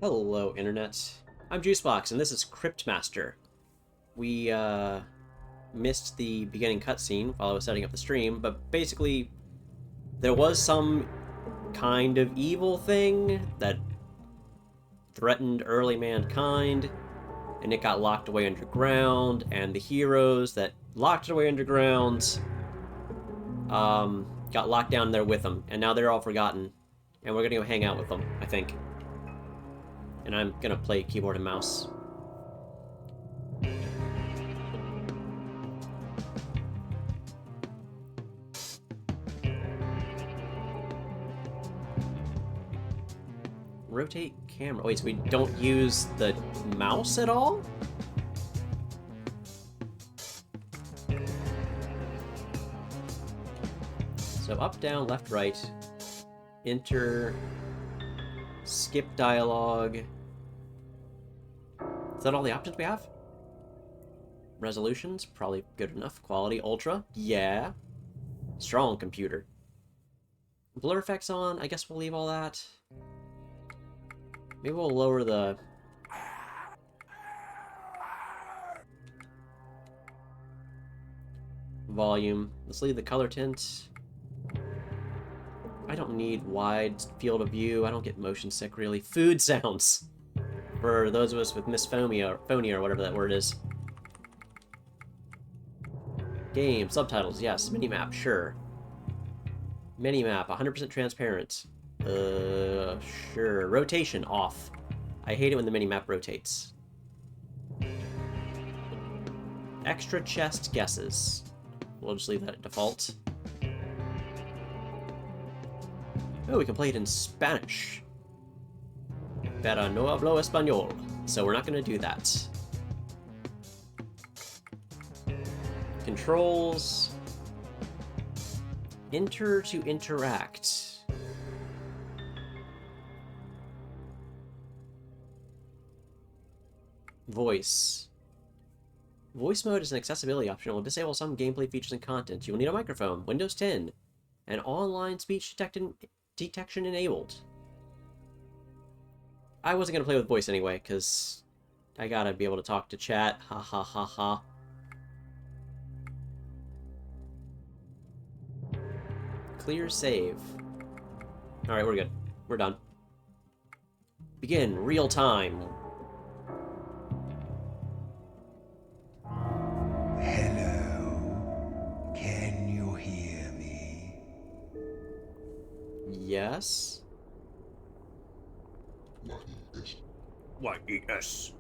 Hello, Internet. I'm Juicebox, and this is Cryptmaster. We, missed the beginning cutscene while I was setting up the stream, but basically, there was some kind of evil thing that threatened early mankind, and it got locked away underground, and the heroes that locked it away underground, got locked down there with them, and now they're all forgotten, and we're gonna go hang out with them, I think. And I'm gonna play keyboard and mouse. Rotate camera. Wait, so we don't use the mouse at all? So up, down, left, right. Enter. Skip dialogue. Is that all the options we have? Resolutions? Probably good enough. Quality? Ultra? Yeah. Strong computer. Blur effects on? I guess we'll leave all that. Maybe we'll lower the... volume. Let's leave the color tint. I don't need wide field of view. I don't get motion sick, really. Food sounds! For those of us with misphonia, or whatever that word is. Game, subtitles, yes. Minimap, sure. Minimap, 100% transparent. Sure. Rotation, off. I hate it when the minimap rotates. Extra chest guesses. We'll just leave that at default. Oh, we can play it in Spanish. Pero no hablo español. So we're not going to do that. Controls. Enter to interact. Voice. Voice mode is an accessibility option. It will disable some gameplay features and content. You will need a microphone. Windows 10. And online speech detection enabled. I wasn't going to play with voice anyway, because I gotta be able to talk to chat. Ha ha ha ha. Clear save. Alright, we're good. We're done. Begin. Real time. Hello. Can you hear me? Yes. Yes.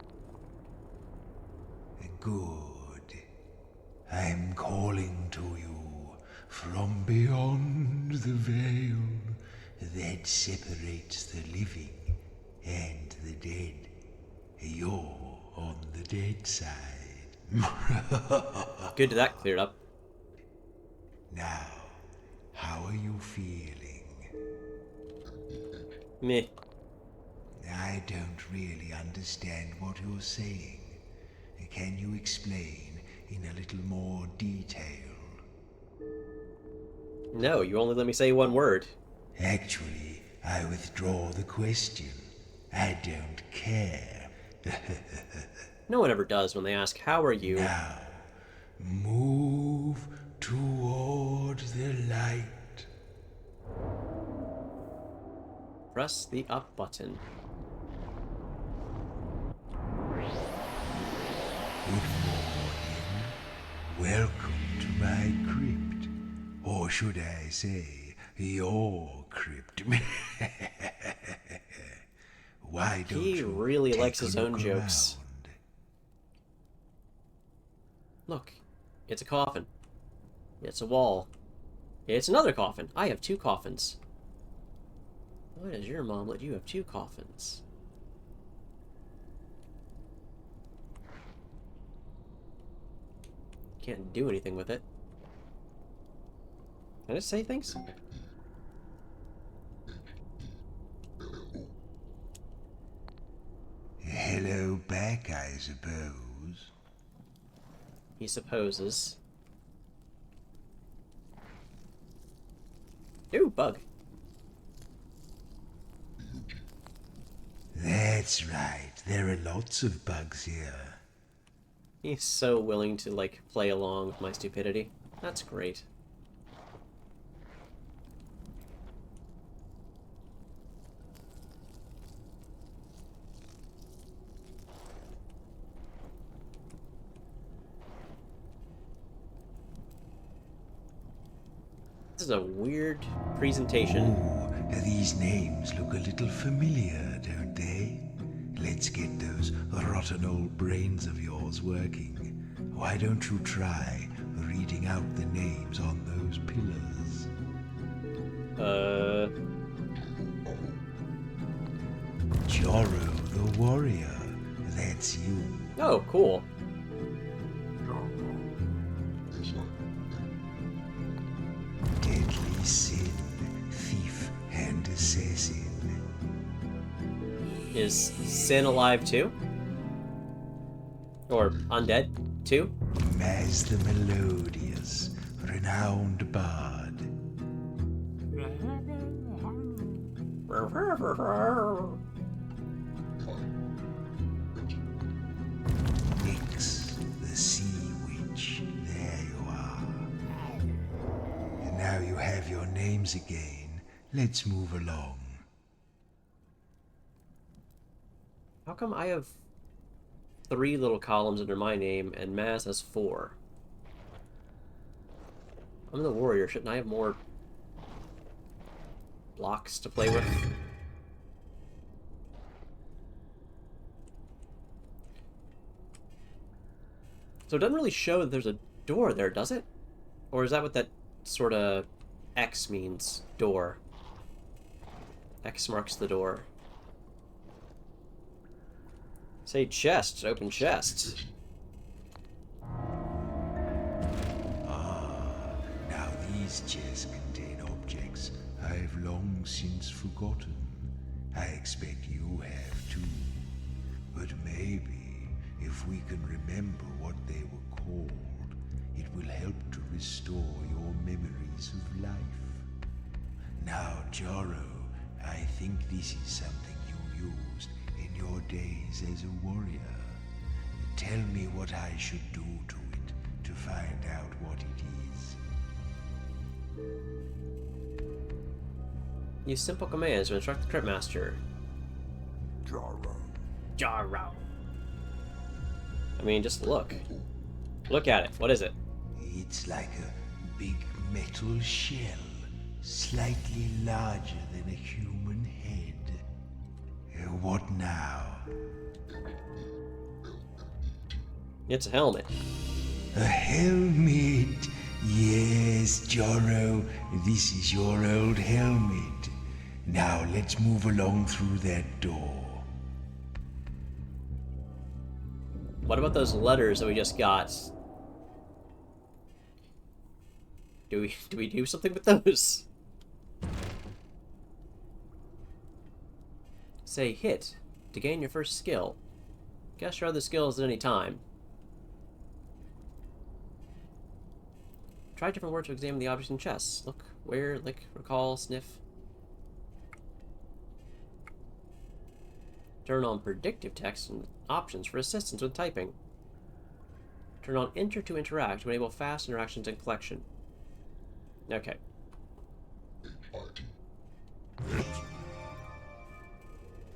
Good. I'm calling to you from beyond the veil that separates the living and the dead. You're on the dead side. Good to that cleared up. Now, how are you feeling? Meh. I don't really understand what you're saying. Can you explain in a little more detail? No, you only let me say one word. Actually, I withdraw the question. I don't care. No one ever does when they ask, how are you? Now, move toward the light. Press the up button. Good morning. Welcome to my crypt. Or should I say, your crypt. Why don't He you really take likes a his own look jokes. around? Look, it's a coffin. It's a wall. It's another coffin. I have two coffins. Why does your mom let you have two coffins? Can't do anything with it. Can I just say things? Hello back, I suppose. He supposes. Ooh, bug. That That's right. There are lots of bugs here. He's so willing to, like, play along with my stupidity. That's great. This is a weird presentation. Oh, these names look a little familiar, don't they? Let's get those rotten old brains of yours working. Why don't you try reading out the names on those pillars? Joro the warrior. That's you. Oh, cool. Deadly sin, thief and assassin. Is Sin alive too? Or undead too? Maz the melodious, renowned bard. Nyx, the sea witch. There you are. And now you have your names again. Let's move along. How come I have 3 little columns under my name and Maz has 4? I'm the warrior. Shouldn't I have more blocks to play with? So it doesn't really show that there's a door there, does it? Or is that what that sort of X means? Door. X marks the door. Say chest. Open chest. Now these chests contain objects I've long since forgotten. I expect you have too. But maybe, if we can remember what they were called, it will help to restore your memories of life. Now, Joro, I think this is something you used in your days as a warrior. Tell me what I should do to it to find out what it is. Use simple commands to instruct the Cryptmaster. Joro. Jaro. I mean, just look. Look at it. What is it? It's like a big metal shell, slightly larger than a human head. What now? It's a helmet. A helmet? Yes, Joro, this is your old helmet. Now let's move along through that door. What about those letters that we just got? Do we do something with those? Say hit to gain your first skill. Guess your other skills at any time. Try different words to examine the objects in chests. Look, where, lick, recall, sniff. Turn on predictive text and options for assistance with typing. Turn on enter to interact to enable fast interactions and collection. Okay.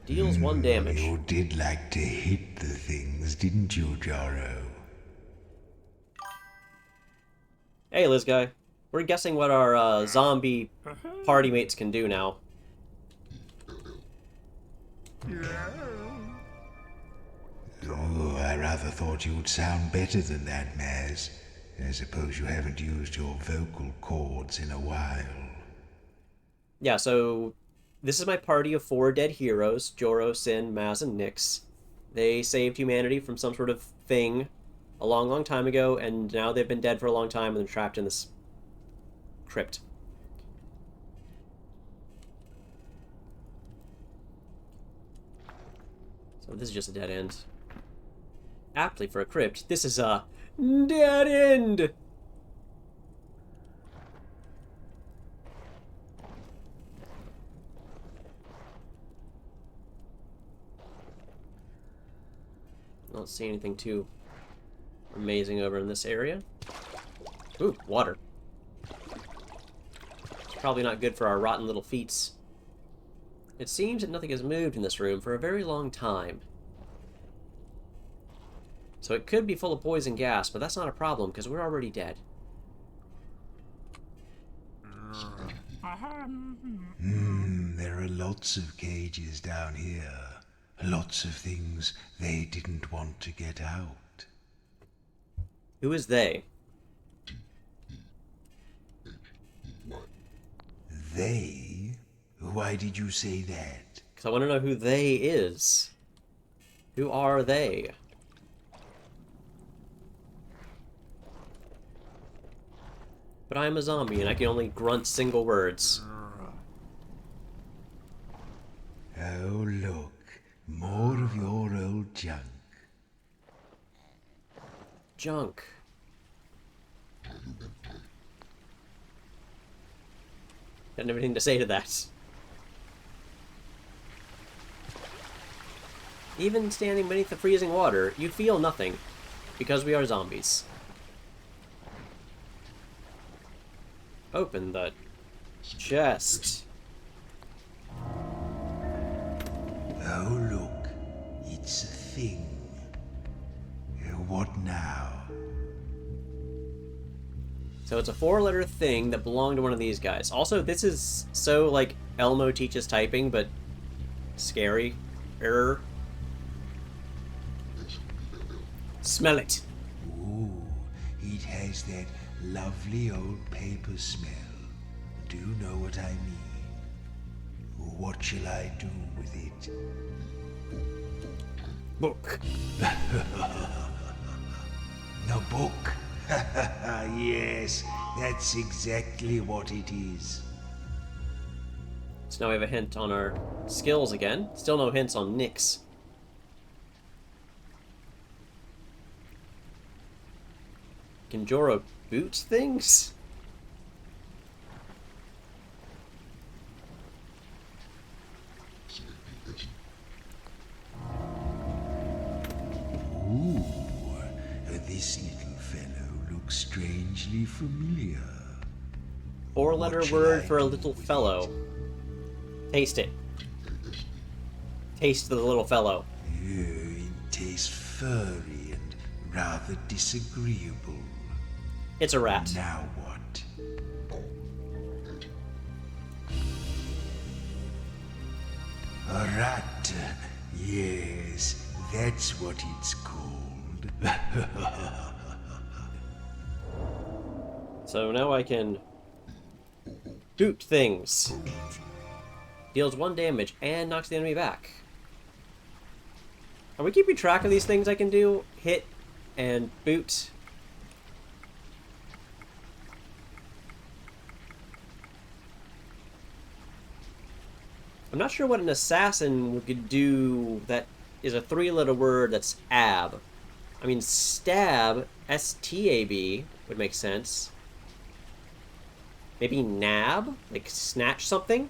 Deals 1 damage. You did like to hit the things, didn't you, Joro? Hey, Liz guy. We're guessing what our zombie party mates can do now. Oh, I rather thought you'd sound better than that, Maz. I suppose you haven't used your vocal cords in a while. Yeah, so this is my party of 4 dead heroes, Joro, Sin, Maz, and Nyx. They saved humanity from some sort of thing a long, long time ago, and now they've been dead for a long time and they're trapped in this crypt. So this is just a dead end. Aptly for a crypt, this is a dead end! don't see anything too amazing over in this area. Ooh, water. It's probably not good for our rotten little feets. It seems that nothing has moved in this room for a very long time. So it could be full of poison gas, but that's not a problem because we're already dead. There are lots of cages down here. Lots of things they didn't want to get out. Who is they? They? Why did you say that? Because I want to know who they is. Who are they? But I'm a zombie and I can only grunt single words. Oh, look. More of your old junk. Junk. Didn't have anything to say to that. Even standing beneath the freezing water, you feel nothing, because we are zombies. Open the chest. Oh, look. It's a thing. What now? So it's a 4-letter thing that belonged to one of these guys. Also, this is so, like, Elmo teaches typing, but scary. Error. Smell it. Ooh, it has that lovely old paper smell. Do you know what I mean? What shall I do with it? Book. The book? Yes, that's exactly what it is. So now we have a hint on our skills again. Still no hints on Nick's. Can Joro boot things? Ooh, this little fellow looks strangely familiar. 4-letter What shall word I for a do little with fellow. Taste it. Taste the little fellow. It tastes furry and rather disagreeable. It's a rat. Now what? A rat. Yes, that's what it's called. So now I can boot things. Deals 1 damage and knocks the enemy back. Are we keeping track of these things I can do? Hit and boot. I'm not sure what an assassin could do that is a 3-letter word that's ab. I mean, stab, S-T-A-B, would make sense. Maybe nab? Like snatch something?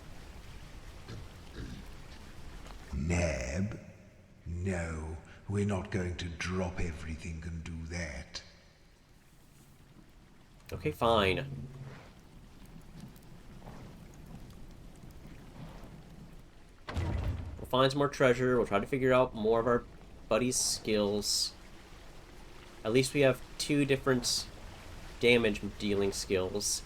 Nab? No, we're not going to drop everything and do that. Okay, fine. We'll find some more treasure. We'll try to figure out more of our buddy's skills. At least we have 2 different damage dealing skills.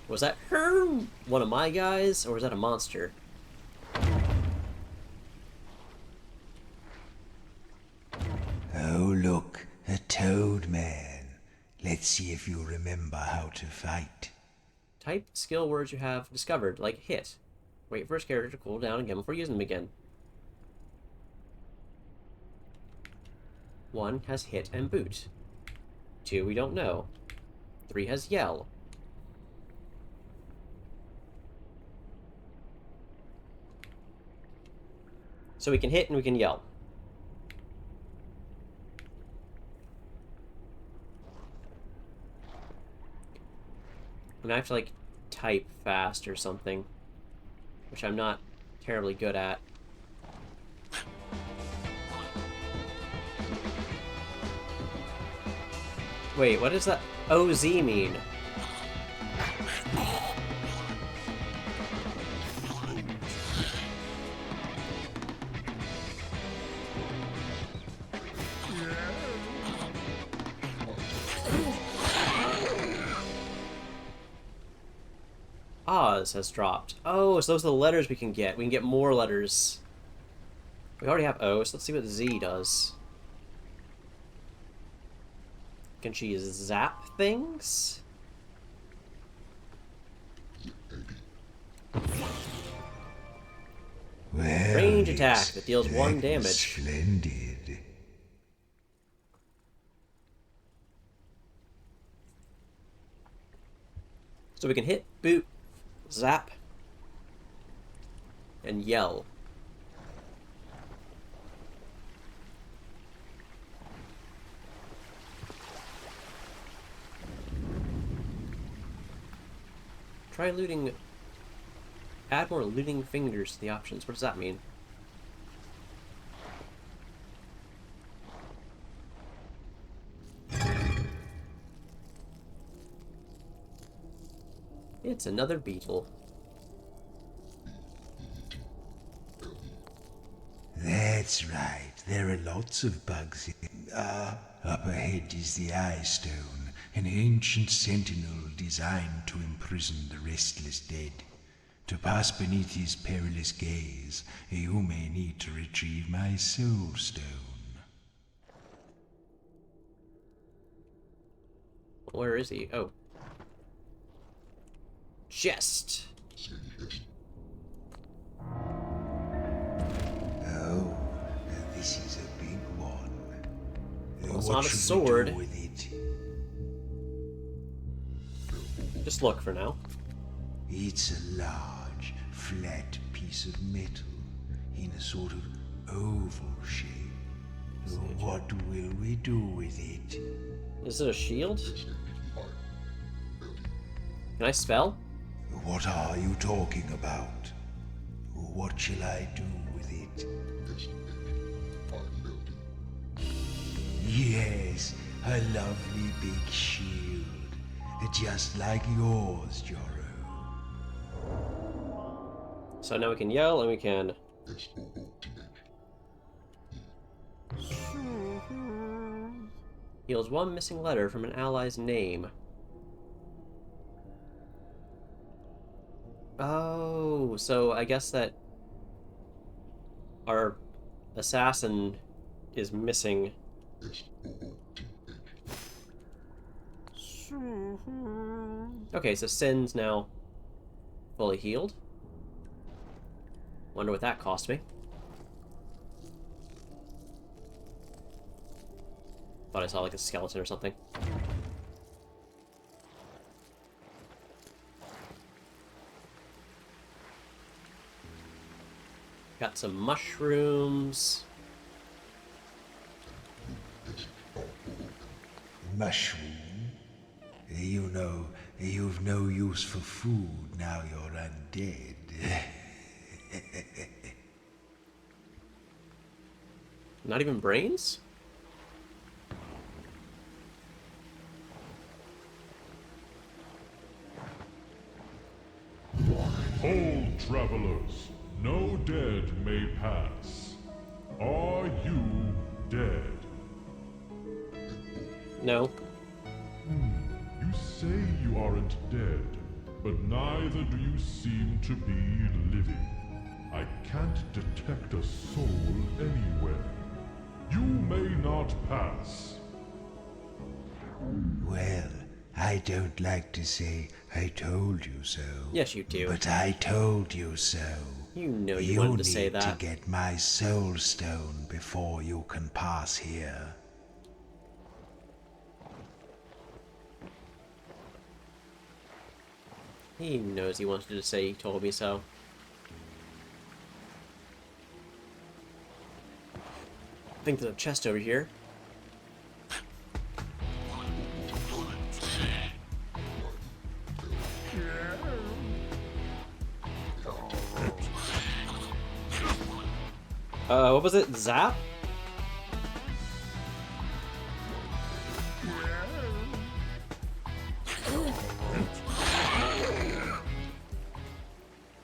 Was that one of my guys, or was that a monster? Oh, look, a toad man. Let's see if you remember how to fight. Type skill words you have discovered, like hit. Wait for his character to cool down again before using them again. 1 has hit and boot. 2 we don't know. 3 has yell. So we can hit and we can yell. And I have to, like, type fast or something, which I'm not terribly good at. Wait, what does that OZ mean? Oz has dropped. Oh, so those are the letters we can get. We can get more letters. We already have O, so let's see what Z does. Can she zap things? Well, Range attack it's that deals 1 that damage. was splendid. So we can hit, boot, zap, and yell. Try looting. Add more looting fingers to the options. What does that mean? It's another beetle. That's right. There are lots of bugs in. Up ahead is the Eye Stone, an ancient sentinel designed to imprison the restless dead. To pass beneath his perilous gaze, you may need to retrieve my Soul Stone. Where is he? Oh. Chest. Oh, this is a big one. Well, it's What not a should we sword. do with it? Just look for now. It's a large, flat piece of metal in a sort of oval shape. What will we do with it? Is it a shield? Can I spell? What are you talking about? What shall I do with it? Yes, a lovely big shield. Just like yours, Joro. So now we can yell and we can... Heals 1 missing letter from an ally's name. Oh, so I guess that our assassin is missing. Okay, so Sin's now fully healed. Wonder what that cost me. Thought I saw like a skeleton or something. Got some mushrooms. Mushroom? You know, you've no use for food now you're undead. Not even brains? Hold, travelers, no dead may pass. Are you dead? No. You say you aren't dead, but neither do you seem to be living. I can't detect a soul anywhere. You may not pass. Well, I don't like to say I told you so. Yes, you do. But I told you so. You know you wanted to say need to that. get my Soul Stone before you can pass here. He knows he wanted to say he told me so. I think there's a chest over here. What was it? Zap?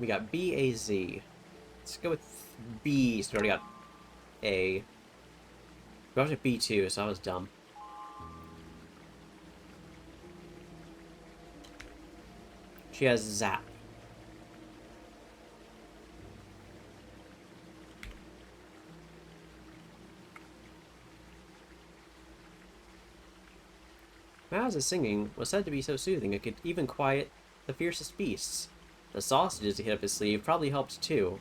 We got B, A, Z. Let's go with B, so we already got A. We already got B too, so I was dumb. She has Zap. Mau's singing was said to be so soothing it could even quiet the fiercest beasts. The sausages he had up his sleeve probably helped too.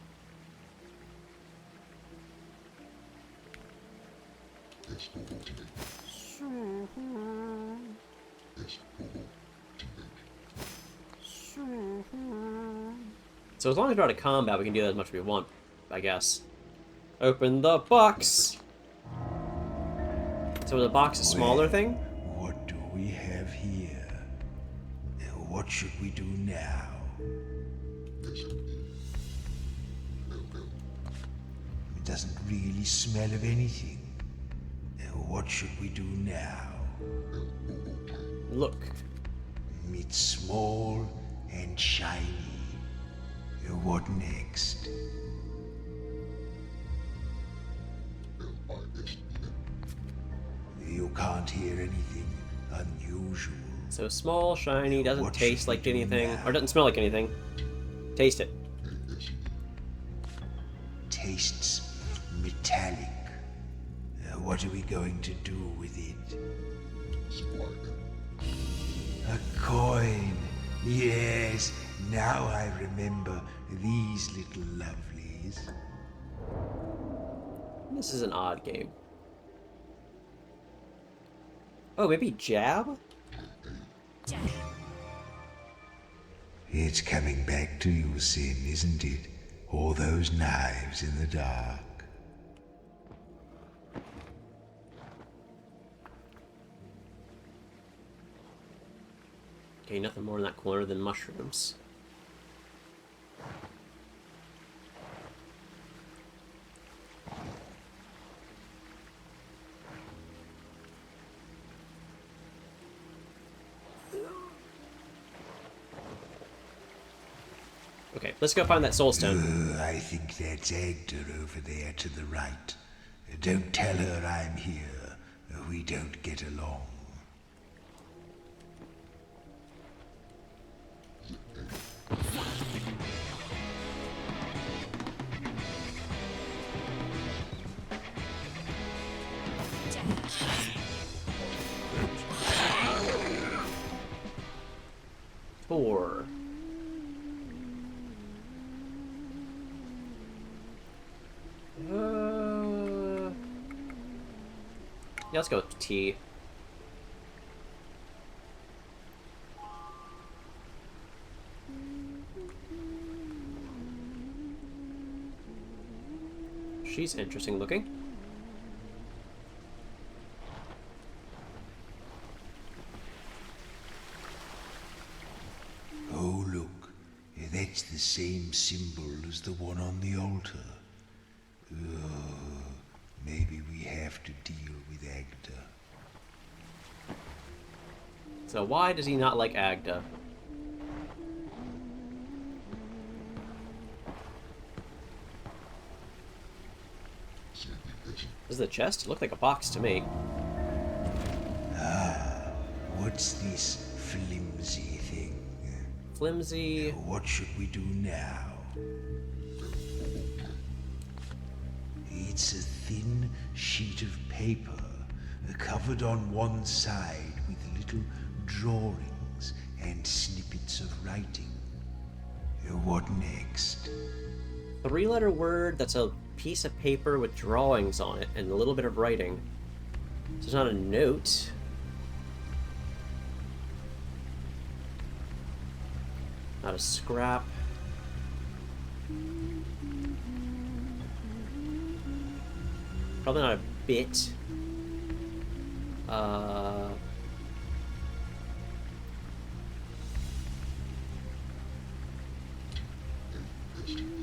So as long as we're out of combat, we can do that as much as we want, I guess. Open the box! So the box is a smaller thing? What do we have here? What should we do now? It doesn't really smell of anything. What should we do now? Look. It's small and shiny. What next? You can't hear anything unusual. So small, shiny, doesn't What taste should we like do anything, now? or doesn't smell like anything. Taste it. Tastes metallic. What are we going to do with it? A coin. Yes, now I remember these little lovelies. This is an odd game. Oh, maybe jab? It's coming back to you, Sin, isn't it? All those knives in the dark. Okay, nothing more in that corner than mushrooms. Okay, let's go find that soul stone. I think that's Agda over there to the right. Don't tell her I'm here. We don't get along. Four. Yeah, let's go with T. She's interesting looking. Oh, look. That's the same symbol as the one on the altar. Maybe we have to deal with Agda. So why does he not like Agda? Is the chest? It looked like a box to me. What's this flimsy thing? Flimsy. What should we do now? It's a thin sheet of paper, covered on one side with little drawings and snippets of writing. What next? 3-letter word that's a piece of paper with drawings on it and a little bit of writing. So it's not a note. Not a scrap. Probably not a bit.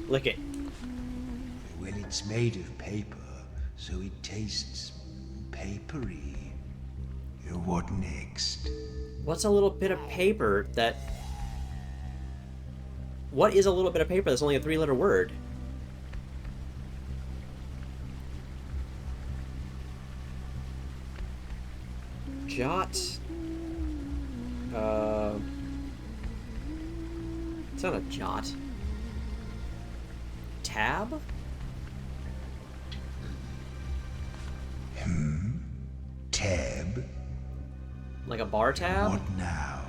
Lick it. Well, it's made of paper, so it tastes papery. What next? What's a little bit of paper that What is a little bit of paper that's only a 3-letter word? Jot. It's not a jot. Tab? Tab? Like a bar tab? What now?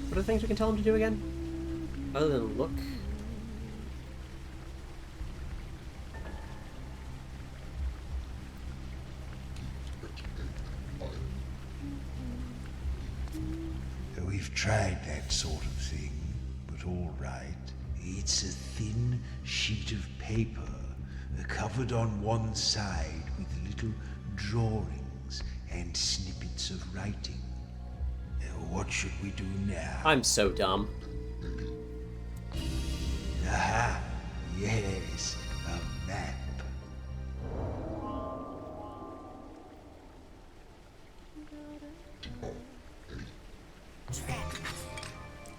What are the things we can tell him to do again? Other than look. We've tried that sort of thing, but all right. It's a thin sheet of paper, covered on one side with little drawings and snippets of writing. What should we do now? I'm so dumb. Aha! Yes, a map.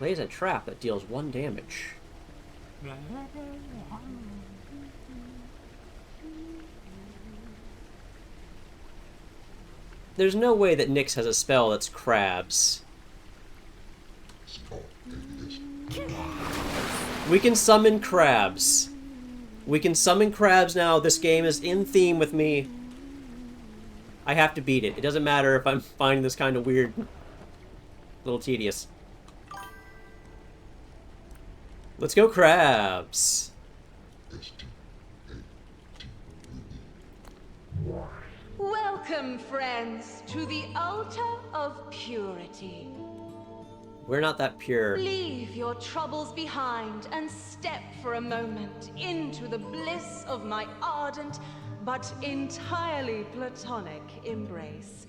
Lays a trap that deals 1 damage. There's no way that Nyx has a spell that's crabs. We can summon crabs. We can summon crabs now. This game is in theme with me. I have to beat it. It doesn't matter if I'm finding this kind of weird. A little tedious. Let's go crabs. Welcome, friends, to the altar of purity. We're not that pure. Leave your troubles behind and step for a moment into the bliss of my ardent but entirely platonic embrace.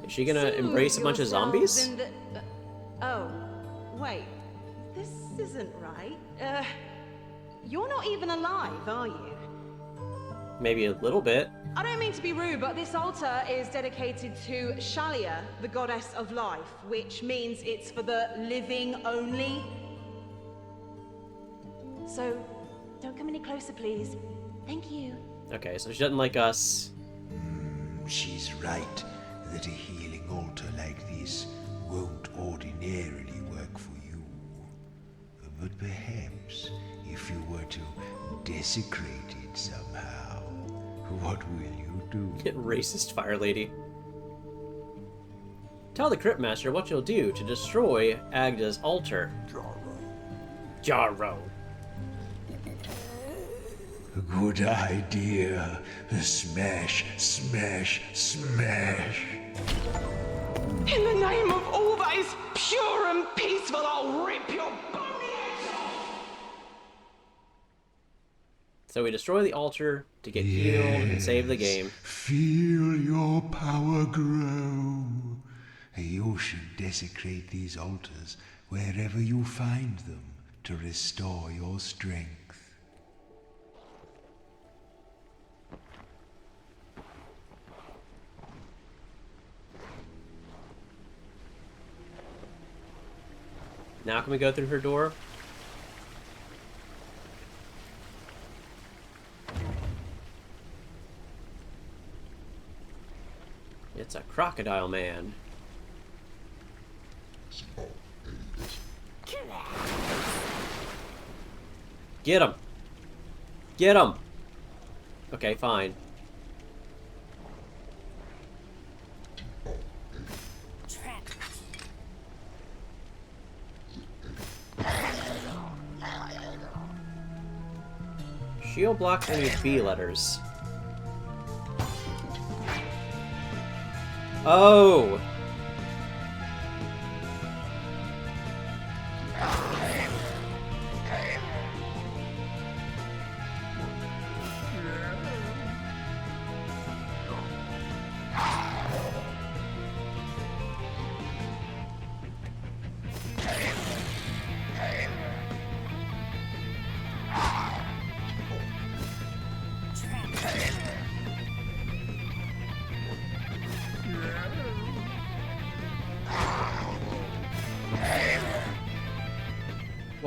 Is she gonna Soothe embrace a bunch of yourselves zombies? in the- oh, wait. This isn't right. You're not even alive, are you? Maybe a little bit. I don't mean to be rude, but this altar is dedicated to Shalia, the goddess of life, which means it's for the living only. So, don't come any closer, please. Thank you. Okay, so she doesn't like us. She's right that a healing altar like this won't ordinarily work for you. But perhaps if you were to desecrate it somehow, what will you do? Racist fire lady. Tell the Cryptmaster what you'll do to destroy Agda's altar. Jarro. Good idea. Smash, smash, smash. In the name of all that is pure and peaceful, I'll rip your bony heads off! So we destroy the altar to get healed and save the game. Feel your power grow. You should desecrate these altars wherever you find them to restore your strength. Now can we go through her door? It's a crocodile man. Get him! Get him! Okay, fine. Shield blocks any B letters. Oh!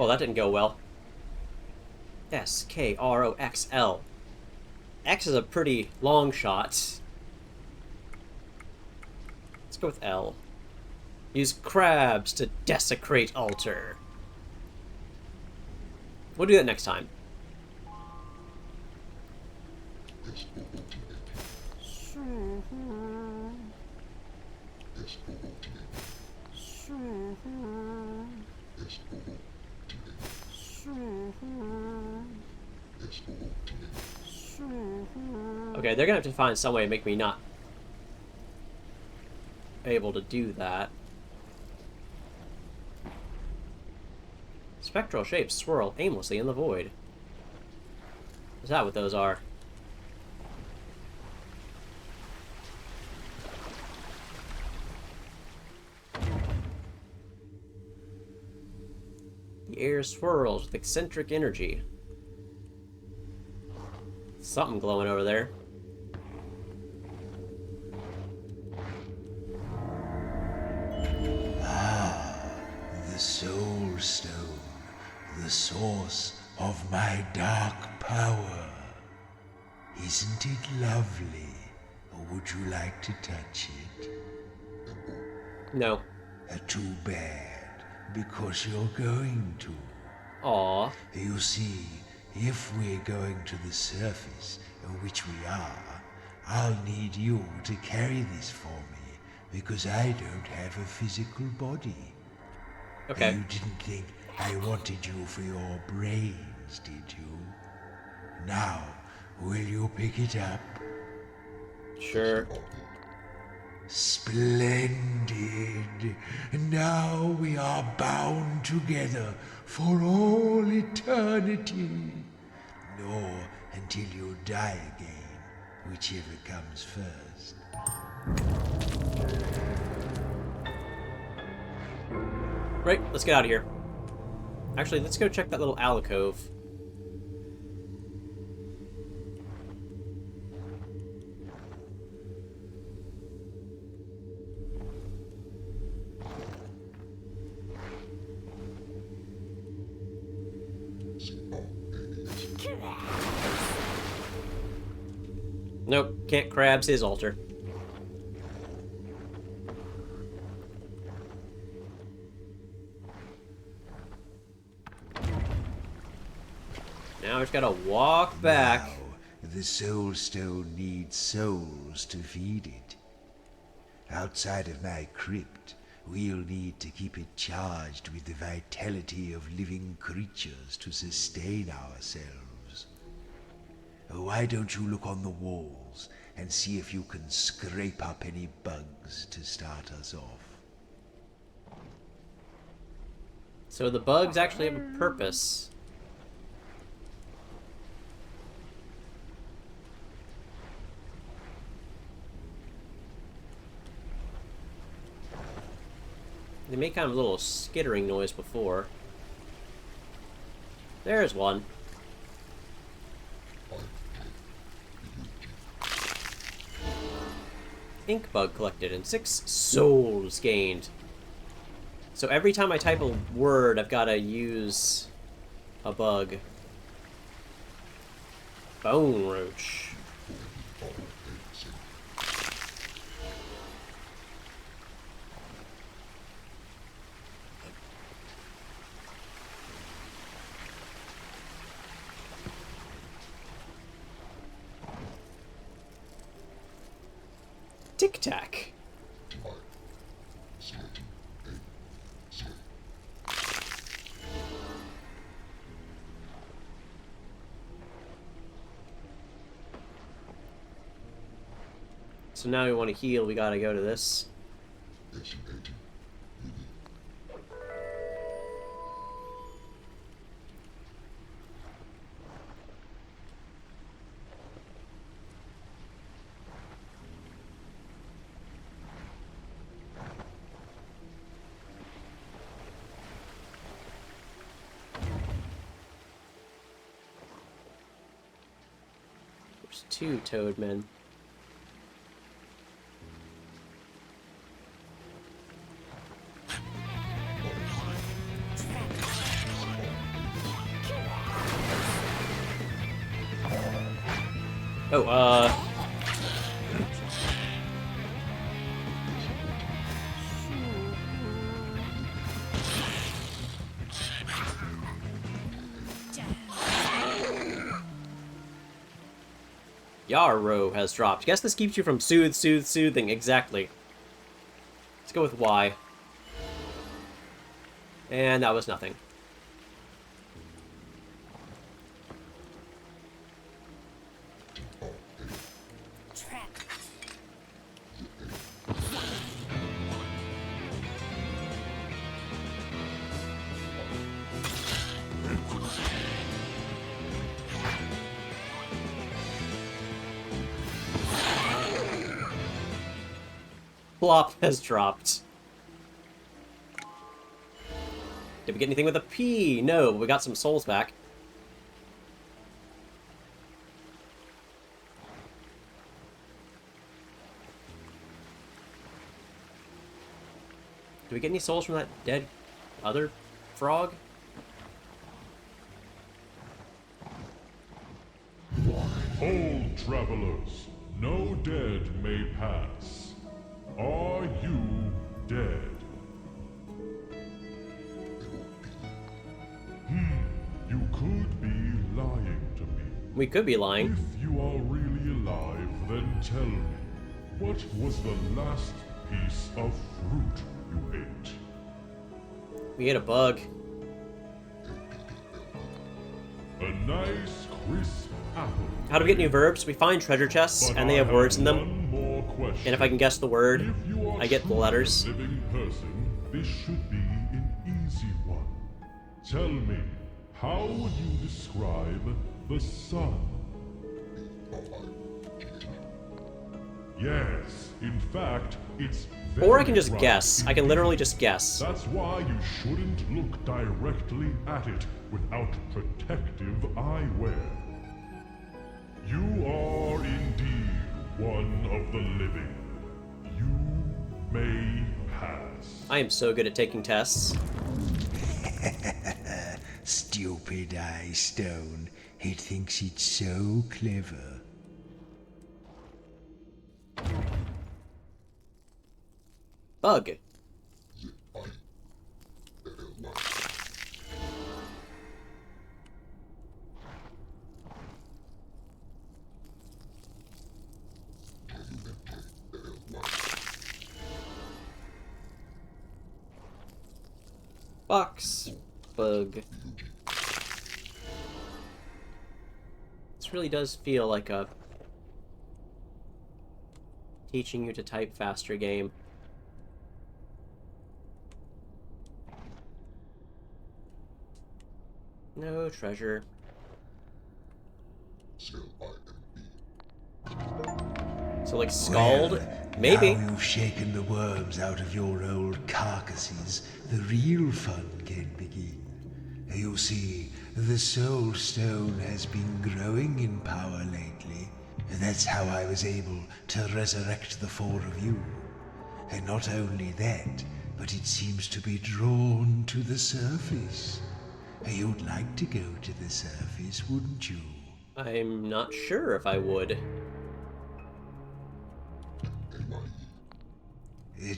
Well, that didn't go well. S-K-R-O-X-L. X is a pretty long shot. Let's go with L. Use crabs to desecrate altar. We'll do that next time. Okay, they're gonna have to find some way to make me not able to do that. Spectral shapes swirl aimlessly in the void. Is that what those are? The air swirls with eccentric energy. Something glowing over there. The Soul Stone, the source of my dark power. Isn't it lovely? Or would you like to touch it? No. Too bad, because you're going to. Aw. You see, if we're going to the surface, which we are, I'll need you to carry this for me, because I don't have a physical body. Okay. You didn't think I wanted you for your brains, did you? Now, will you pick it up? Sure. Splendid. Now we are bound together for all eternity. Nor until you die again, whichever comes first. Right, let's get out of here. Actually, let's go check that little alcove. Nope, can't crabs his altar. Now we just gotta walk back. Now, the Soul Stone needs souls to feed it. Outside of my crypt, we'll need to keep it charged with the vitality of living creatures to sustain ourselves. Why don't you look on the walls and see if you can scrape up any bugs to start us off? So the bugs actually have a purpose. They made kind of a little skittering noise before. There's one. Ink bug collected and 6 souls gained. So every time I type a word, I've got to use a bug. Bone roach. Tic Tac. So now we want to heal, we gotta go to this. There's 2 Toadmen. Oh, Yarrow has dropped. Guess this keeps you from soothing. Exactly. Let's go with Y. And that was nothing. Plop has dropped. Did we get anything with a P? No, we got some souls back. Do we get any souls from that dead other frog? Hold, travelers. No dead may pass. Are you dead? You could be lying to me. We could be lying. If you are really alive, then tell me, what was the last piece of fruit you ate? We ate a bug. A nice, crisp apple. How do we get new verbs? We find treasure chests, But and they have I words in them. one more question. And if I can guess the word, If you are I get the truly letters. a living person, this should be an easy one. Tell me, how would you describe the sun? Yes, in fact, it's very Or I can just bright. guess. I can literally just guess. That's why you shouldn't look directly at it without protective eyewear. You are indeed one of the living. You may pass. I am so good at taking tests. Stupid eye stone. It thinks it's so clever. Bug. Box. Bug. This really does feel like a teaching you to type faster game. No treasure. So like Scald? Well, Maybe. Now you've shaken the worms out of your old carcasses, the real fun can begin. You see, the Soul Stone has been growing in power lately. That's how I was able to resurrect the four of you. And not only that, but it seems to be drawn to the surface. You'd like to go to the surface, wouldn't you? I'm not sure if I would.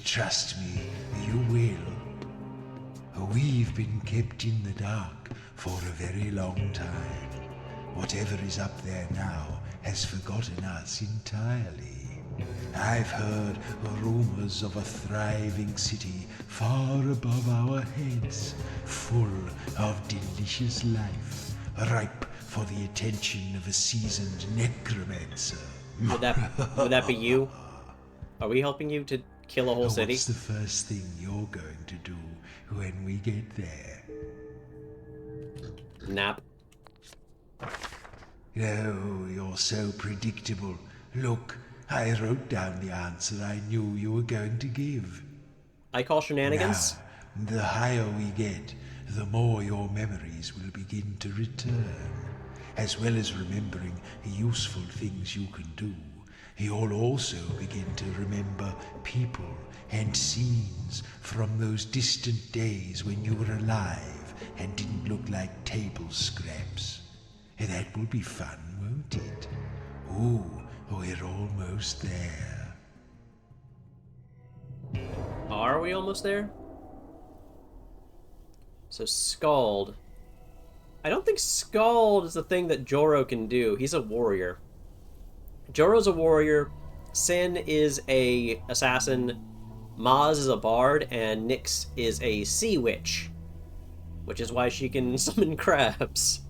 Trust me, you will. We've been kept in the dark for a very long time. Whatever is up there now has forgotten us entirely. I've heard rumors of a thriving city far above our heads, full of delicious life, ripe for the attention of a seasoned necromancer. Would that be you? Are we helping you to kill a whole city? What's the first thing you're going to do when we get there? Nap. Oh, you're so predictable. Look, I wrote down the answer I knew you were going to give. I call shenanigans? Now, the higher we get, the more your memories will begin to return. As well as remembering useful things you can do, you'll also begin to remember people and scenes from those distant days when you were alive and didn't look like table scraps. That will be fun, won't it? Ooh, we're almost there. Are we almost there? So Scald. I don't think Scald is the thing that Joro can do. He's a warrior. Joro's a warrior. Sin is a assassin. Maz is a bard, and Nyx is a sea witch, which is why she can summon crabs.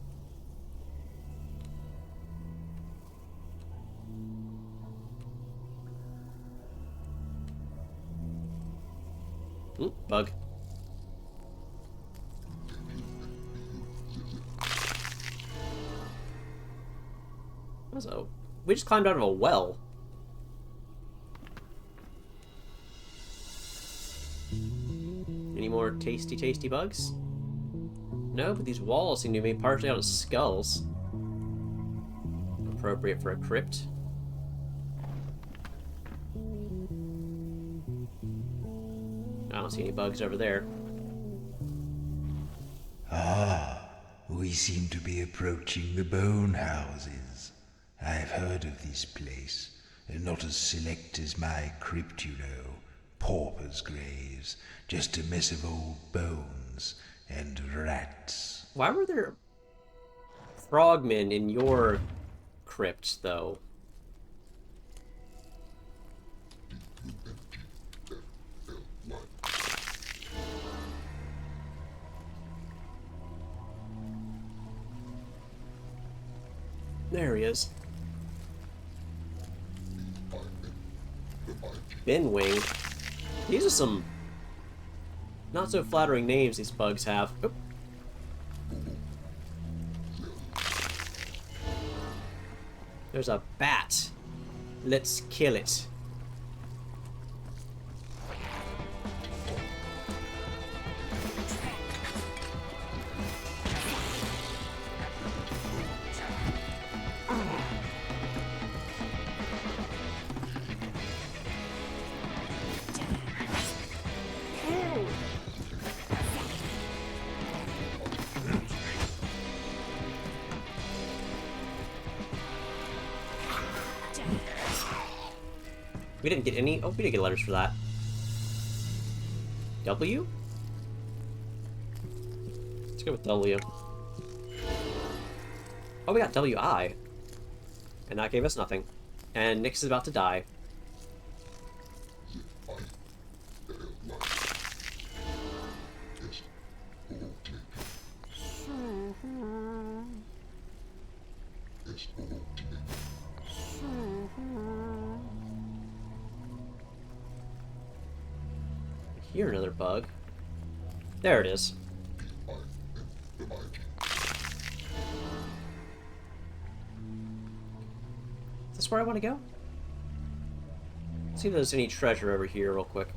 Ooh, bug. So, we just climbed out of a well. Any more tasty, tasty bugs? No, but these walls seem to be made partially out of skulls. Appropriate for a crypt. I don't see any bugs over there. Ah, we seem to be approaching the bone houses. I've heard of this place. Not as select as my crypt, you know. Paupers' graves, just a mess of old bones and rats. Why were there frogmen in your crypt, though? There he is. Binwing. These are some not so flattering names these bugs have. Oop. There's a bat. Let's kill it. We didn't get any. Oh, we didn't get letters for that. W? Let's go with W. Oh, we got WI. And that gave us nothing. And Nyx is about to die. Here, another bug. There it is. Is this where I want to go? Let's see if there's any treasure over here real quick.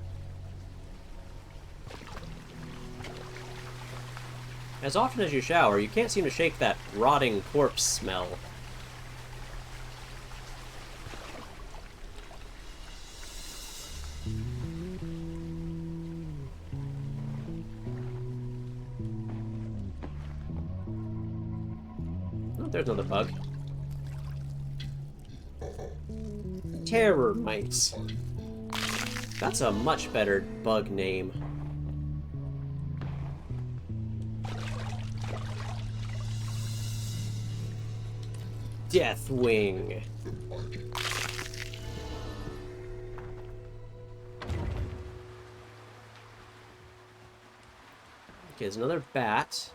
As often as you shower, you can't seem to shake that rotting corpse smell. There's another bug. Terror mites. That's a much better bug name. Deathwing. Okay, there's another bat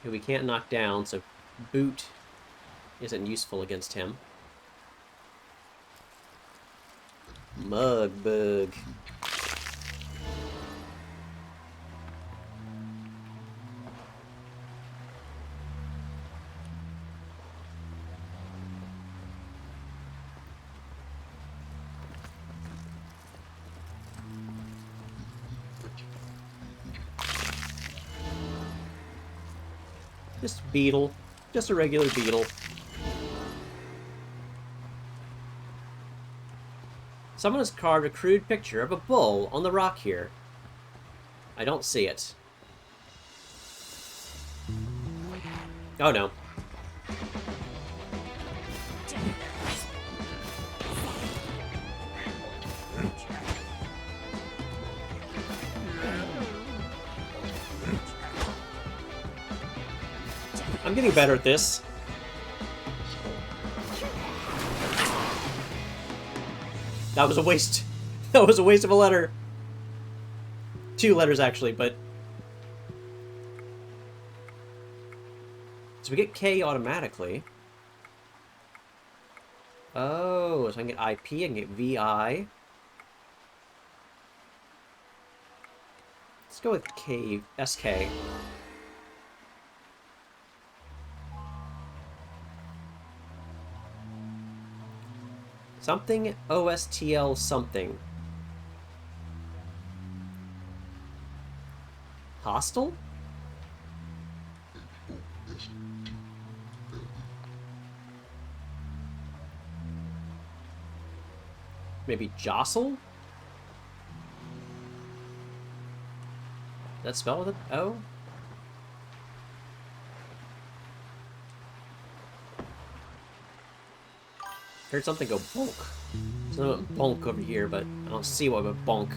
who we can't knock down, so boot isn't useful against him. Mug bug. Just beetle. Just a regular beetle. Someone has carved a crude picture of a bull on the rock here. I don't see it. Oh no. I'm getting better at this. That was a waste. That was a waste of a letter. 2 letters, actually, but... So we get K automatically. Oh, so I can get IP, I can get VI. Let's go with K, SK. Something OSTL something. Hostile? Maybe jostle? That spell with an O? Heard something go bonk. There's no bonk over here, but I don't see what would bonk.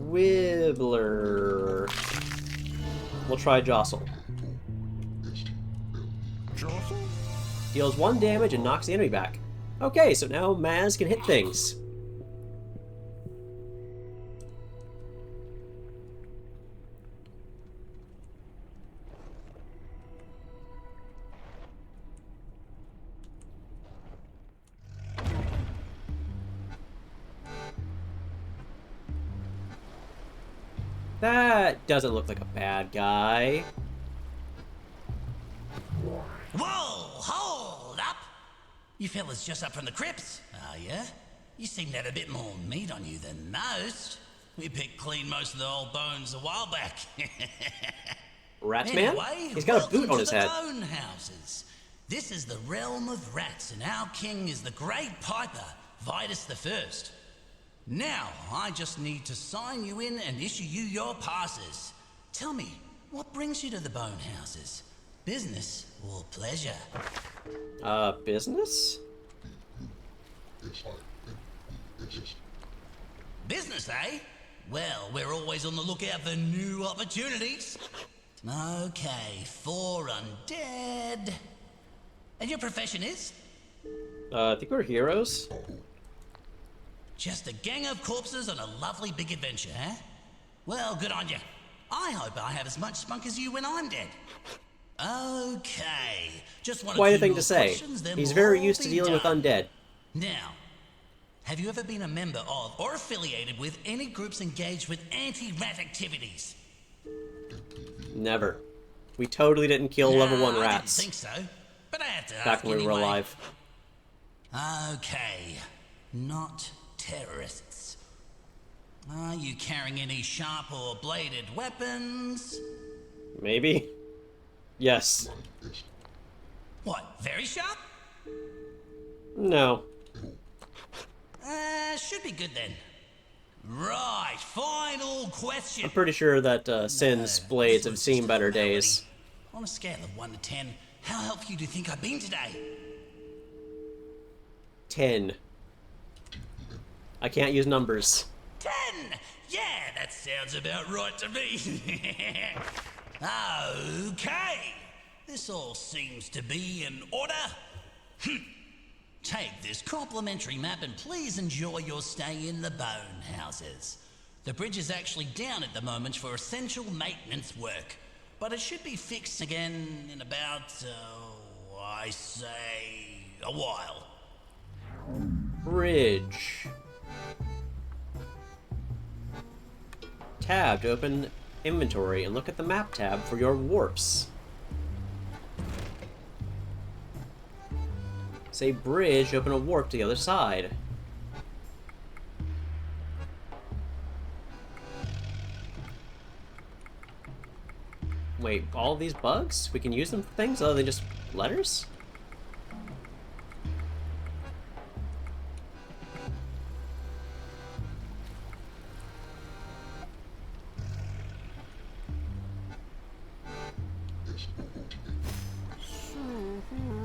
Squibbler. We'll try jostle. Jostle? Deals 1 damage and knocks the enemy back. Okay, so now Maz can hit things. That doesn't look like a bad guy. Whoa! Hold up! You fellas just up from the crypts, are ya? You seem to have a bit more meat on you than most. We picked clean most of the old bones a while back. Rat man? Anyway, He's got a boot on his head. Bone houses. This is the realm of rats, and our king is the Great Piper, Vitus the First. Now, I just need to sign you in and issue you your passes. Tell me, what brings you to the bone houses? Business or pleasure? Business? Business, eh? Well, we're always on the lookout for new opportunities. Okay, 4 undead. And your profession is? I think we're heroes. Just a gang of corpses on a lovely big adventure, eh? Well, good on you. I hope I have as much spunk as you when I'm dead. Okay, just one Quite or a two thing more to say. questions, then He's we'll very all used to be dealing with done. undead. Now, have you ever been a member of or affiliated with any groups engaged with anti-rat activities? Never. We totally didn't kill level 1 I rats. didn't think so, but I have to Back ask when we were anyway. alive. Okay, not terrorists. Are you carrying any sharp or bladed weapons? Maybe? Yes. What, very sharp? No. Should be good then. Right, final question. I'm pretty sure that Sin's blades have seen better days. On a scale of 1 to 10, how helpful do you think I've been today? 10. I can't use numbers. 10! Yeah, that sounds about right to me. Okay, this all seems to be in order. Take this complimentary map and please enjoy your stay in the bone houses. The bridge is actually down at the moment for essential maintenance work, but it should be fixed again in about, I say, a while. Bridge. Tab to open inventory and look at the map tab for your warps. Say bridge, open a warp to the other side. Wait, all of these bugs? We can use them for things other than just letters?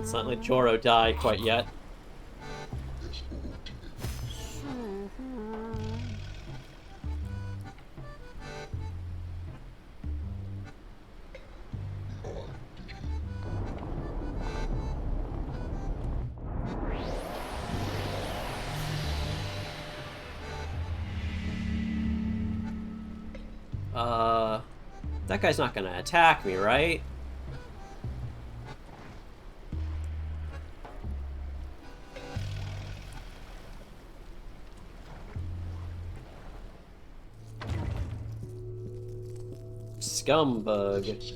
It's not like Joro died quite yet. That guy's not gonna attack me, right? Scumbug.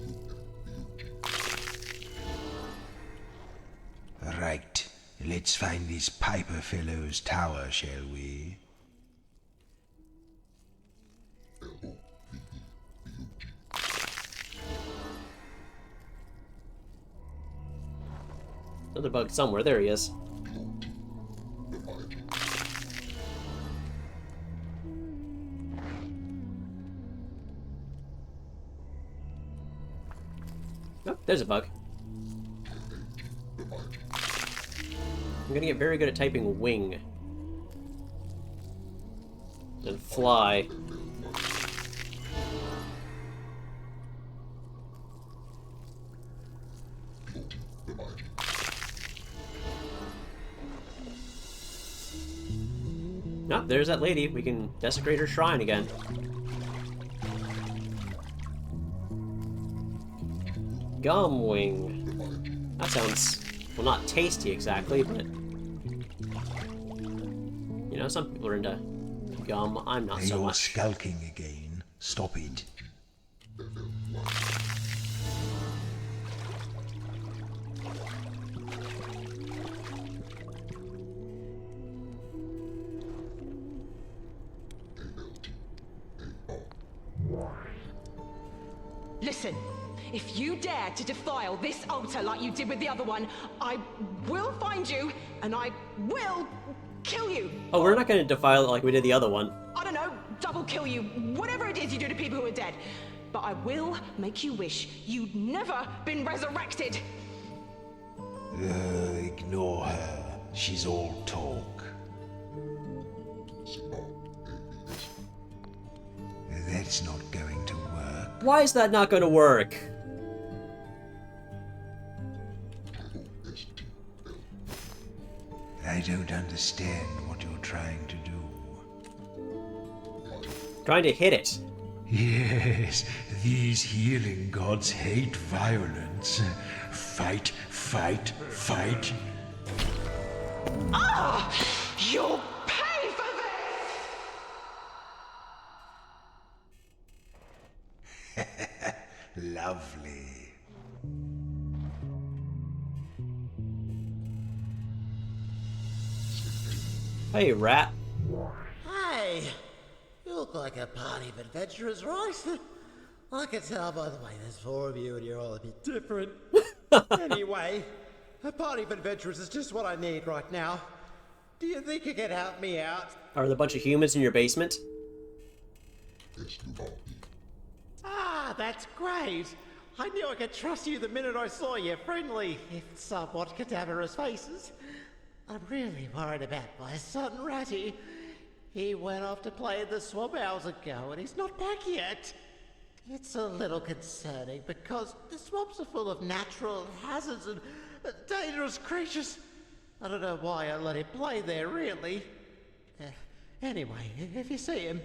Right. Let's find this Piper fellow's tower, shall we? Another bug somewhere. There he is. Oh, there's a bug. I'm gonna get very good at typing wing. And fly. Oh, there's that lady. We can desecrate her shrine again. Gum wing. That sounds, well, not tasty exactly, but you know, some people are into gum. I'm not so You're much. skulking again. Stop it. Listen, if you dare to defile this altar like you did with the other one, I will find you and I will kill you. Oh, we're not gonna defile it like we did the other one. I don't know, double kill you, whatever it is you do to people who are dead. But I will make you wish you'd never been resurrected. Ignore her. She's all talk. That's not going to work. Why is that not gonna work? I don't understand what you're trying to do. Trying to hit it. Yes, these healing gods hate violence. Fight, fight, fight. Ah! You'll pay for this! Lovely. Hey, rat. Hey, you look like a party of adventurers, right? I can tell by the way there's four of you and you're all a bit different. Anyway, a party of adventurers is just what I need right now. Do you think you can help me out? Are there a bunch of humans in your basement? Ah, that's great. I knew I could trust you the minute I saw your friendly, if somewhat cadaverous faces. I'm really worried about my son, Ratty. He went off to play in the swamp hours ago, and he's not back yet. It's a little concerning, because the swamps are full of natural hazards and dangerous creatures. I don't know why I let him play there, really. Anyway, if you see him,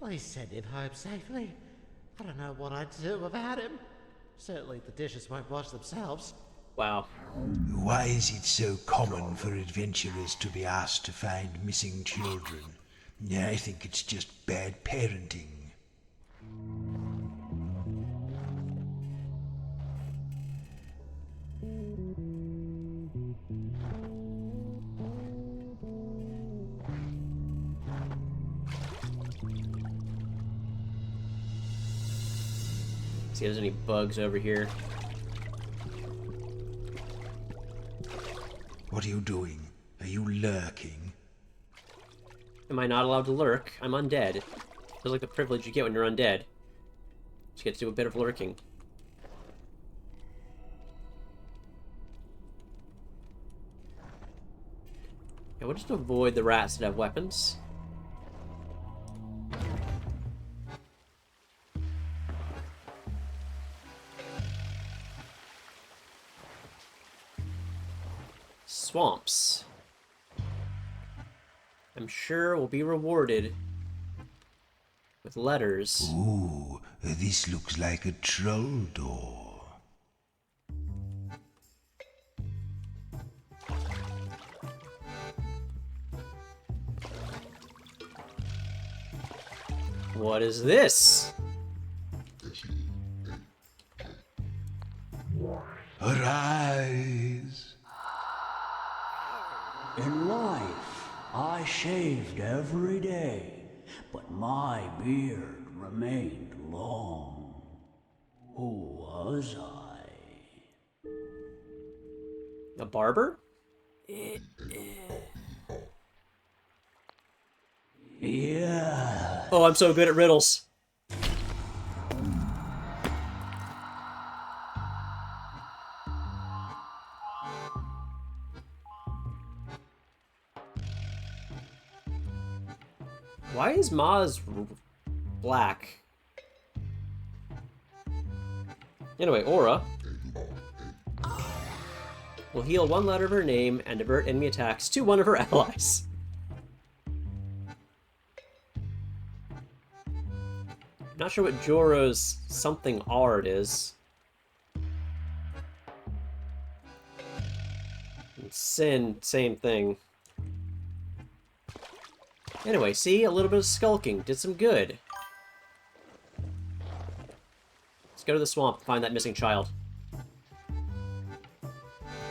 please send him home safely. I don't know what I'd do without him. Certainly the dishes won't wash themselves. Wow. Why is it so common for adventurers to be asked to find missing children? I think it's just bad parenting. See if there's any bugs over here. What are you doing? Are you lurking? Am I not allowed to lurk? I'm undead. Feels like the privilege you get when you're undead. Just get to do a bit of lurking. Yeah, we'll just avoid the rats that have weapons. swamps. I'm sure we'll be rewarded with letters. Ooh, this looks like a troll door. What is this? Arise! In life, I shaved every day, but my beard remained long. Who was I? A barber? Yeah. Oh, I'm so good at riddles. Why is Maz black? Anyway, Aura will heal one letter of her name and divert enemy attacks to one of her allies. Not sure what Joro's something art is. And Sin, same thing. Anyway, see? A little bit of skulking. Did some good. Let's go to the swamp and find that missing child.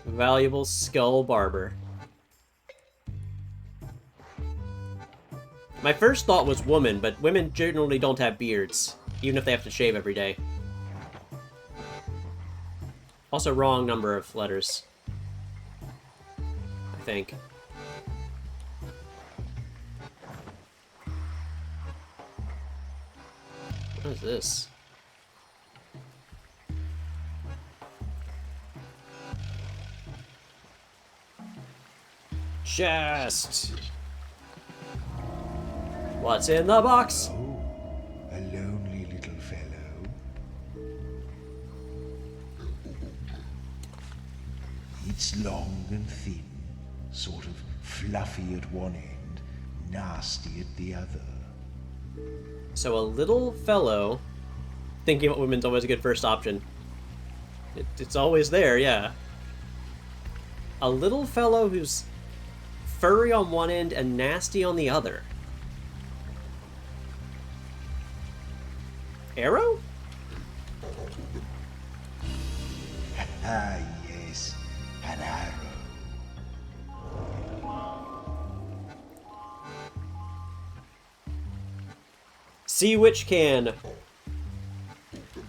Valuable skull barber. My first thought was woman, but women generally don't have beards, even if they have to shave every day. Also, wrong number of letters. I think. What is this? Chest! What's in the box? Oh, a lonely little fellow. It's long and thin, sort of fluffy at one end, nasty at the other. So a little fellow, thinking about women's always a good first option. It's always there, yeah. A little fellow who's furry on one end and nasty on the other. Arrow? Ah, yes, an arrow. Sea Witch can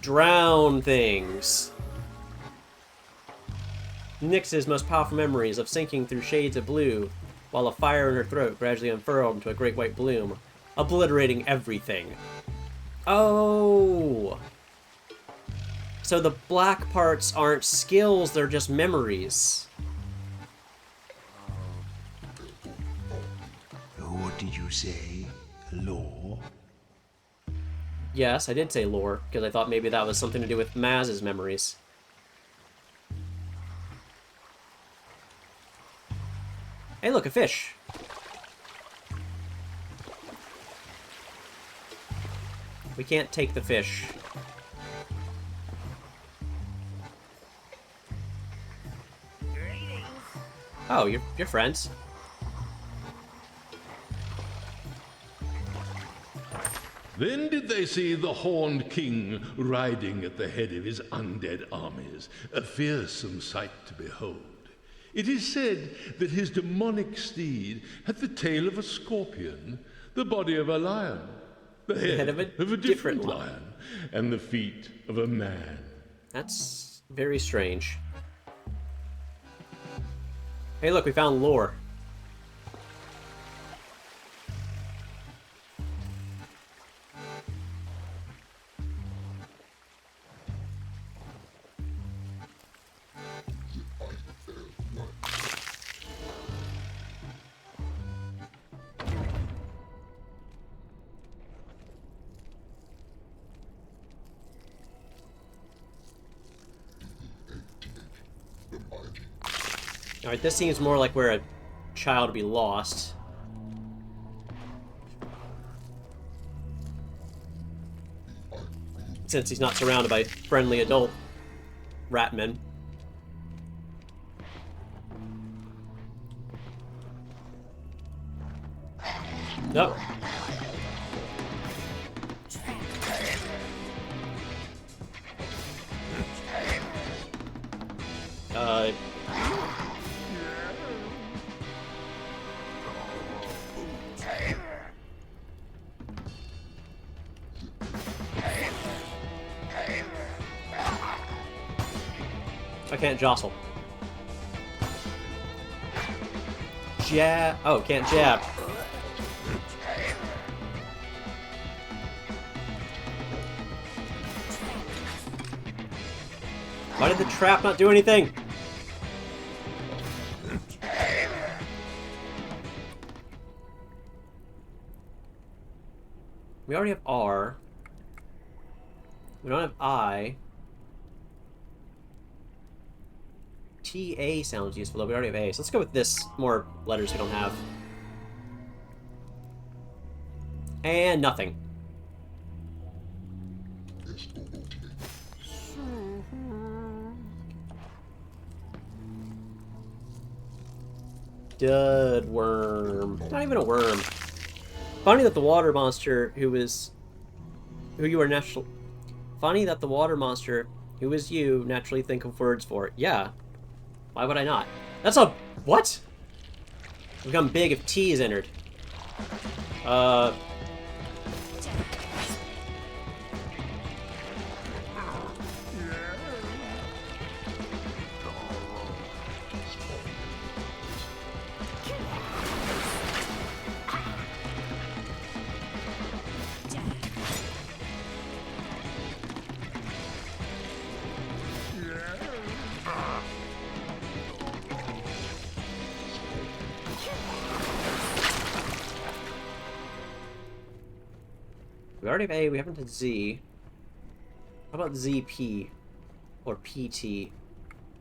drown things. Nyx's most powerful memories of sinking through shades of blue, while a fire in her throat gradually unfurled into a great white bloom, obliterating everything. Oh! So the black parts aren't skills, they're just memories. What did you say? Law? Yes, I did say lore, because I thought maybe that was something to do with Maz's memories. Hey, look, a fish. We can't take the fish. Oh, you're friends. Then did they see the Horned King riding at the head of his undead armies, a fearsome sight to behold. It is said that his demonic steed had the tail of a scorpion, the body of a lion, the head of a different lion, and the feet of a man. That's very strange. Hey, look, we found lore. Alright, this seems more like where a child would be lost. Since he's not surrounded by friendly adult ratmen. Nope. I can't jostle. Jab. Oh, can't jab. Why did the trap not do anything? We already have R. We don't have I. TA sounds useful, though we already have A. So let's go with this. More letters we don't have. And nothing. Dud worm. Not even a worm. Funny that the water monster who you are natural. Funny that the water monster who is you naturally think of words for it. Yeah. Why would I not? That's a what? Become big if T is entered. We already have A, we haven't done Z. How about ZP? Or PT?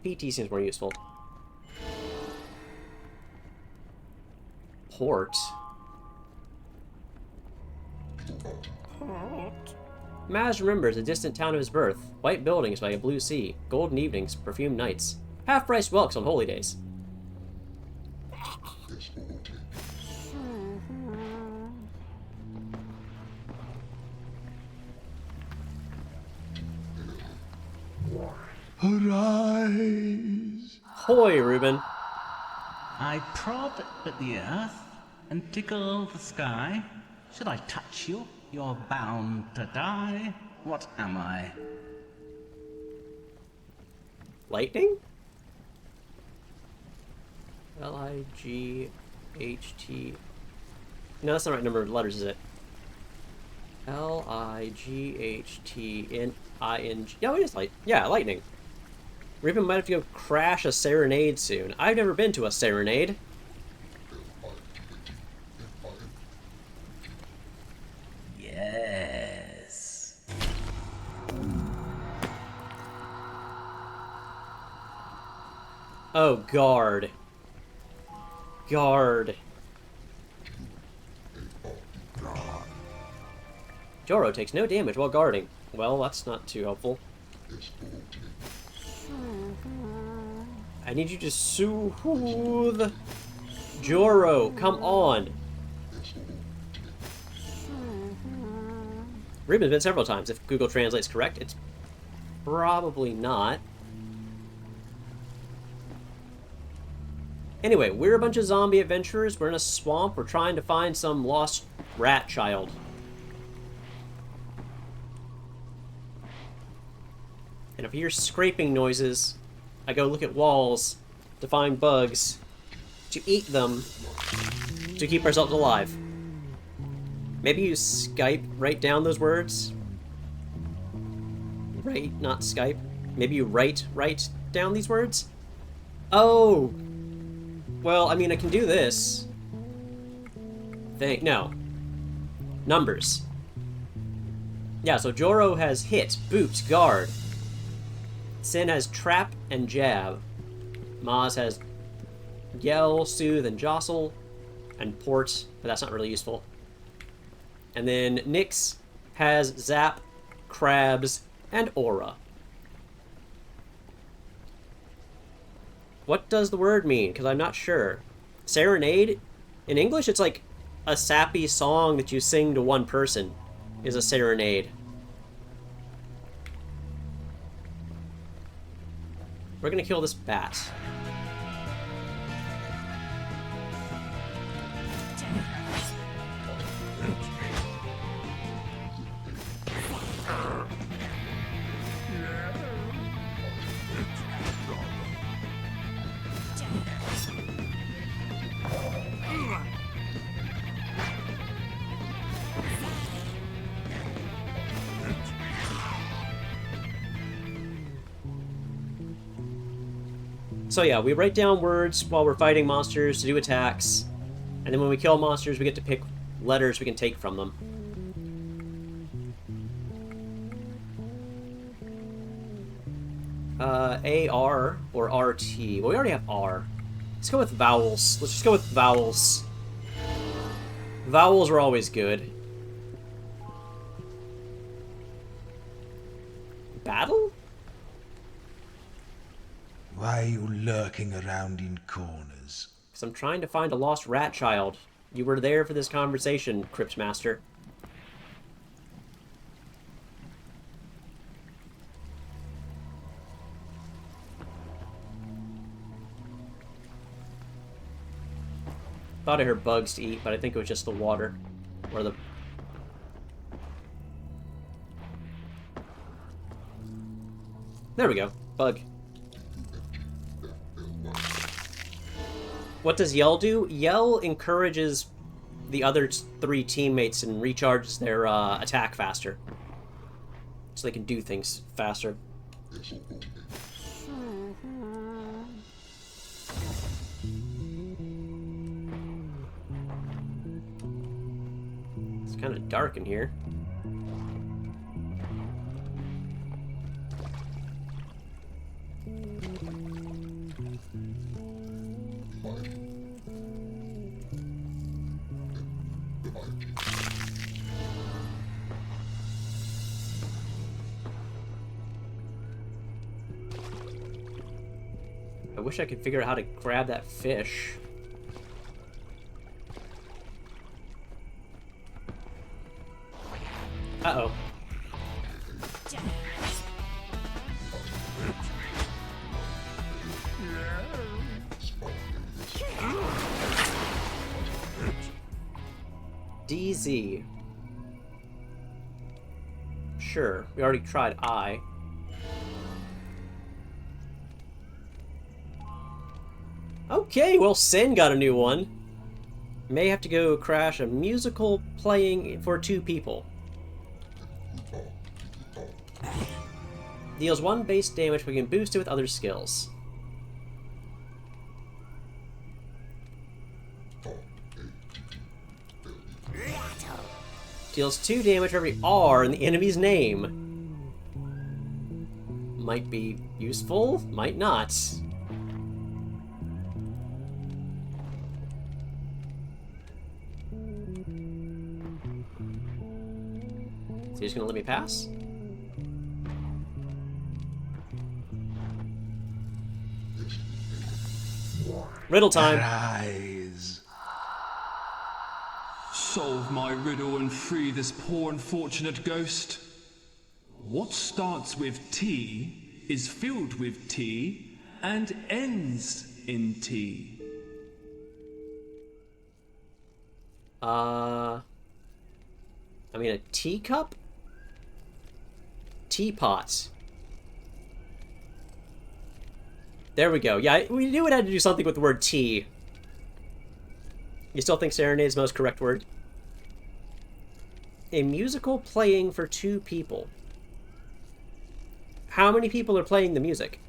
PT seems more useful. Port? Maz remembers a distant town of his birth. White buildings by a blue sea. Golden evenings, perfumed nights. Half-price whelks on holy days. Arise! Hoy, Reuben. I prod at the earth and tickle the sky. Should I touch you, you're bound to die. What am I? Lightning? L-I-G-H-T... No, that's not the right number of letters, is it? L-I-G-H-T-N-I-N-G... Oh, it is light. Yeah, lightning. Reuben might have to go crash a serenade soon. I've never been to a serenade. Yes. Oh, guard. Guard. Joro takes no damage while guarding. Well, that's not too helpful. I need you to soothe. Joro, come on. Reuben's been several times. If Google Translate's correct, it's probably not. Anyway, we're a bunch of zombie adventurers. We're in a swamp. We're trying to find some lost rat child. And if I hear scraping noises, I go look at walls to find bugs, to eat them, to keep ourselves alive. Maybe use Skype, write down those words. Write, not Skype. Maybe you write down these words? Oh! Well, I mean, I can do this. No. Numbers. Yeah, so Joro has hit, boot, guard. Sin has trap and jab. Maz has Yell, Soothe, and Jostle, and Port, but that's not really useful. And then Nyx has Zap, Crabs, and Aura. What does the word mean? Because I'm not sure. Serenade? In English, it's like a sappy song that you sing to one person is a serenade. We're gonna kill this bat. So yeah, we write down words while we're fighting monsters to do attacks, and then when we kill monsters, we get to pick letters we can take from them. A-R or R-T. Well, we already have R. Let's go with vowels. Let's just go with vowels. Vowels are always good. Battle? Why are you lurking around in corners? Because I'm trying to find a lost rat child. You were there for this conversation, Cryptmaster. Thought I heard bugs to eat, but I think it was just the water. Or the... There we go. Bug. What does Yell do? Yell encourages the other three teammates and recharges their attack faster. So they can do things faster. It's kind of dark in here. I wish I could figure out how to grab that fish. Uh-oh. DZ. Sure, we already tried I. Okay, well, Sin got a new one. May have to go crash a musical playing for 2 people. Deals 1 base damage, but we can boost it with other skills. Deals 2 damage for every R in the enemy's name. Might be useful, might not. So you're just gonna let me pass? Riddle time. Arise. Solve my riddle and free this poor unfortunate ghost. What starts with T is filled with T and ends in T. I mean, a teacup? Teapot. There we go. Yeah, we knew it had to do something with the word tea. You still think serenade is the most correct word? A musical playing for 2 people. How many people are playing the music?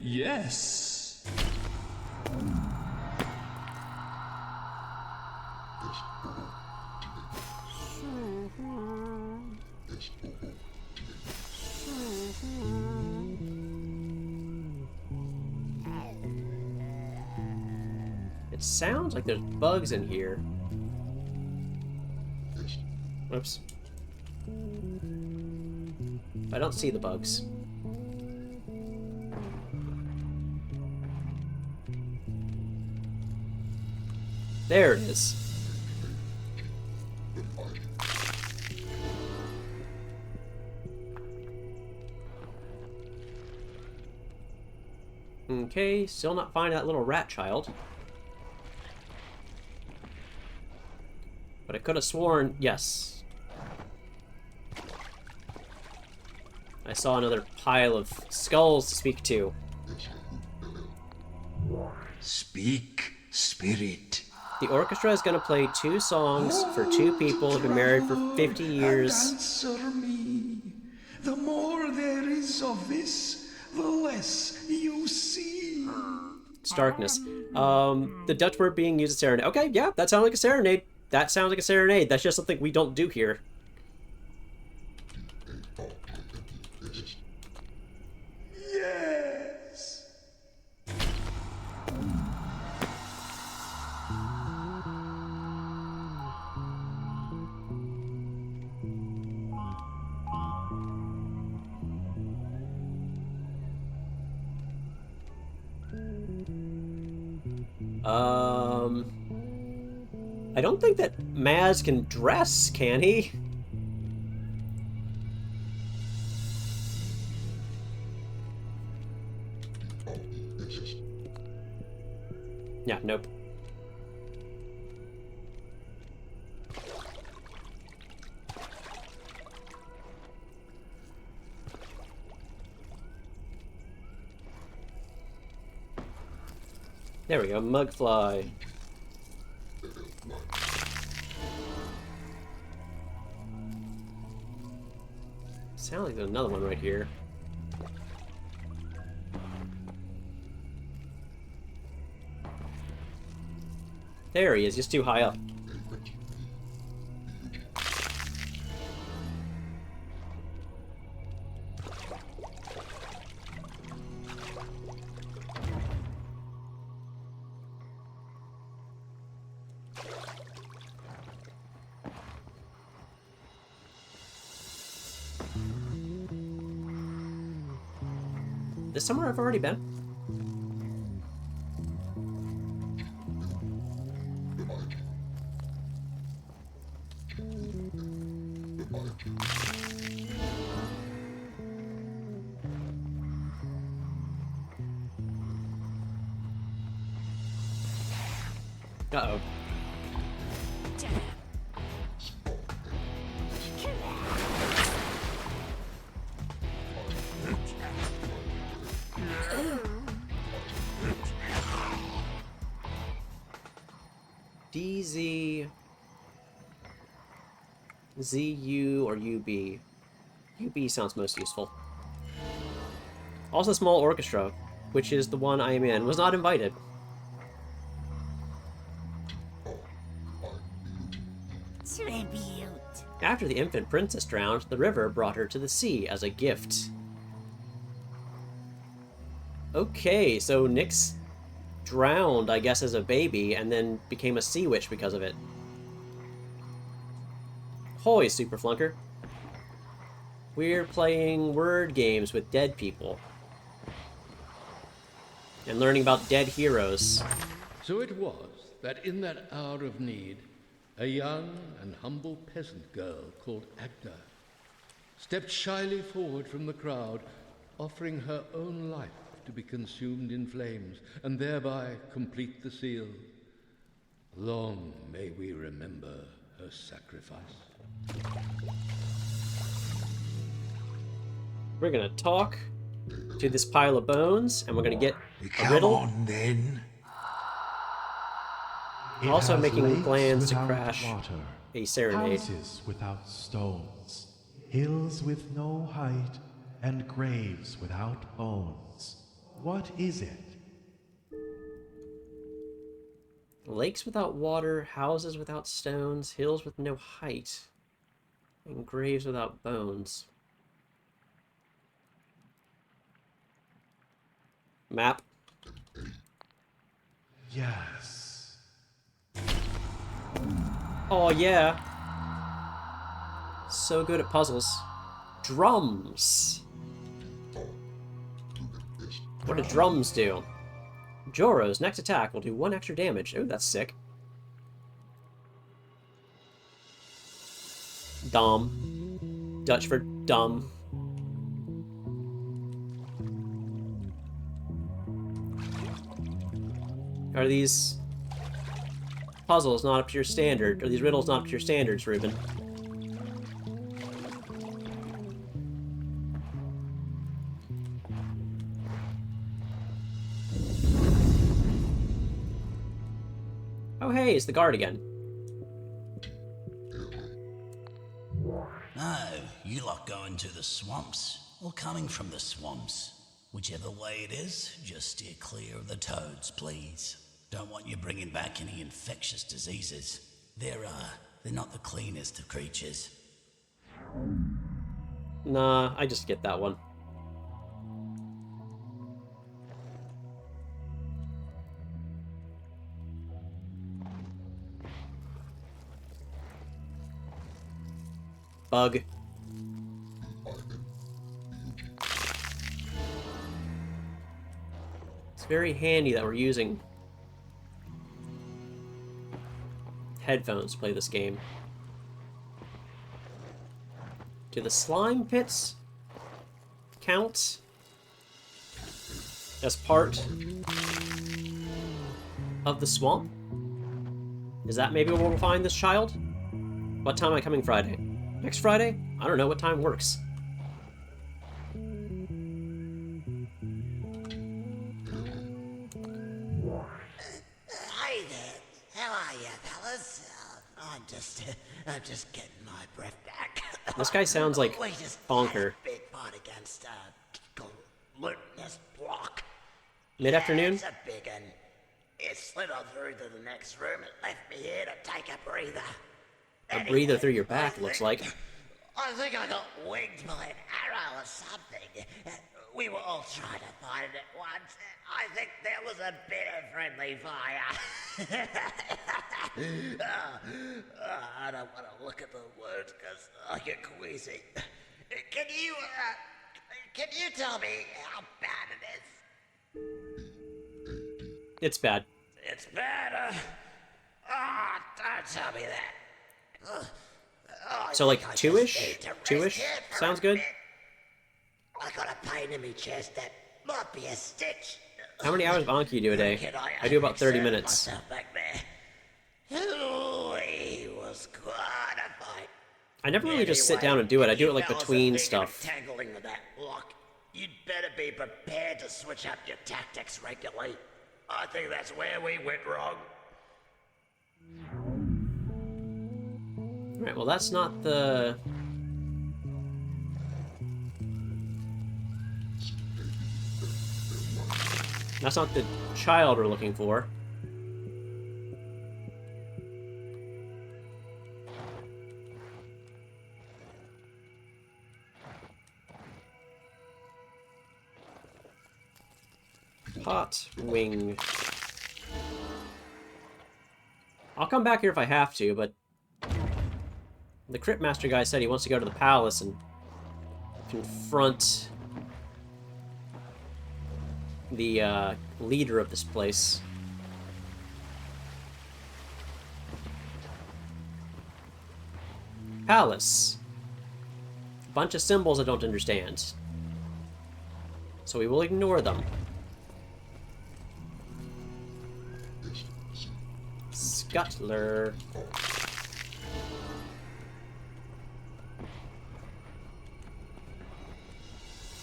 Yes. Sounds like there's bugs in here. Oops. I don't see the bugs. There it is. Okay, still not finding that little rat child. But I could have sworn, yes. I saw another pile of skulls to speak to. Speak, spirit. The orchestra is going to play 2 songs for 2 people who've been married for 50 years. And answer me. The more there is of this, the less you see. It's darkness. The Dutch word being used as serenade. Okay, yeah, that sounds like a serenade. That sounds like a serenade. That's just something we don't do here. Yes. I don't think that Maz can dress, can he? Yeah, nope. There we go, Mugfly. Sounds like there's another one right here. There he is, just too high up. This somewhere I've already been? Uh-oh. DZ... ZU or UB? UB sounds most useful. Also, small orchestra, which is the one I am in, was not invited. Tribute. After the infant princess drowned, the river brought her to the sea as a gift. Okay, so Nyx drowned, I guess, as a baby, and then became a sea witch because of it. Hoy, Super Flunker. We're playing word games with dead people. And learning about dead heroes. So it was that in that hour of need, a young and humble peasant girl called Agda stepped shyly forward from the crowd, offering her own life to be consumed in flames, and thereby complete the seal. Long may we remember her sacrifice. We're gonna talk to this pile of bones, and we're gonna get a Come riddle. on, then. It Also has making lakes plans to without crash water, a serenade. houses without stones, hills with no height, and graves without bones. What is it? Lakes without water, houses without stones, hills with no height, and graves without bones. Map. Yes, Oh, yeah. So good at puzzles. Drums. What do drums do? Joro's next attack will do 1 extra damage. Oh, that's sick. Dumb. Dutch for dumb. Are these puzzles not up to your standard? Are these riddles not up to your standards, Ruben? Oh, hey, it's the guard again. Oh, you lot going to the swamps, or coming from the swamps. Whichever way it is, just steer clear of the toads, please. Don't want you bringing back any infectious diseases. They're not the cleanest of creatures. Nah, I just get that one. Bug. It's very handy that we're using headphones to play this game. Do the slime pits count as part of the swamp? Is that maybe where we'll find this child? What time am I coming Friday? Next Friday? I don't know what time works. Hi there. How are you, fellas? I'm just getting my breath back. This guy sounds like We just Bonker. had a big fight against glutinous block. Mid-afternoon? It's a big one. It slid on through to the next room and left me here to take a breather. A breather through your back, looks like. I think I got winged by an arrow or something. We were all trying to fight it at once. I think there was a bit of friendly fire. I don't want to look at the wounds because I get queasy. Can you tell me how bad it is? It's bad. It's bad. Don't tell me that. So like 2-ish? 2-ish? Sounds good? I got a pain in my chest that might be a stitch. How many hours of Anki do you do a day? I do about 30 minutes. Back there. Ooh, he was quite a fight. I never really just sit down and do it. I do it like Fellas are between thinking of stuff. Tangling with that block. You'd better be prepared to switch up your tactics regularly. I think that's where we went wrong. Alright, well that's not the... That's not the child we're looking for. Hot wing. I'll come back here if I have to, but the Cryptmaster guy said he wants to go to the palace and confront the leader of this place. Palace. A bunch of symbols I don't understand. So we will ignore them. Scuttler.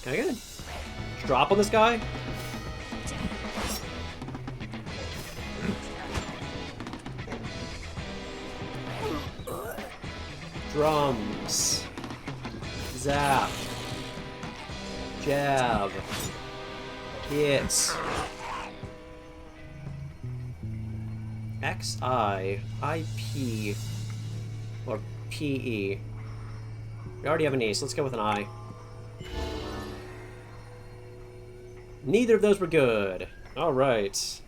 Can I get a drop on this guy? Drums. Zap. Jab. Hits. XI, IP, or PE. We already have an E, so let's go with an I. Neither of those were good. Alright.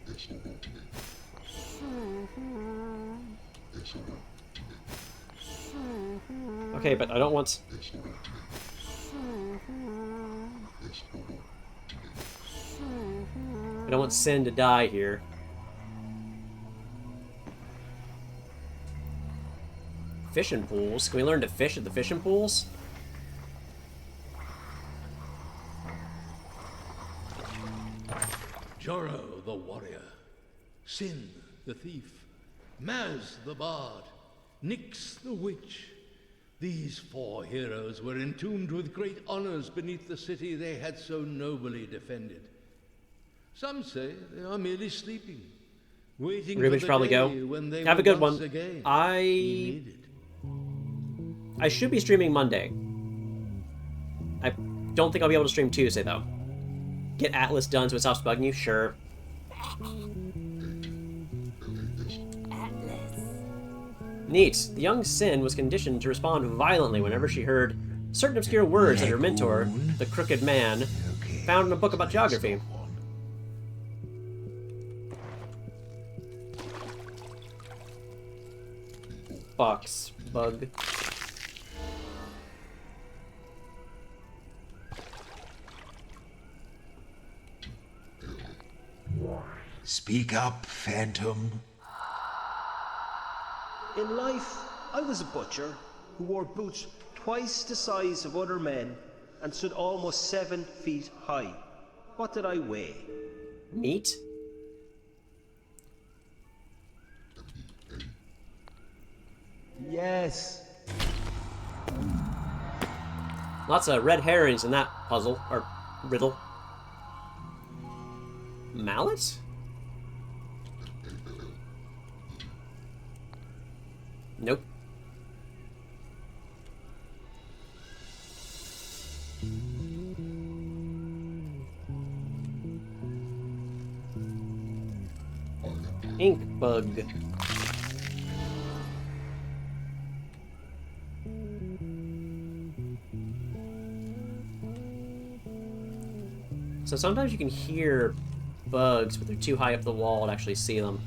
Okay, but I don't want... I don't want Sin to die here. Fishing pools? Can we learn to fish at the fishing pools? Joro the warrior, Sin the thief, Maz the bard, Nyx the witch. These 4 heroes were entombed with great honors beneath the city they had so nobly defended. Some say they are merely sleeping, waiting Ruben for should the probably day go. when they Have a will good once one. again be I needed. should be streaming Monday. I don't think I'll be able to stream Tuesday, though. Get Atlas done so it stops bugging you? Sure. Neat. The young Sin was conditioned to respond violently whenever she heard certain obscure words that her mentor, the Crooked Man, found in a book about geography. Box. Bug. Speak up, Phantom. In life, I was a butcher who wore boots twice the size of other men and stood almost 7 feet high. What did I weigh? Meat? Yes. Lots of red herrings in that puzzle, or riddle. Mallet? Nope. Ink bug. So sometimes you can hear bugs, but they're too high up the wall to actually see them.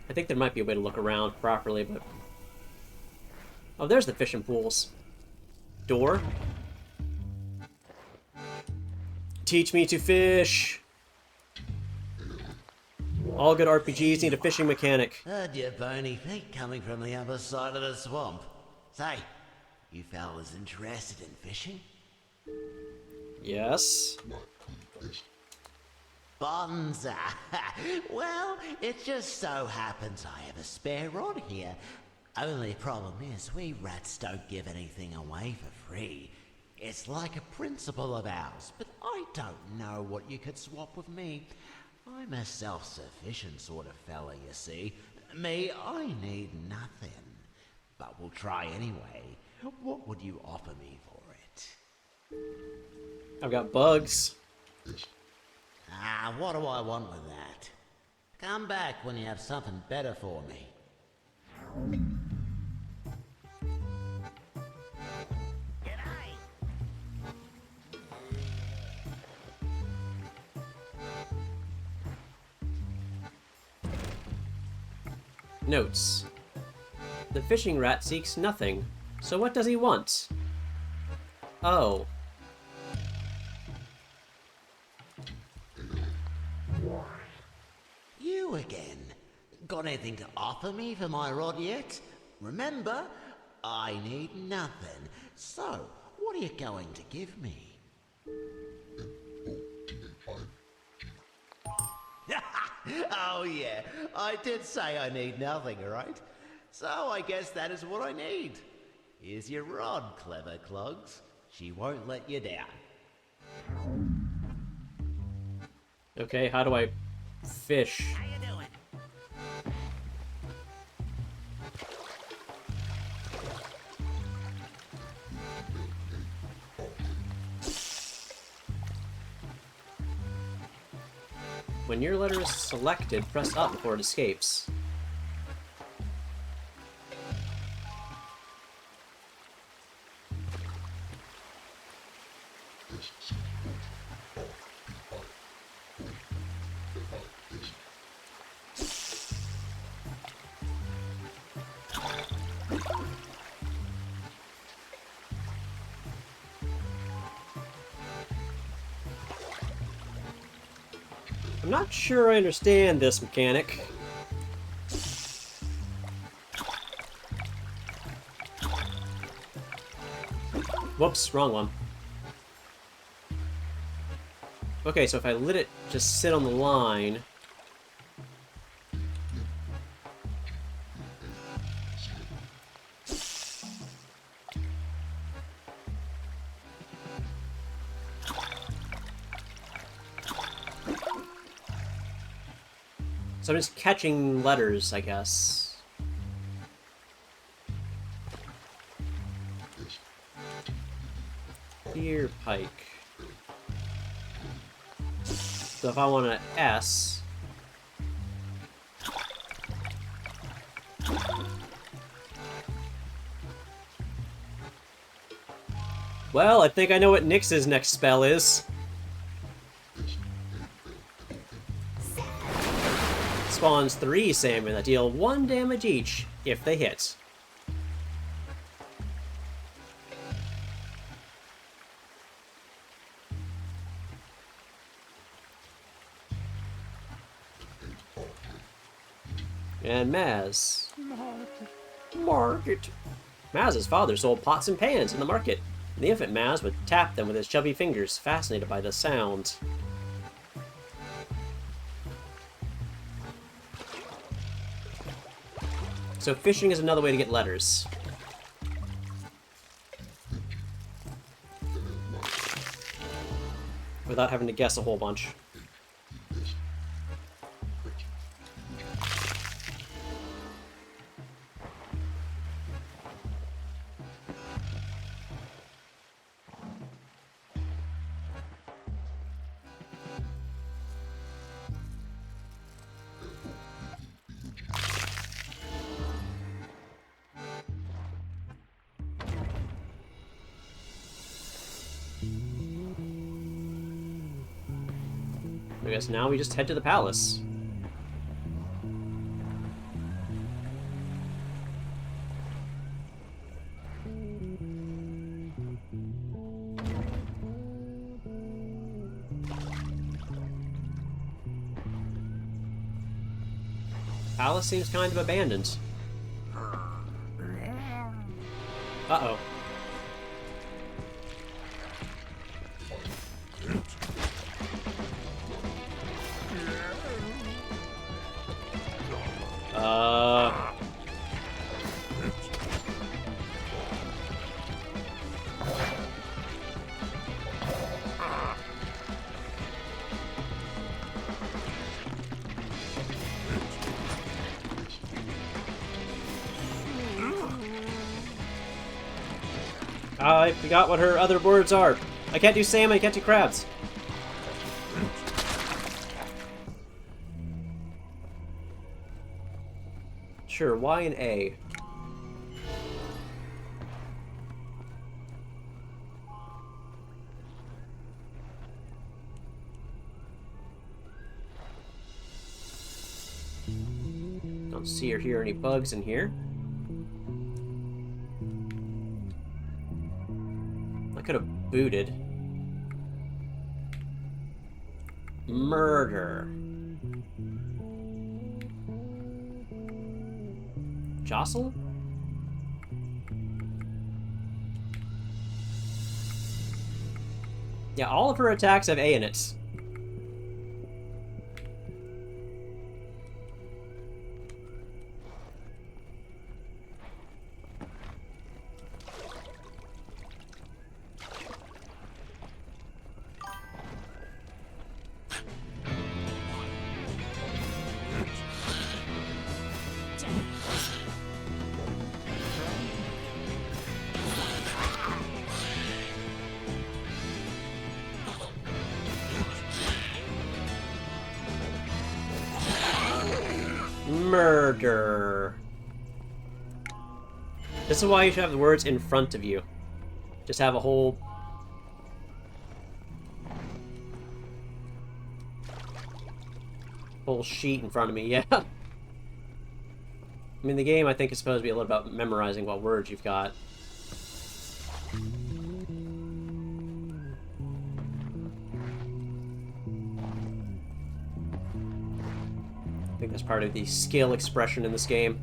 I think there might be a way to look around properly, but... Oh, there's the fishing pools. Door. Teach me to fish! All good RPGs need a fishing mechanic. Heard your bony feet coming from the other side of the swamp. Say, you fellas interested in fishing? Yes. Bonza! Well, it just so happens I have a spare rod here. Only problem is, we rats don't give anything away for free. It's like a principle of ours, but I don't know what you could swap with me. I'm a self-sufficient sort of fella, you see. Me, I need nothing. But we'll try anyway. What would you offer me for it? I've got bugs. Ah, what do I want with that? Come back when you have something better for me. Notes. The fishing rat seeks nothing. So what does he want? Oh. You again. Got anything to offer me for my rod yet? Remember, I need nothing. So, what are you going to give me? Oh yeah, I did say I need nothing, right? So I guess that is what I need. Here's your rod, clever clogs. She won't let you down. Okay, how do I fish? How you doing? When your letter is selected, press up before it escapes. I'm not sure I understand this mechanic. Whoops, wrong one. Okay, so if I let it just sit on the line... So I'm just catching letters, I guess. Beer pike. So if I want an S... Well, I think I know what Nyx's next spell is. Spawns 3 salmon that deal 1 damage each if they hit. And Maz. Market. Maz's father sold pots and pans in the market. And the infant Maz would tap them with his chubby fingers, fascinated by the sound. So fishing is another way to get letters. Without having to guess a whole bunch. I guess now we just head to the palace. Palace seems kind of abandoned. Uh-oh. I forgot what her other words are. I can't do salmon, I can't do crabs. Sure, Y and A. Don't see or hear any bugs in here. I could have booted. Murder. Jostle? Yeah, all of her attacks have A in it. Murder. This is why you should have the words in front of you. Just have a whole Whole sheet in front of me, yeah. I mean, the game, I think, is supposed to be a little about memorizing what words you've got. I think that's part of the skill expression in this game.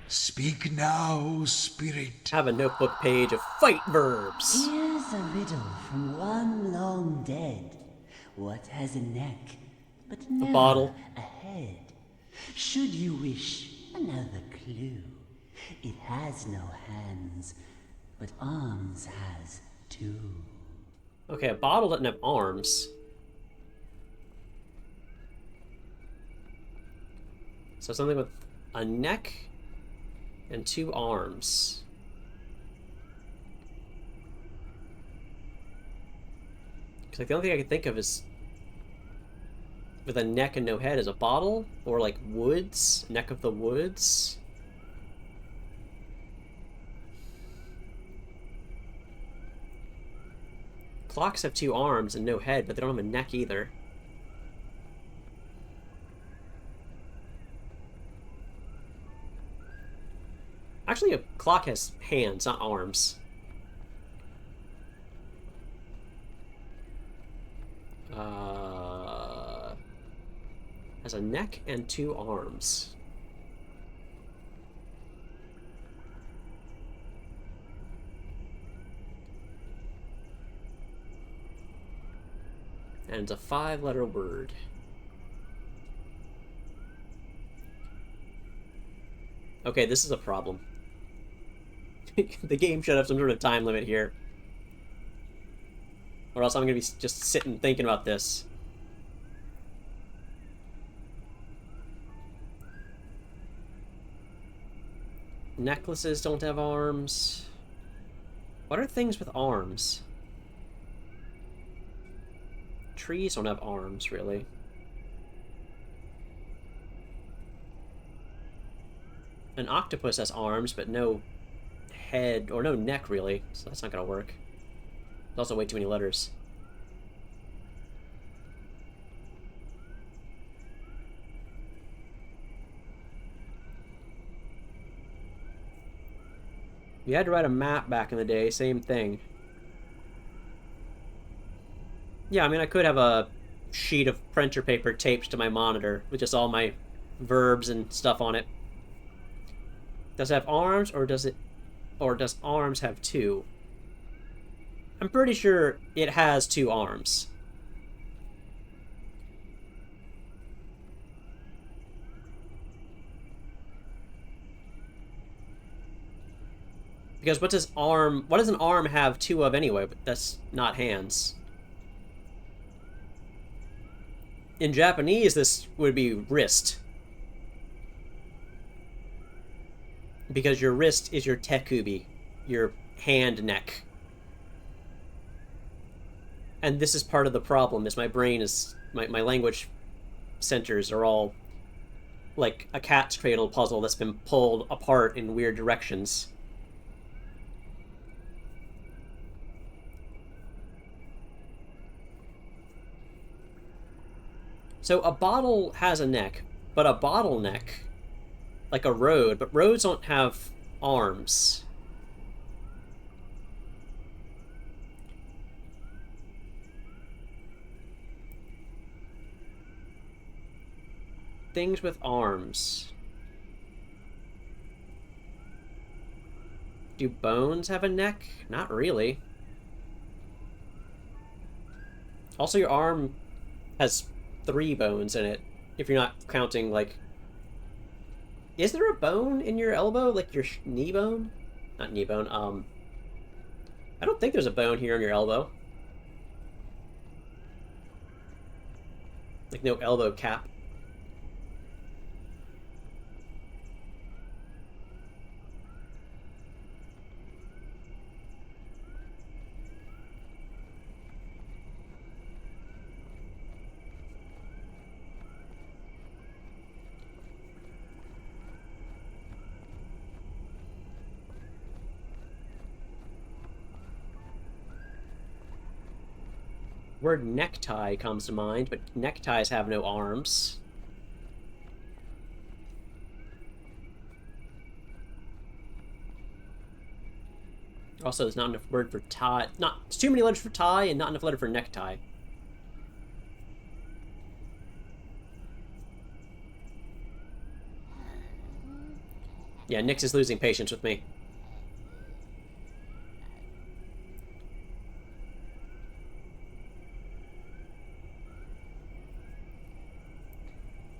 Speak now, spirit. Have a notebook page of fight verbs. Here's a riddle from one long dead. What has a neck, but never bottle. a head? Should you wish another clue, it has no hands, but arms has two. Okay, a bottle doesn't have arms. So something with a neck and two arms. Because like the only thing I can think of is with a neck and no head is a bottle, or like woods, neck of the woods. Clocks have two arms and no head, but they don't have a neck either. Actually, a clock has hands, not arms. Has a neck and two arms. And it's a 5-letter word. Okay, this is a problem. The game should have some sort of time limit here. Or else I'm going to be just sitting thinking about this. Necklaces don't have arms. What are things with arms? Trees don't have arms, really. An octopus has arms, but no head, or no neck, really, so that's not gonna work. There's also way too many letters. You had to write a map back in the day, same thing. Yeah, I mean, I could have a sheet of printer paper taped to my monitor with just all my verbs and stuff on it. Does it have arms, or does arms have two? I'm pretty sure it has two arms. Because what does an arm have two of anyway? But that's not hands. In Japanese, this would be wrist. Because your wrist is your tekubi, your hand neck. And this is part of the problem, is my brain is... My language centers are all like a cat's cradle puzzle that's been pulled apart in weird directions. So a bottle has a neck, but a bottleneck, like a road, but roads don't have arms. Things with arms. Do bones have a neck? Not really. Also, your arm has 3 bones in it, if you're not counting, like... Is there a bone in your elbow? Like your knee bone? Not knee bone, I don't think there's a bone here in your elbow. Like no elbow cap. word necktie comes to mind, but neckties have no arms. Also, there's not enough word for tie. There's too many letters for tie and not enough letter for necktie. Yeah, Nyx is losing patience with me.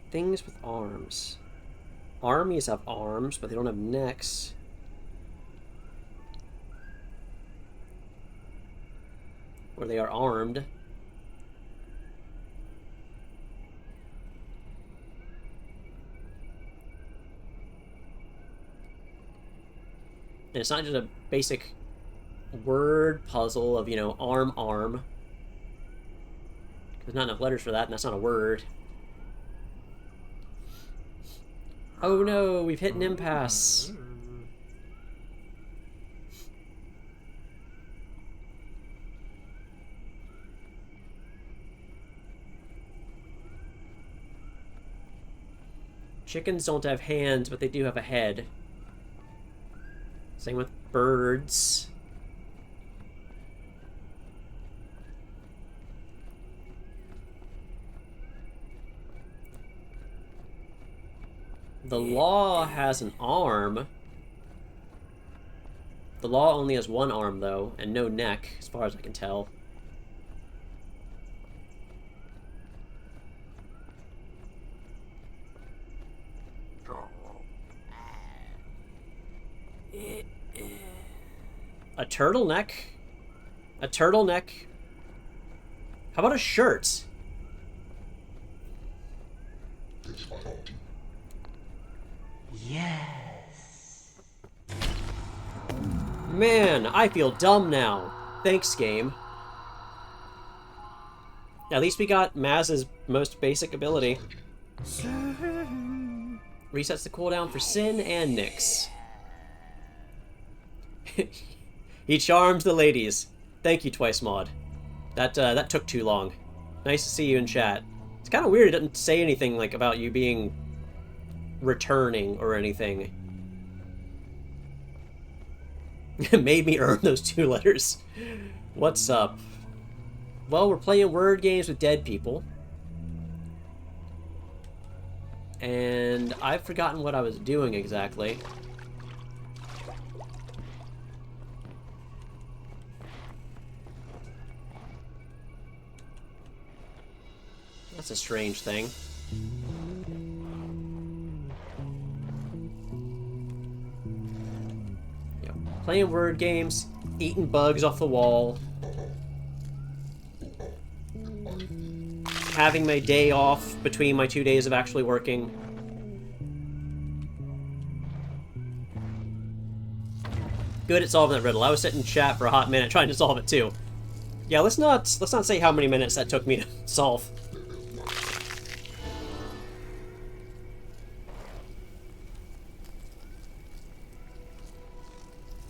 Things with arms. Armies have arms, but they don't have necks. Or they are armed. And it's not just a basic word puzzle of, you know, arm. There's not enough letters for that, and that's not a word. Oh no, we've hit an impasse. Chickens don't have hands, but they do have a head. Same with birds. The law has an arm. The law only has one arm, though, and no neck, as far as I can tell. A turtleneck? A turtleneck? How about a shirt? Yes. Man, I feel dumb now. Thanks, game. At least we got Maz's most basic ability. Resets the cooldown for Sin and Nyx. He charms the ladies. Thank you, Twice Mod. That took too long. Nice to see you in chat. It's kind of weird it doesn't say anything like about you being returning or anything. Made me earn those 2 letters. What's up? Well, we're playing word games with dead people. And I've forgotten what I was doing exactly. That's a strange thing. Yeah, playing word games, eating bugs off the wall, having my day off between my 2 days of actually working. Good at solving that riddle. I was sitting in chat for a hot minute trying to solve it too. Yeah, let's not say how many minutes that took me to solve.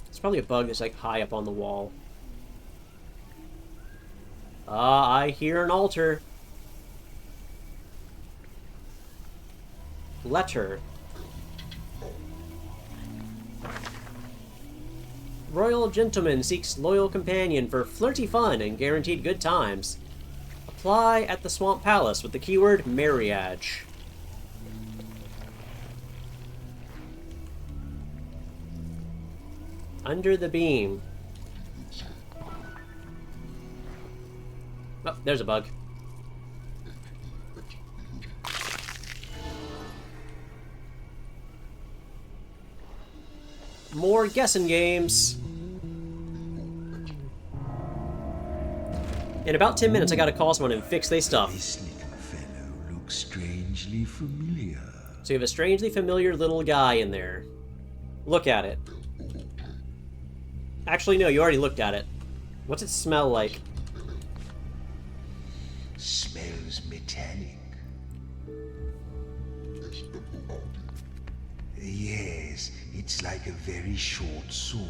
It's probably a bug that's like high up on the wall. Ah, I hear an altar. Letter. Royal gentleman seeks loyal companion for flirty fun and guaranteed good times. Apply at the Swamp Palace with the keyword marriage. Under the beam. Oh, there's a bug. More guessing games. In about 10 minutes, I gotta call someone and fix their stuff. This little fellow looks strangely familiar. So you have a strangely familiar little guy in there. Look at it. Actually, no, you already looked at it. What's it smell like? Smells metallic. Yes, it's like a very short sword.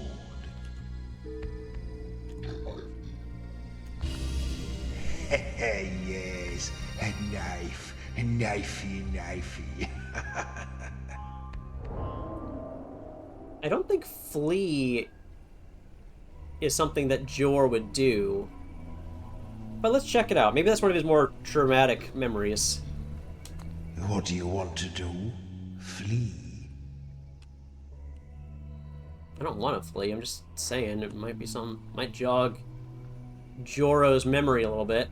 Yes, a knife. Knifey, knifey. I don't think flee is something that Jor would do. But let's check it out. Maybe that's one of his more traumatic memories. What do you want to do? Flee? I don't want to flee. I'm just saying it might be some... might jog Joro's memory a little bit.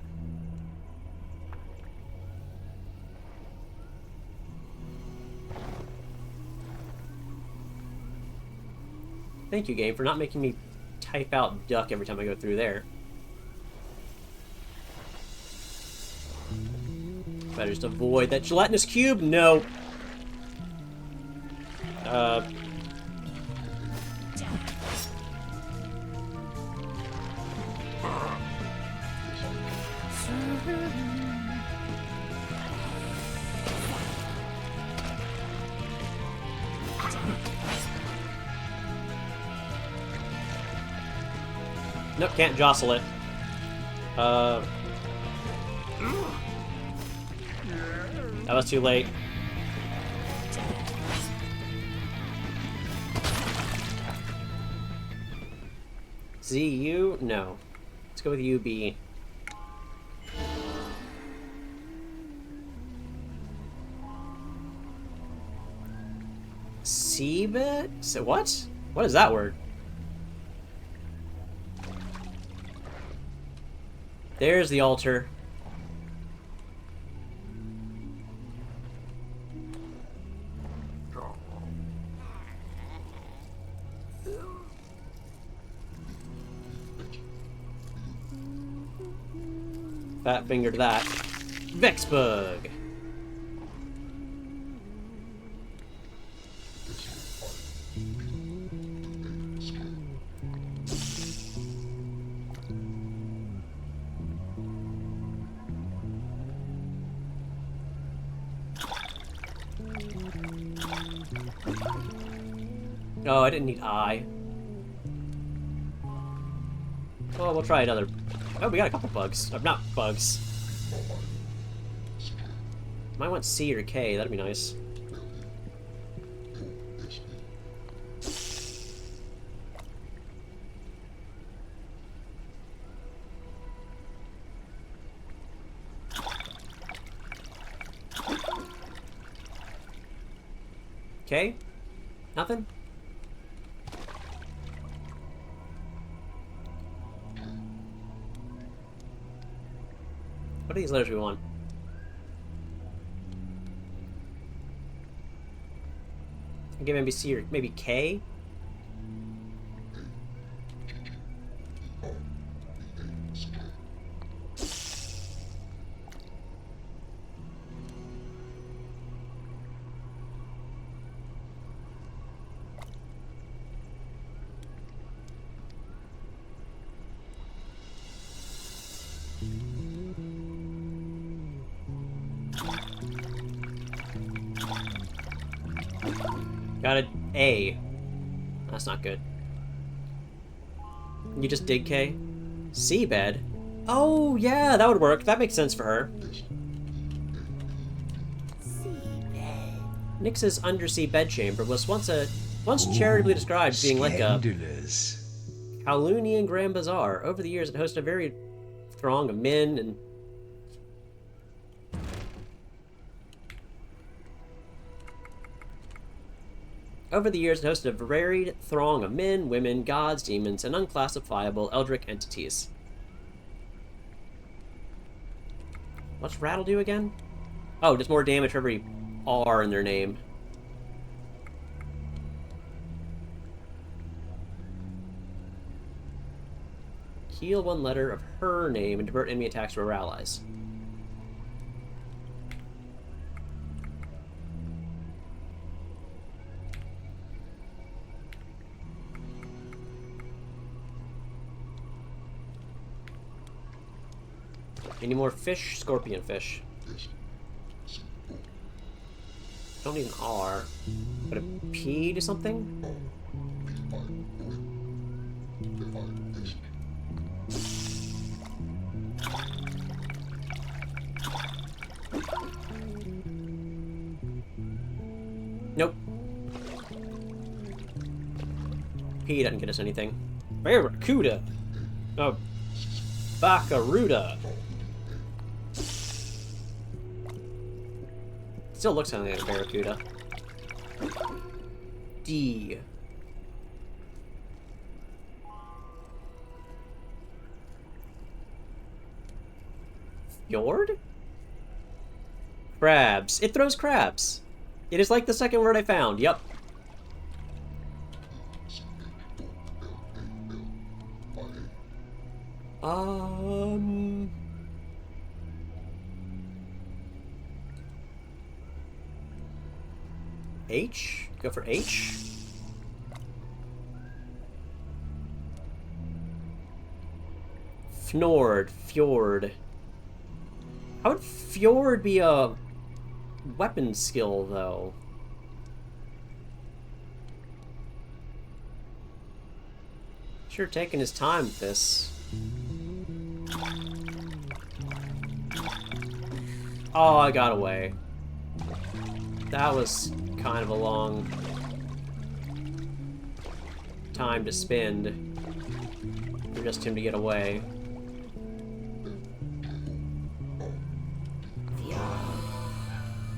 Thank you, game, for not making me type out duck every time I go through there. Better just avoid that gelatinous cube. No. Nope, can't jostle it. That was too late. ZU? No. Let's go with UB. Seabed? So what? What is that word? There's the altar. Fat finger to that. Vexbug! Oh, I didn't need eye. Well, we'll try another. Oh, we got a couple bugs. Not bugs. Might want C or K, that'd be nice. K? Nothing? What are these letters we want? I give maybe C or maybe K? Got an A. That's not good. You just dig K? Seabed? Oh, yeah, that would work. That makes sense for her. Nyx's undersea bedchamber was once charitably described as being like a Kowloonian Grand Bazaar. Over the years, it hosted a varied throng of men and Over the years, it hosted a varied throng of men, women, gods, demons, and unclassifiable eldritch entities. What's Rattle do again? Oh, just more damage for every R in their name. Heal one letter of her name and divert enemy attacks to her allies. Any more fish? Scorpion fish. Don't need an R. But a P to something? He doesn't get us anything. Barracuda! Oh. Bakaruda! Still looks something like a barracuda. D. Fjord? Crabs. It throws crabs. It is like the second word I found. Yep. H? Go for H? Fjord. How would Fjord be a weapon skill, though? Sure taking his time with this. Oh, I got away. That was kind of a long time to spend for just him to get away.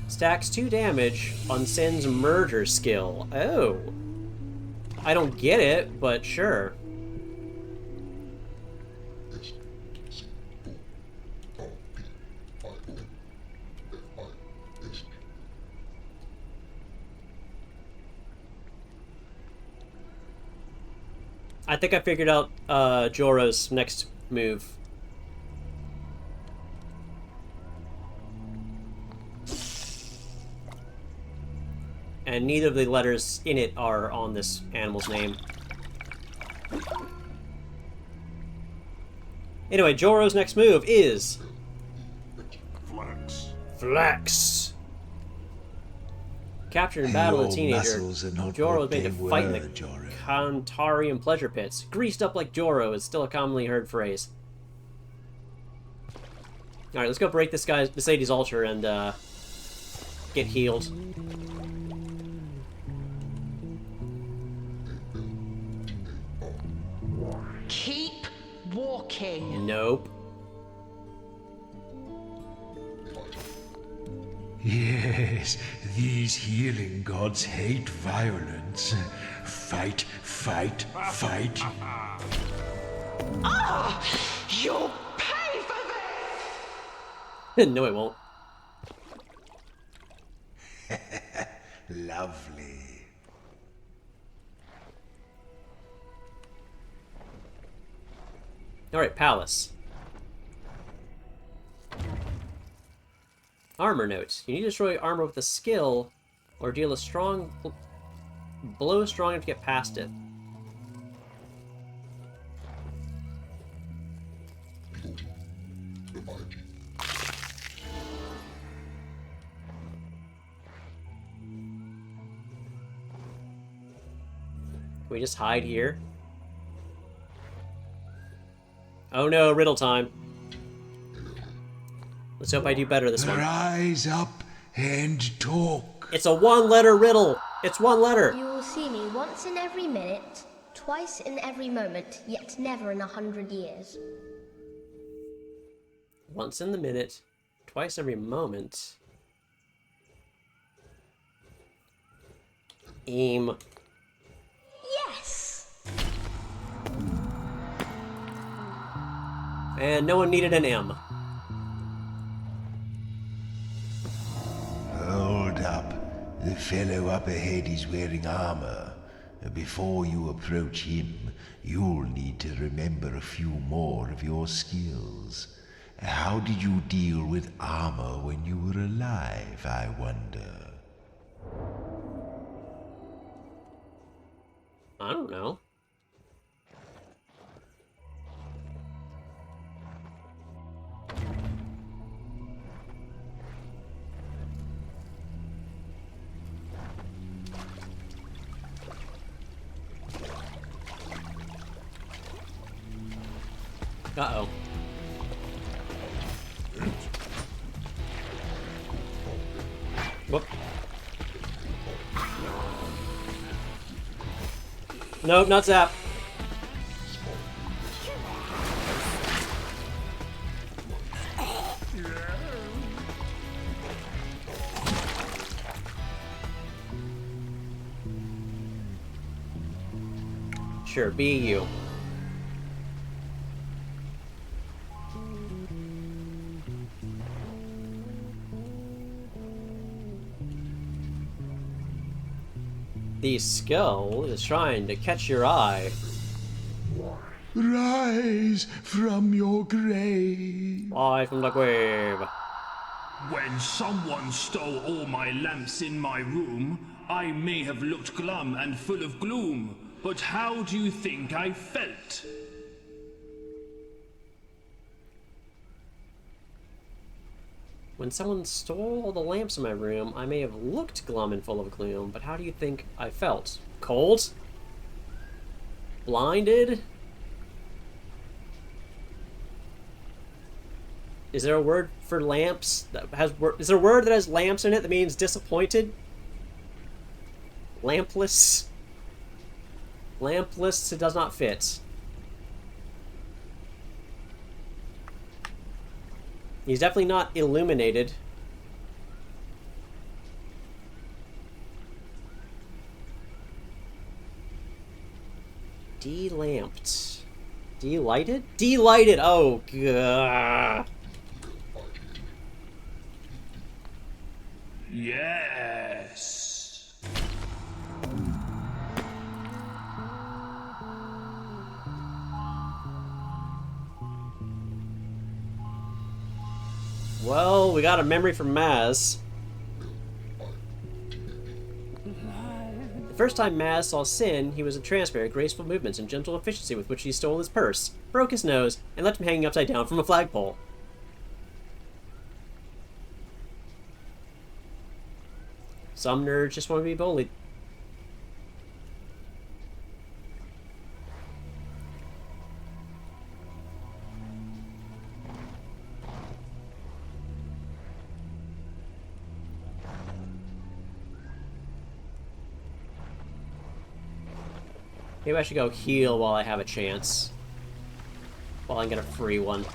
Stacks 2 damage on Sin's murder skill. Oh. I don't get it, but sure. I think I figured out Joro's next move. And neither of the letters in it are on this animal's name. Anyway, Joro's next move is... Flex. Captured in battle a teenager, Joro was made to fight in the Kantarian pleasure pits. Greased up like Joro is still a commonly heard phrase. Alright, let's go break this lady's altar and get healed. Keep walking. Nope. Yes, these healing gods hate violence. Fight, fight, fight. Ah! You'll pay for this! No, it won't. Lovely. Alright, Palace. Armor note. You need to destroy armor with a skill, or deal a strong blow strong enough to get past it. Can we just hide here? Oh no, riddle time. Let's hope I do better this one. Rise up and talk. It's a one-letter riddle. It's one letter. You will see me once in every minute, twice in every moment, yet never in 100 years. Once in the minute, twice every moment. Aim. Yes! And no one needed an M. Hold up. The fellow up ahead is wearing armor. Before you approach him, you'll need to remember a few more of your skills. How did you deal with armor when you were alive, I wonder? I don't know. Uh-oh. Whoop. Nope, not zap. Sure, be you. The skull is trying to catch your eye. Rise from your grave. Rise from the grave. When someone stole all my lamps in my room, I may have looked glum and full of gloom, but how do you think I felt? When someone stole all the lamps in my room, I may have looked glum and full of gloom, but how do you think I felt? Cold? Blinded? Is there a word for lamps that has is there a word that has lamps in it that means disappointed? Lampless? Lampless, it does not fit. He's definitely not illuminated. Delamped. Delighted? Delighted! Oh, god. Yes. Well, we got a memory from Maz. The first time Maz saw Sin, he was entranced by her graceful movements and gentle efficiency with which he stole his purse, broke his nose, and left him hanging upside down from a flagpole. Some nerds just want to be bullied. Maybe I should go heal while I have a chance. While I can get a free one.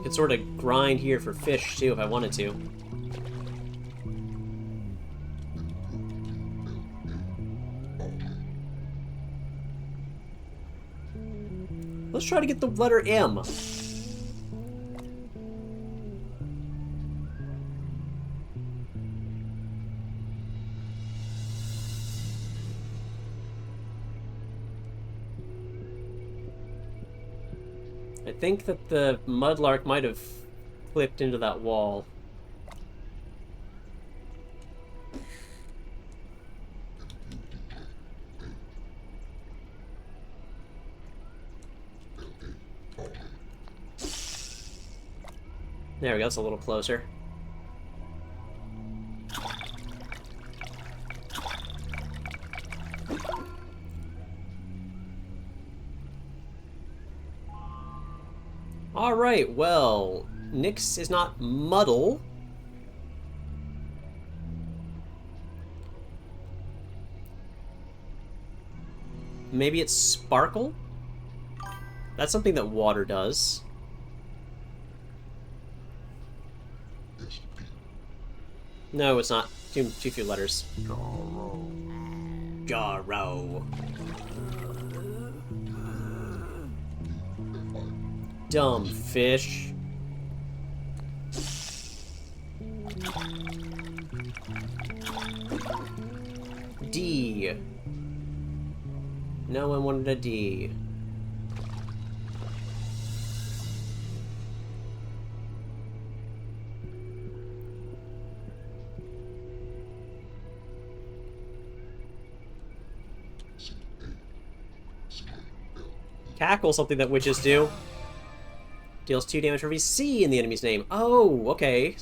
Could sort of grind here for fish too if I wanted to. Let's try to get the letter M. I think that the mudlark might have clipped into that wall. There we go, that's a little closer. Alright, well, Nyx is not Muddle. Maybe it's Sparkle? That's something that water does. No, it's not. Too few letters. Jarro. Dumb fish. D. No one wanted a D. Cackle, something that witches do. Deals 2 damage for every C in the enemy's name. Oh, okay.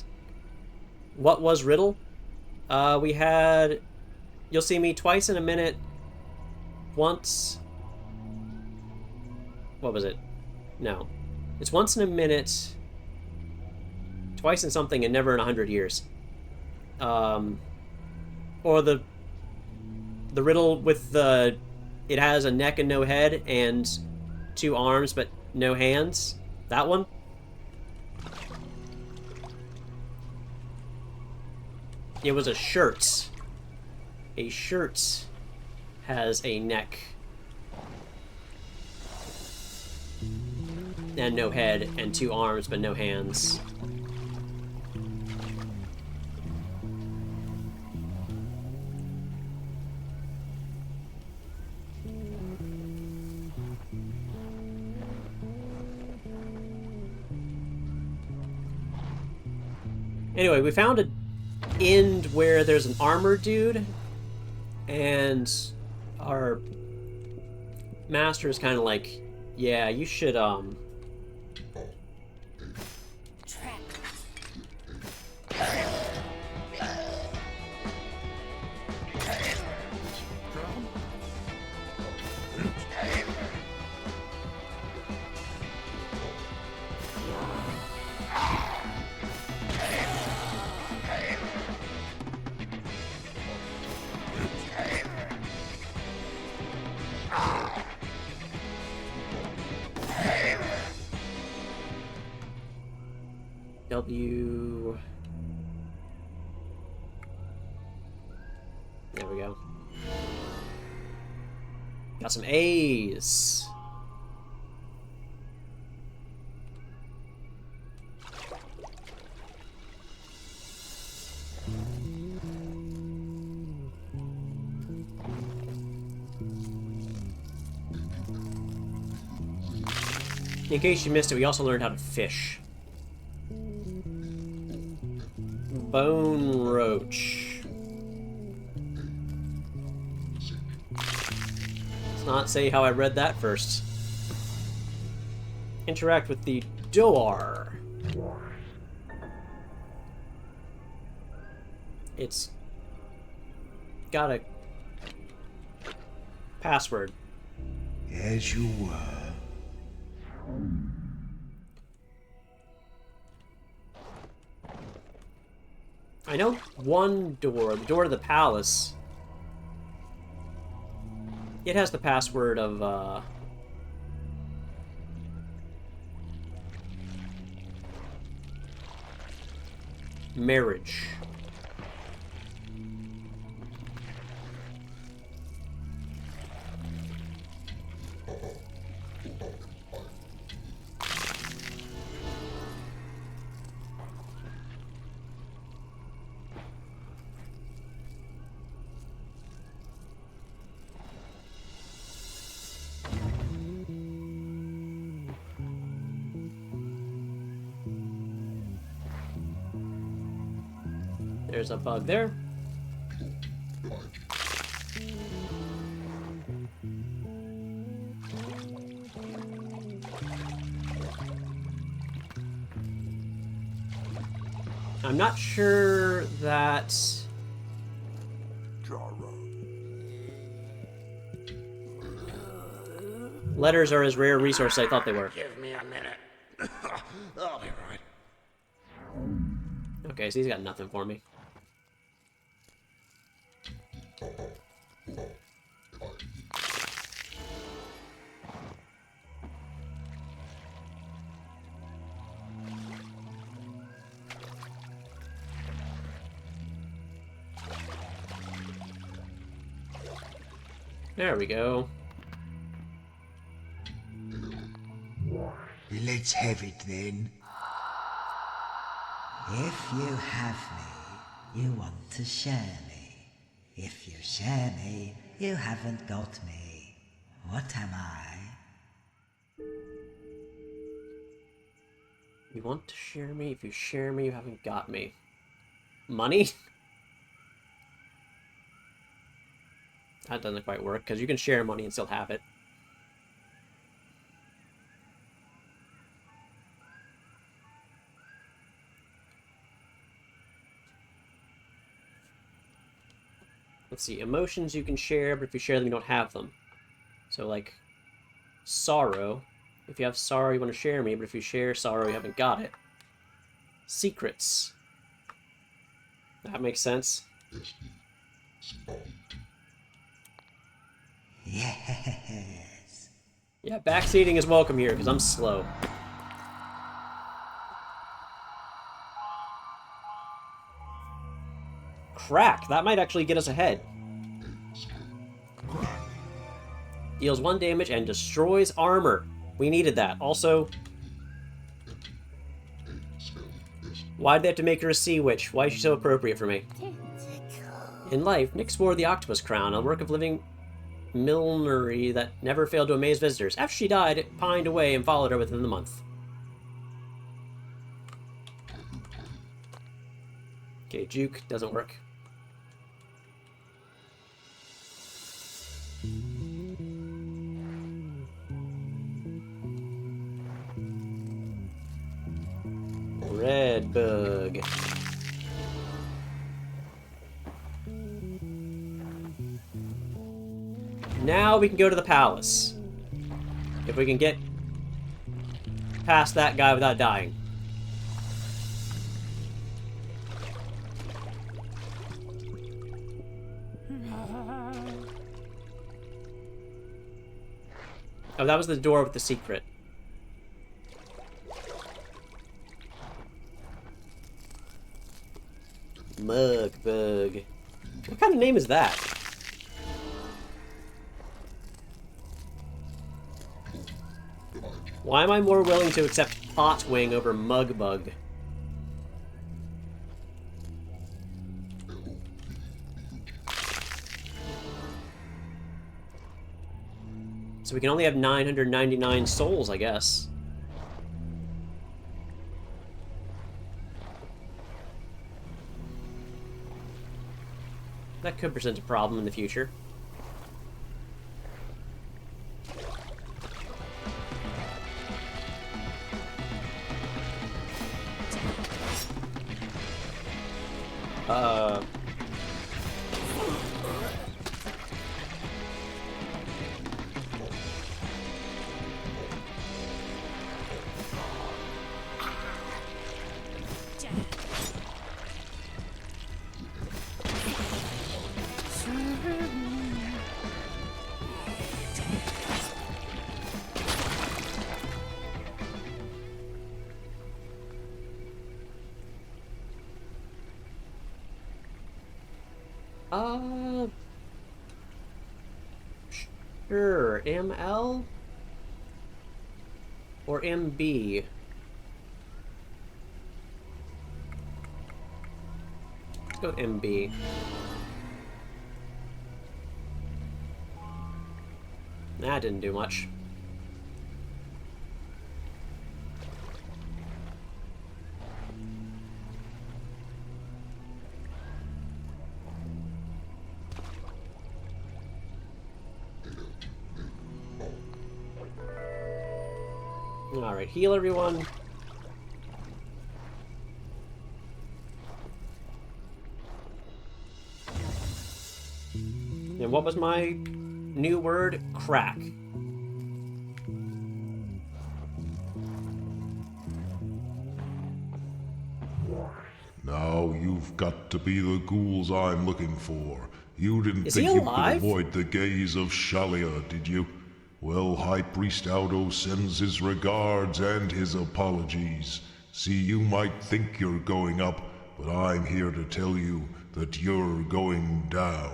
What was Riddle? We had... You'll see me twice in a minute. once... What was it? No. It's once in a minute, twice in something, and never in 100 years. Or the riddle with the... It has a neck and no head, and 2 arms but no hands. That one? It was a shirt. A shirt has a neck and no head, and 2 arms but no hands. Anyway, we found an end where there's an armor dude, and our master is kind of like, yeah, you should, W... There we go. Got some A's. In case you missed it, we also learned how to fish. Bone roach. Let's not say how I read that first. Interact with the door. It's got a password. As you were. I know one door, the door to the palace. It has the password of, marriage. There's a bug there. I'm not sure that... letters are as rare a resource as I thought they were. Give me a minute. I'll be right. Okay, so he's got nothing for me. There we go. Let's have it then. If you have me, you want to share me. If you share me, you haven't got me. What am I? You want to share me? If you share me, you haven't got me. Money? That doesn't quite work, because you can share money and still have it. Let's see, emotions you can share, but if you share them, you don't have them. So, like, sorrow. If you have sorrow, you want to share me, but if you share sorrow, you haven't got it. Secrets. That makes sense. Yes. Yeah, backseating is welcome here, because I'm slow. Crack! That might actually get us ahead. Deals 1 damage and destroys armor. We needed that. Also, why'd they have to make her a sea witch? Why is she so appropriate for me? In life, Nyx wore the octopus crown, a work of living millinery that never failed to amaze visitors. After she died, it pined away and followed her within the month. Okay, juke doesn't work. Red bug. Now we can go to the palace. If we can get past that guy without dying. Oh, that was the door with the secret. Mug bug. What kind of name is that? Why am I more willing to accept Potwing over Mug Bug? So we can only have 999 souls, I guess. That could present a problem in the future. Sure. ML? Or MB? Let's go with MB. That didn't do much. Alright, heal everyone. And what was my new word? Crack. Now you've got to be the ghouls I'm looking for. You didn't Is think he you could alive? avoid the gaze of Shalia, did you? Well, High Priest Aldo sends his regards and his apologies. See, you might think you're going up, but I'm here to tell you that you're going down.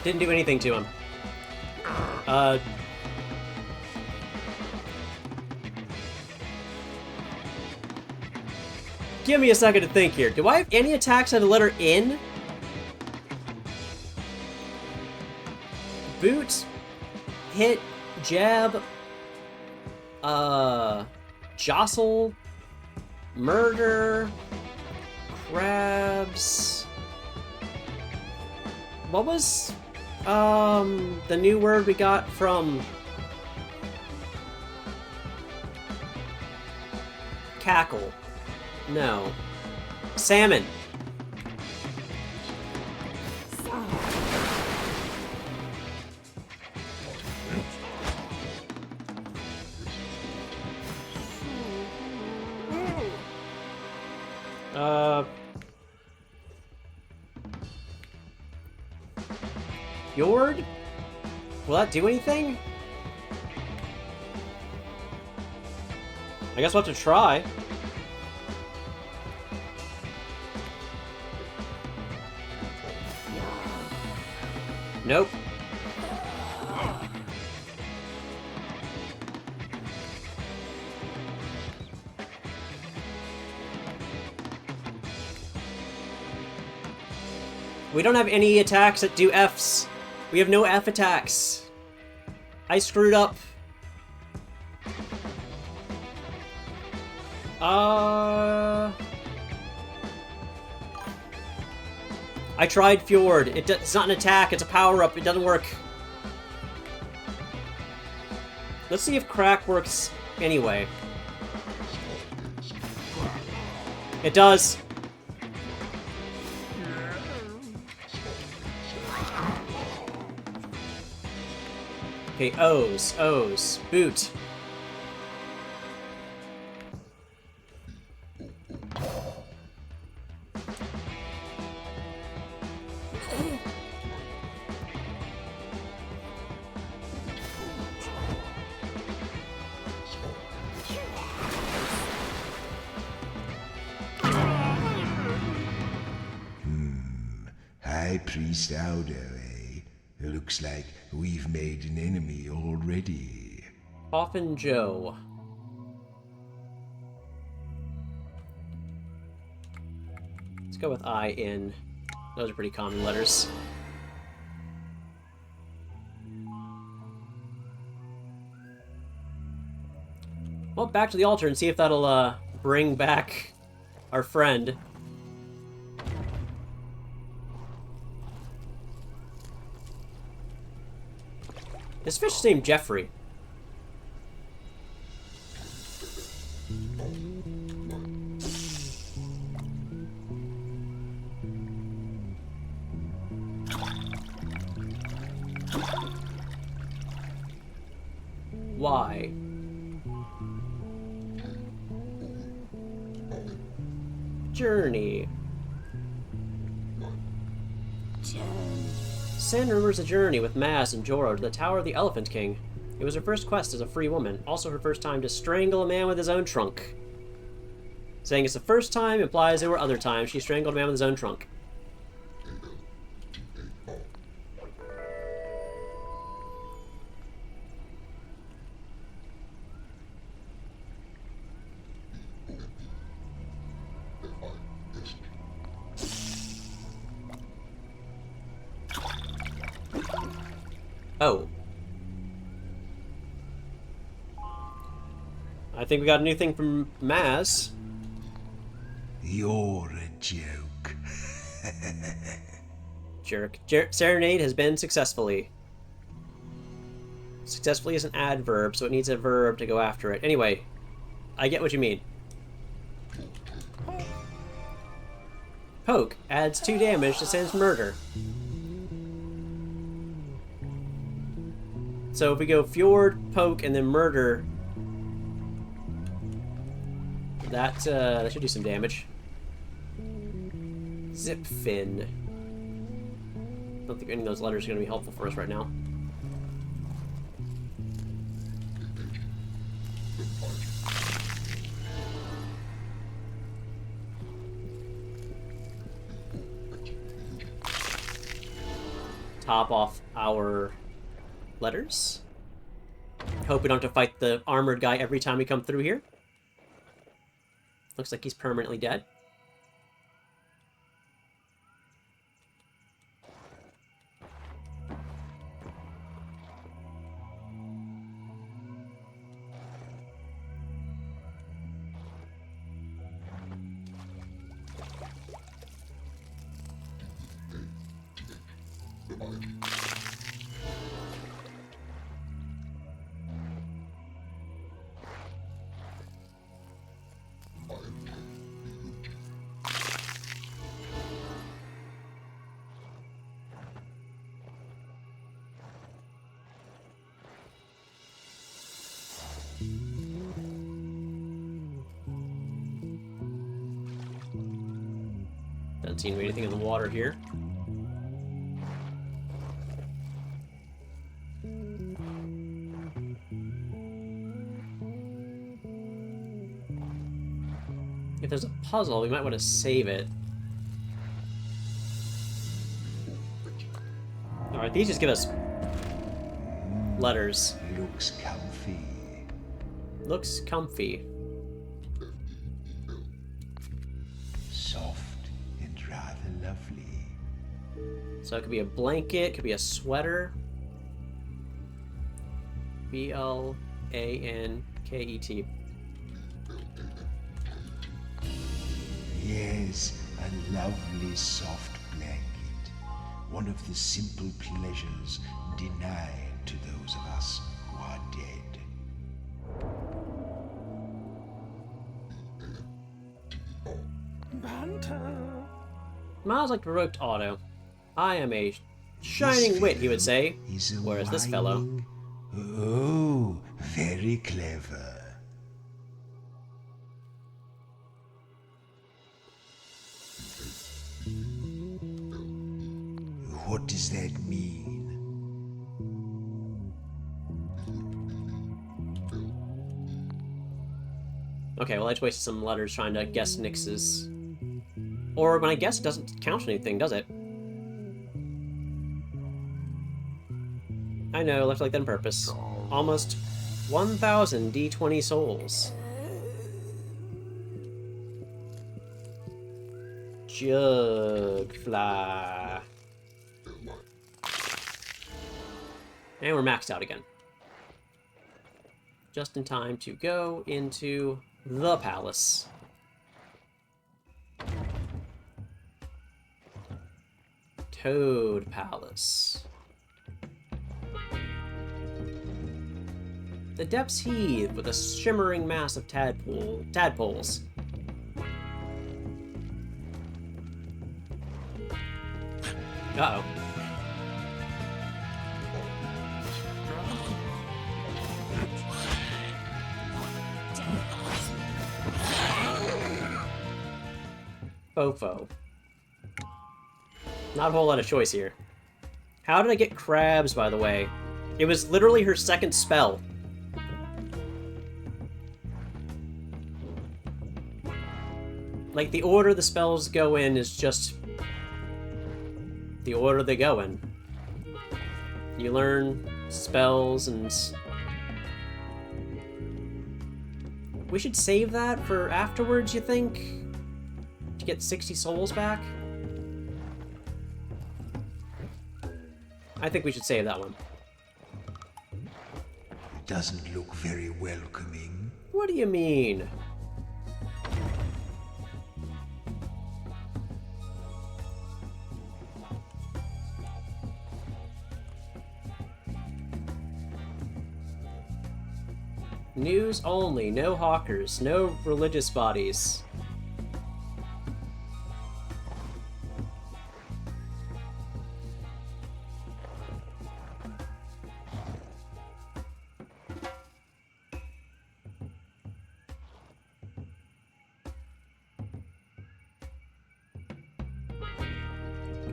Didn't do anything to him. Give me a second to think here. Do I have any attacks at the letter N? Boot, hit, jab, Jostle, murder, crabs. What was the new word we got from cackle? No. Salmon. Fjord? Will that do anything? I guess we'll have to try. Nope. We don't have any attacks that do Fs. We have no F attacks. I screwed up. I tried Fjord. It's not an attack, it's a power-up. It doesn't work. Let's see if Crack works anyway. It does. Okay, O's, boot. High Priest Audo, eh? Looks like we've made an enemy already. Coffin Joe. Let's go with I in. Those are pretty common letters. Well, back to the altar and see if that'll bring back our friend. This fish is named Jeffrey. Why? Journey. Sin remembers a journey with Maz and Joro to the Tower of the Elephant King. It was her first quest as a free woman, also her first time to strangle a man with his own trunk. Saying it's the first time implies there were other times she strangled a man with his own trunk. Oh. I think we got a new thing from Maz. You're a joke. Jerk. Serenade has been successfully. Successfully is an adverb, so it needs a verb to go after it. Anyway, I get what you mean. Poke adds 2 damage to Sin's murder. So if we go Fjord, Poke, and then Murder, that should do some damage. Zip Fin. I don't think any of those letters are going to be helpful for us right now. Top off our letters. Hope we don't have to fight the armored guy every time we come through here. Looks like he's permanently dead. Doesn't seem to be anything in the water here. If there's a puzzle, we might want to save it. Alright, these just give us letters. Looks comfy. Looks comfy. Soft and rather lovely. So it could be a blanket, could be a sweater. B-L-A-N-K-E-T. Yes, a lovely soft blanket. One of the simple pleasures denied to those of us who are dead. Banter. Miles like provoked Otto. I am a shining wit, he would say. Whereas this fellow... Oh, very clever. What does that mean? Okay, well I just wasted some letters trying to guess Nyx's... Or when I guess it doesn't count anything, does it? I know, left like that on purpose. Almost 1,000 D20 souls. Jugfly. And we're maxed out again. Just in time to go into the palace. Toad Palace. The depths heave with a shimmering mass of tadpoles. Uh-oh. Fofo. Not a whole lot of choice here. How did I get crabs, by the way? It was literally her second spell. Like, the order the spells go in is just... the order they go in. You learn spells and... We should save that for afterwards, you think? To get 60 souls back? I think we should save that one. It doesn't look very welcoming. What do you mean? News only, no hawkers, no religious bodies.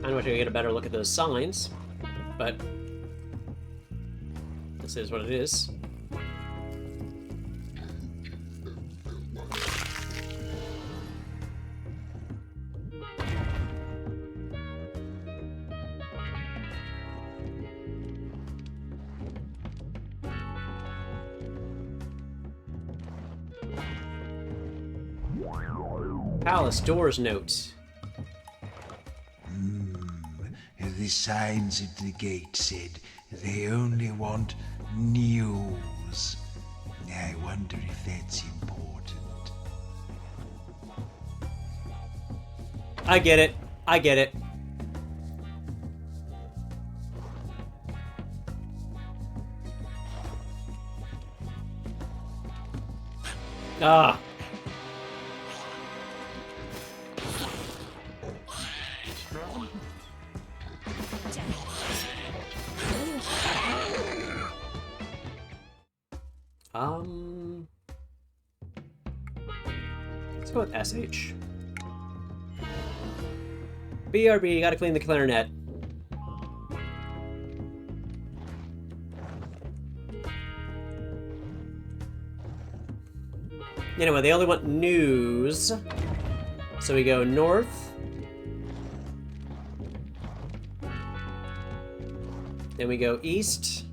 I wish I could get a better look at those signs, but this is what it is. Palace doors note. The signs at the gate said they only want news. I wonder if that's important. I get it. I get it. Ah! Let's go with SH. BRB, gotta clean the clarinet. Anyway, they only want news. So we go north. Then we go east.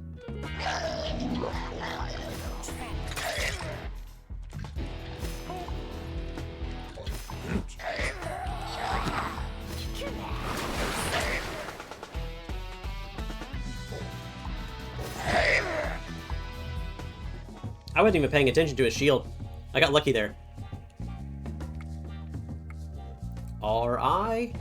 I wasn't even paying attention to his shield. I got lucky there. RI?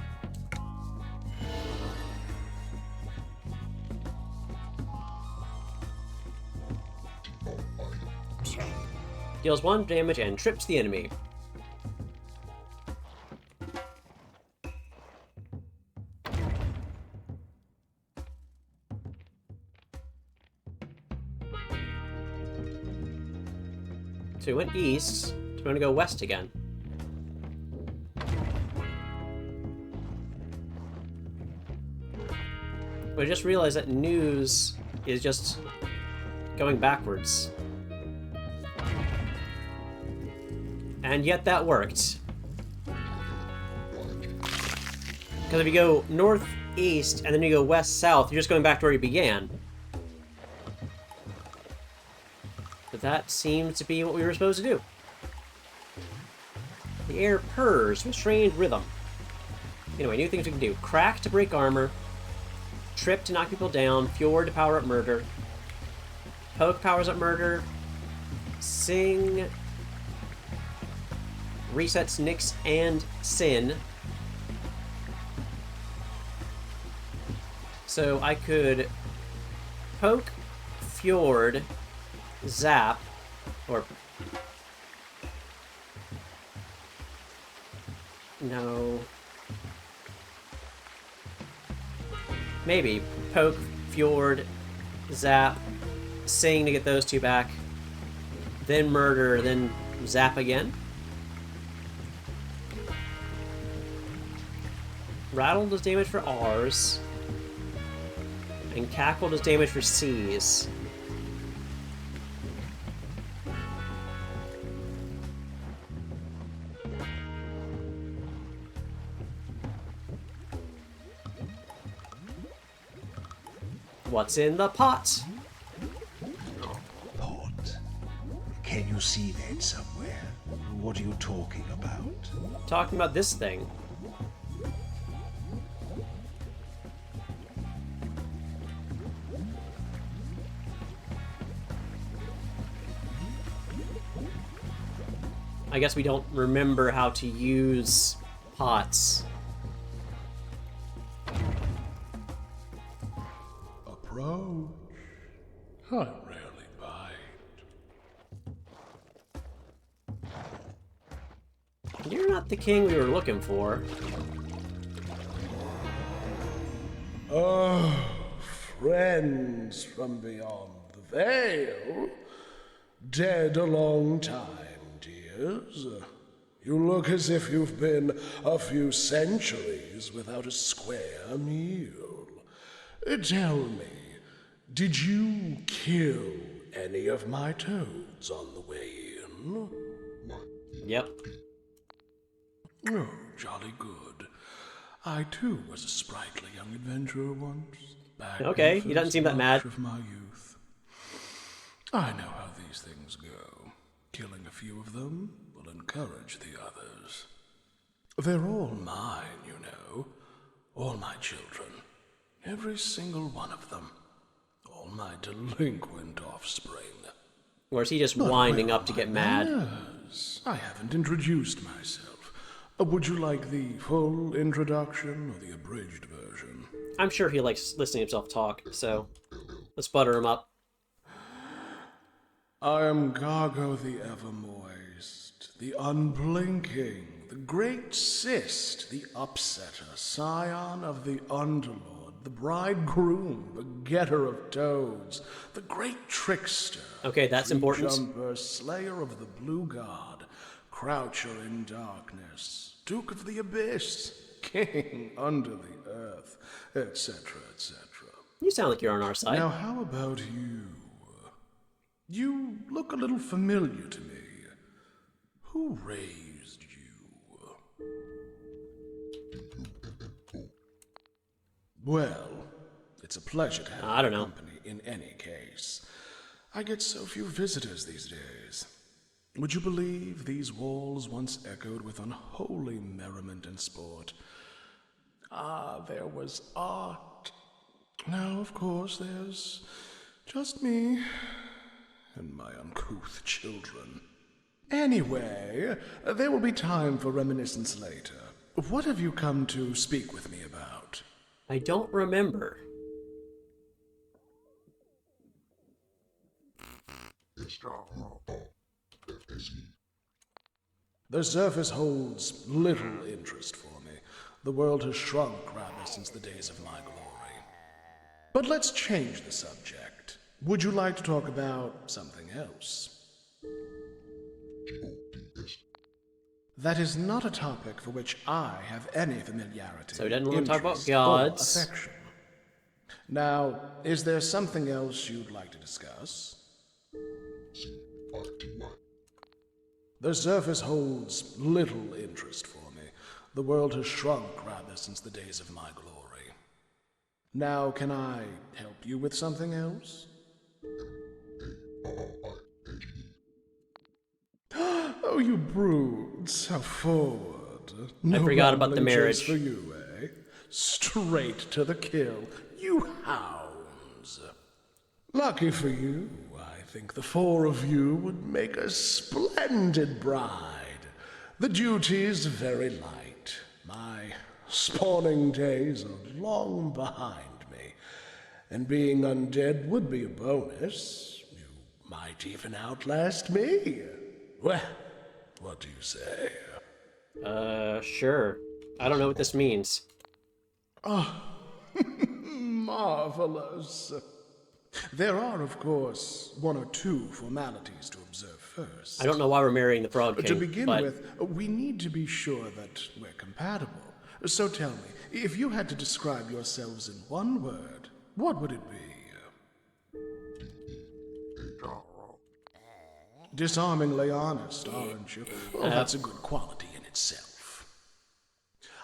Deals 1 damage and trips the enemy. So we went east, so we're gonna go west again. But I just realized that news is just going backwards. And yet that worked. Because if you go northeast and then you go west-south, you're just going back to where you began. But that seems to be what we were supposed to do. The air purrs, restrained rhythm. Anyway, new things we can do. Crack to break armor. Trip to knock people down. Fjord to power up murder. Poke powers up murder. Sing resets Nyx and Sin. So I could poke, Fjord, zap, or no. Maybe poke, Fjord, zap, sing to get those two back, then murder, then zap again. Rattle does damage for R's, and Cackle does damage for C's. What's in the pot? Pot? Can you see that somewhere? What are you talking about? Talking about this thing. I guess we don't remember how to use pots. Approach. I rarely bite. You're not the king we were looking for. Oh, friends from beyond the veil. Dead a long time, dears. You look as if you've been a few centuries without a square meal. Tell me, did you kill any of my toads on the way in? Yep. Oh, jolly good. I too was a sprightly young adventurer once. Back okay, in the he doesn't first seem that mad. march of my youth. I know how these things go. Killing a few of them will encourage the others. They're all mine, you know. All my children. Every single one of them. All my delinquent offspring. Or is he just winding up to get mad? Yes, I haven't introduced myself. Would you like the full introduction or the abridged version? I'm sure he likes listening to himself talk, so let's butter him up. I am Gargo the Evermoist, beast, the unblinking, the great cyst, the upsetter, scion of the underlord, the bridegroom, the getter of toads, the great trickster. Okay, that's important. Jumper, slayer of the blue god, croucher in darkness, duke of the abyss, king under the earth, etc., etc. You sound like you're on our side. Now, how about you? You look a little familiar to me. Who raised you? Well, it's a pleasure to have your company in any case. I get so few visitors these days. Would you believe these walls once echoed with unholy merriment and sport? Ah, there was art. Now, of course, there's just me and my uncouth children. Anyway, there will be time for reminiscence later. What have you come to speak with me about? I don't remember. The surface holds little interest for me. The world has shrunk rather since the days of my glory. But let's change the subject. Would you like to talk about something else? That is not a topic for which I have any familiarity. So we didn't want to talk about gods. Or affection. Now, is there something else you'd like to discuss? The surface holds little interest for me. The world has shrunk rather since the days of my glory. Now, can I help you with something else? Oh, you brutes, how forward. I forgot about the marriage. For you, eh? Straight to the kill, you hounds. Lucky for you, I think the four of you would make a splendid bride. The duty's very light. My spawning days are long behind me, and being undead would be a bonus. You might even outlast me. Well, what do you say? Sure. I don't know what this means. Oh, marvelous. There are, of course, one or two formalities to observe first. I don't know why we're marrying the Frog King. To begin with, we need to be sure that we're compatible. So tell me, if you had to describe yourselves in one word, what would it be? Disarmingly honest, aren't you? Well, that's a good quality in itself.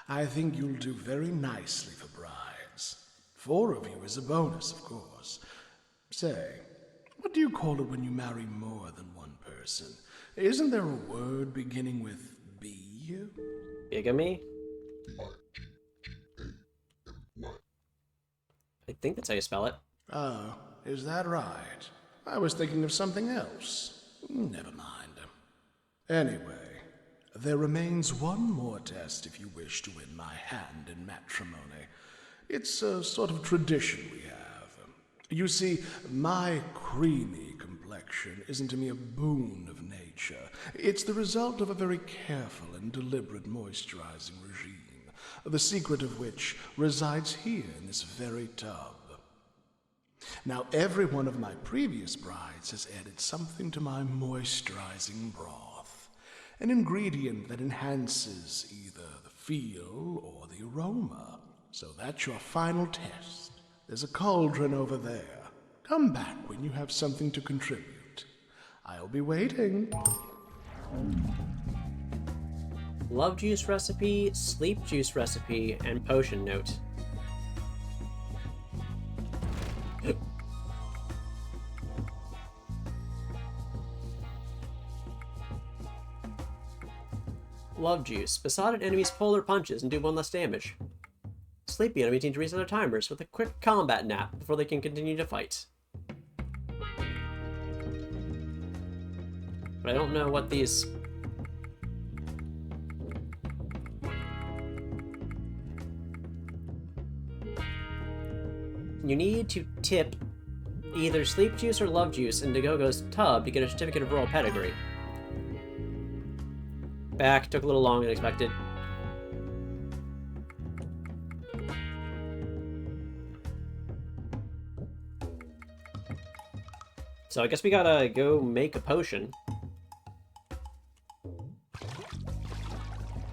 I think you'll do very nicely for brides. 4 of you is a bonus, of course. Say, what do you call it when you marry more than one person? Isn't there a word beginning with B? Bigamy? I think that's how you spell it. Oh, is that right? I was thinking of something else. Never mind. Anyway, there remains one more test if you wish to win my hand in matrimony. It's a sort of tradition we have. You see, my creamy complexion isn't to me a boon of nature. It's the result of a very careful and deliberate moisturizing regime, the secret of which resides here in this very tub. Now, every one of my previous brides has added something to my moisturizing broth, an ingredient that enhances either the feel or the aroma. So that's your final test. There's a cauldron over there. Come back when you have something to contribute. I'll be waiting. Love juice recipe, sleep juice recipe, and potion note. Love juice. Besotted enemies pull their punches and do 1 less damage. Sleepy enemies need to reset their timers with a quick combat nap before they can continue to fight. But I don't know what these... You need to tip either sleep juice or love juice into Gogo's tub to get a certificate of royal pedigree. back. Took a little longer than expected. So I guess we gotta go make a potion.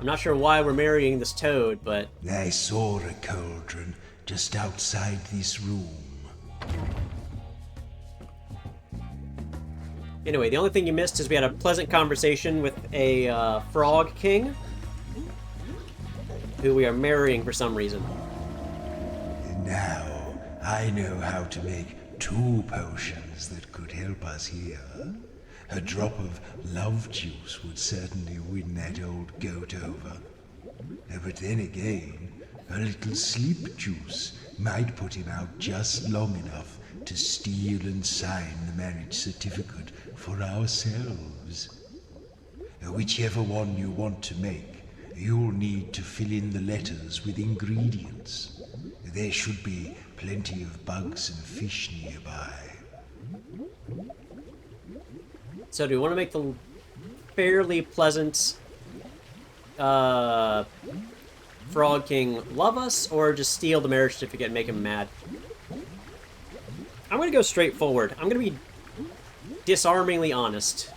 I'm not sure why we're marrying this toad, but... I saw a cauldron just outside this room. Anyway, the only thing you missed is we had a pleasant conversation with a frog king, who we are marrying for some reason. Now, I know how to make 2 potions that could help us here. A drop of love juice would certainly win that old goat over. But then again, a little sleep juice might put him out just long enough to steal and sign the marriage certificate for ourselves. Whichever one you want to make, you'll need to fill in the letters with ingredients. There should be plenty of bugs and fish nearby. So do we want to make the fairly pleasant Frog King love us, or just steal the marriage certificate and make him mad? I'm going to go straight forward. I'm going to be disarmingly honest.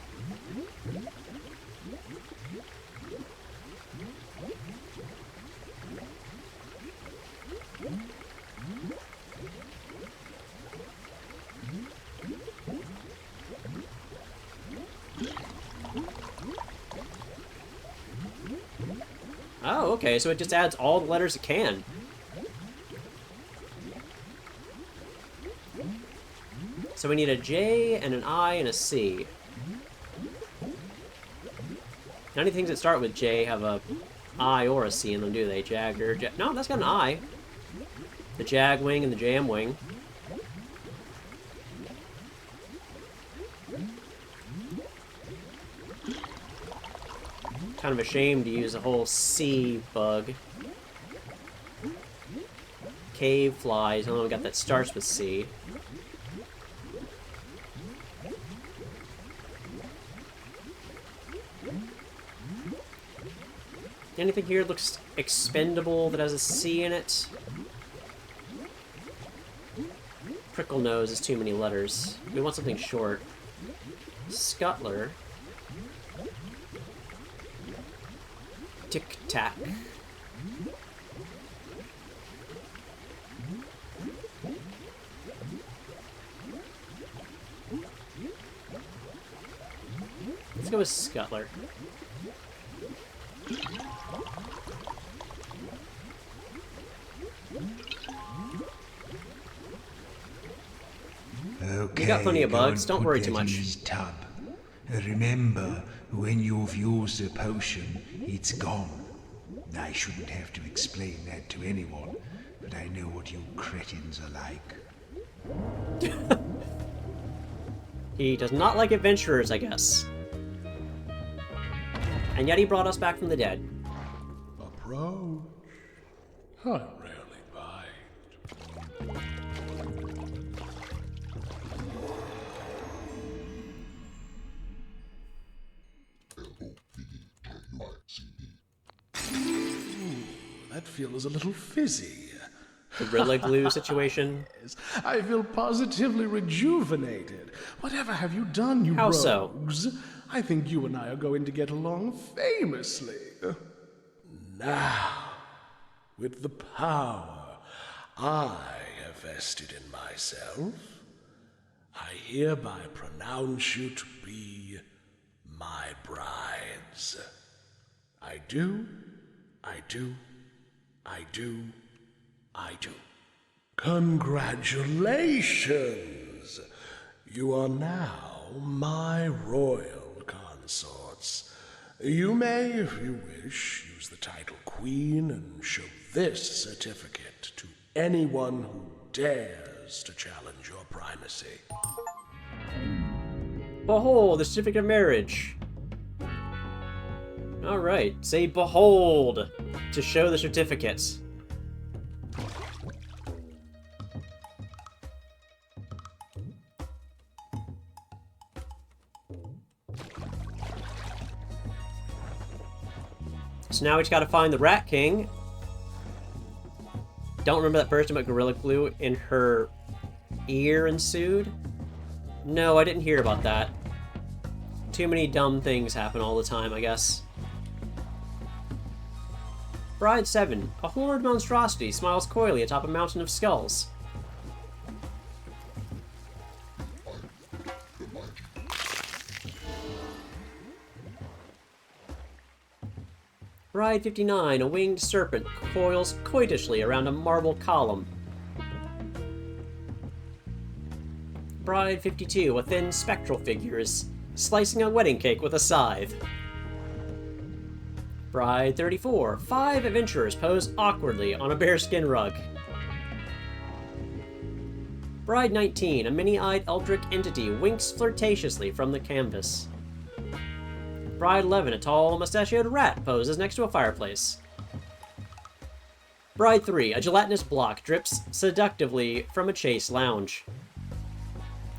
Oh, okay, so it just adds all the letters it can. So we need a J and an I and a C. None of the things that start with J have a I or a C in them, do they? Jagger, no, that's got an I. The Jag wing and the Jam wing. Kind of a shame to use a whole C bug. Cave flies. Oh, we got that starts with C. Anything here looks expendable that has a C in it? Prickle nose is too many letters. We want something short. Scuttler. Tic tac. Let's go with Scuttler. Okay, you got plenty of bugs, don't worry too that in much. his tub. Remember, when you've used a potion, it's gone. I shouldn't have to explain that to anyone, but I know what you cretins are like. He does not like adventurers, I guess. And yet he brought us back from the dead. Approach. I rarely bite. That feels a little fizzy. Gorilla glue situation. I feel positively rejuvenated. Whatever have you done, you How rogues? so? I think you and I are going to get along famously. Now, with the power I have vested in myself, I hereby pronounce you to be my brides. I do. Congratulations! You are now my royal consorts. You may, if you wish, use the title Queen and show this certificate to anyone who dares to challenge your primacy. Behold, the certificate of marriage. Alright, say behold to show the certificates. So now we just gotta find the Rat King. Don't remember that person but Gorilla Glue in her ear ensued? No, I didn't hear about that. Too many dumb things happen all the time, I guess. Bride 7. A horrid monstrosity smiles coyly atop a mountain of skulls. Bride 59. A winged serpent coils coitishly around a marble column. Bride 52. A thin spectral figure is slicing a wedding cake with a scythe. Bride 34. 5 adventurers pose awkwardly on a bearskin rug. Bride 19. A many-eyed eldritch entity winks flirtatiously from the canvas. Bride 11. A tall, mustachioed rat poses next to a fireplace. Bride 3. A gelatinous block drips seductively from a chaise lounge.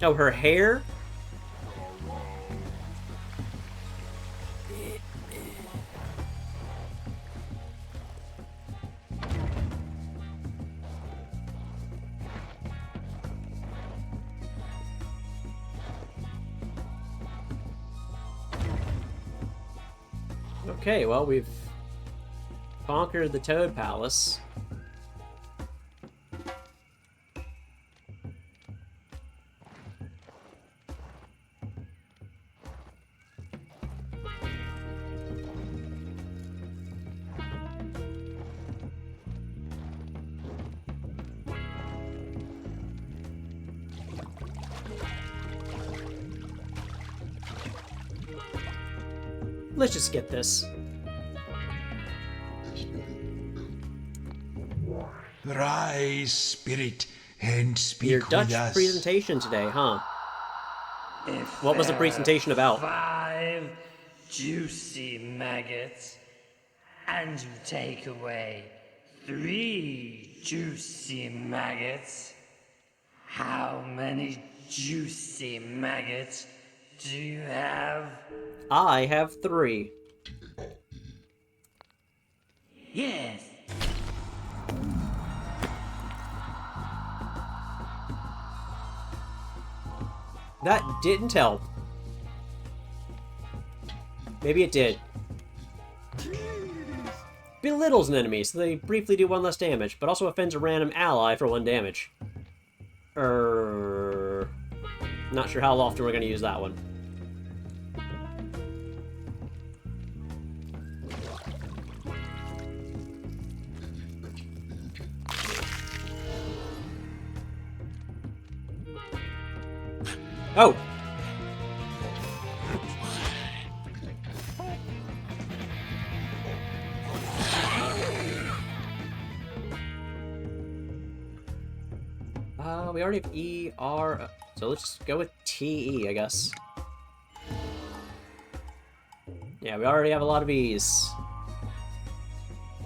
Oh, her hair? Okay, well, we've conquered the Toad Palace. Let's just get this. Rise, spirit, and speak Your with Dutch us. presentation today, huh? If What was the there presentation are about? 5 juicy maggots, and you take away 3 juicy maggots, how many juicy maggots do you have? I have 3. Yes. That didn't help. Maybe it did. Belittles an enemy, so they briefly do 1 less damage, but also offends a random ally for 1 damage. Not sure how often we're going to use that one. Oh! We already have E, R, so let's just go with TE, I guess. Yeah, we already have a lot of E's.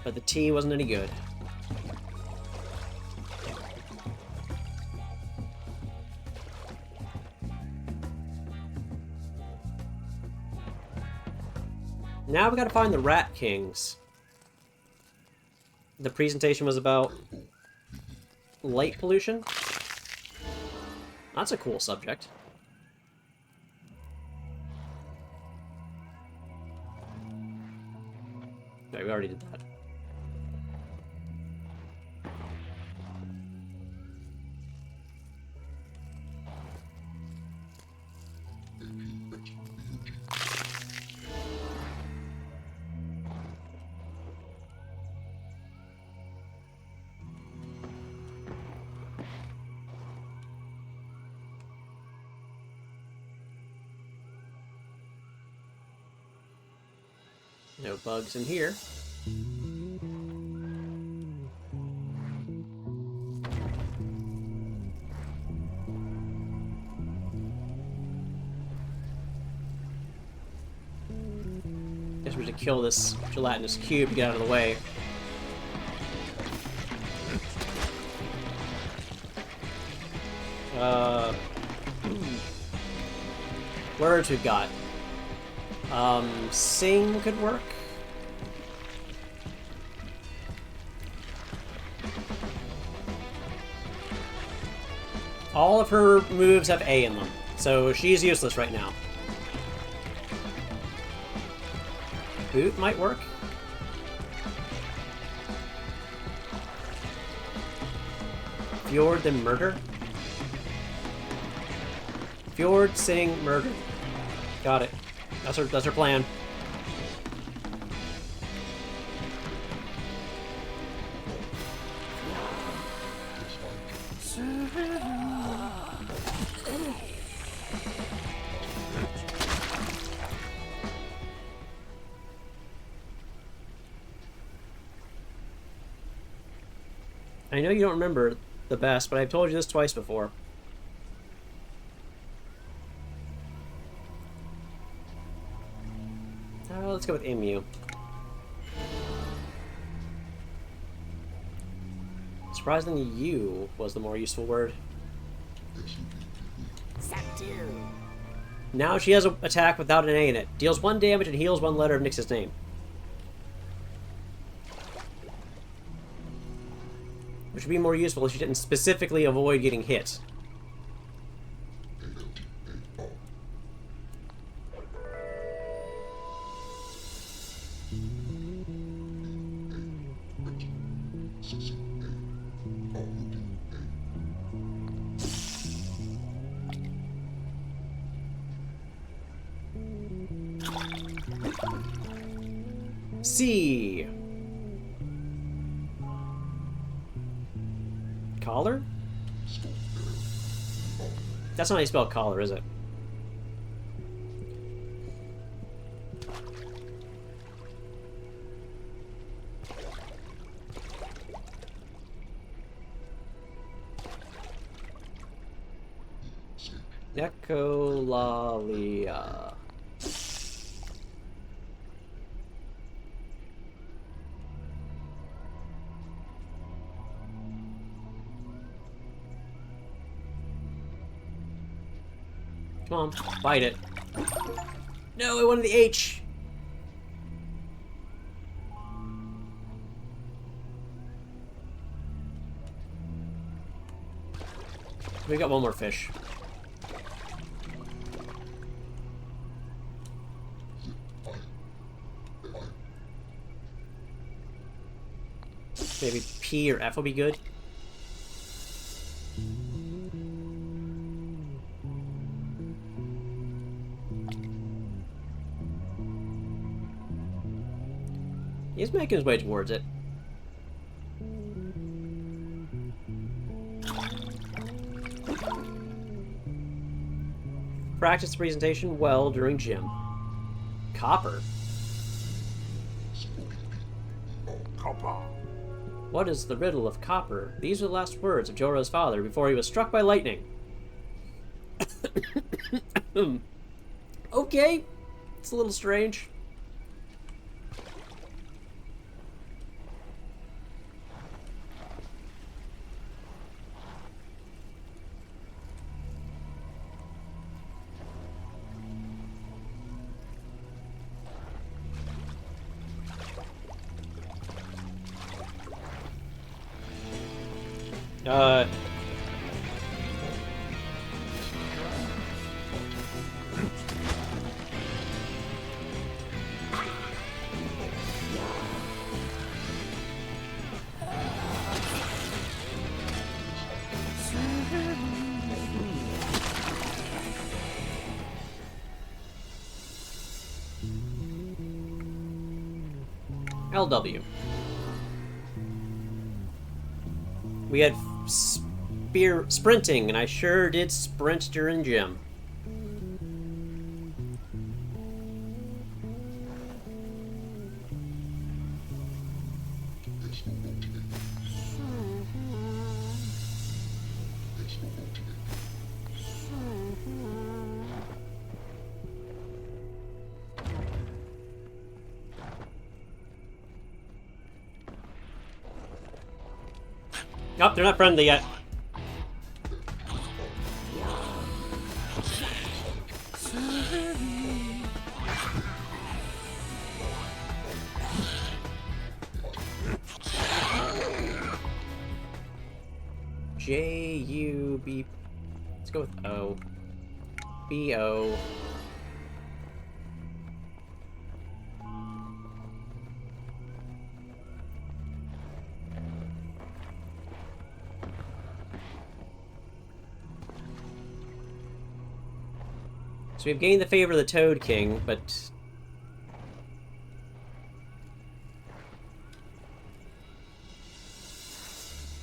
But the T wasn't any good. Now we gotta find the Rat Kings. The presentation was about light pollution. That's a cool subject. Okay, we already did that. No bugs in here. Guess we should kill this gelatinous cube to get out of the way. Words we've got. Sing could work. All of her moves have A in them, so she's useless right now. Boot might work. Fjord, then murder. Fjord, sing, murder. Got it. That's her plan. I know you don't remember the best, but I've told you this twice before. Let's go with Emu. Surprisingly, you was the more useful word. Subdue. Now she has an attack without an A in it. Deals 1 damage and heals 1 letter of Nyx's name. Which would be more useful if she didn't specifically avoid getting hit. C. Collar? That's not how you spell collar, is it? Echolalia. Come on, bite it. No, I wanted the H. We got one more fish. Maybe P or F will be good. He's making his way towards it. Practice the presentation well during gym. Copper. Copper. What is the riddle of copper? These are the last words of Jorah's father before he was struck by lightning. Okay. It's a little strange. LW. We had sprinting, and I sure did sprint during gym. Oh, they're not friendly yet. J-U-B... Let's go with O. B-O. So we've gained the favor of the Toad King, but...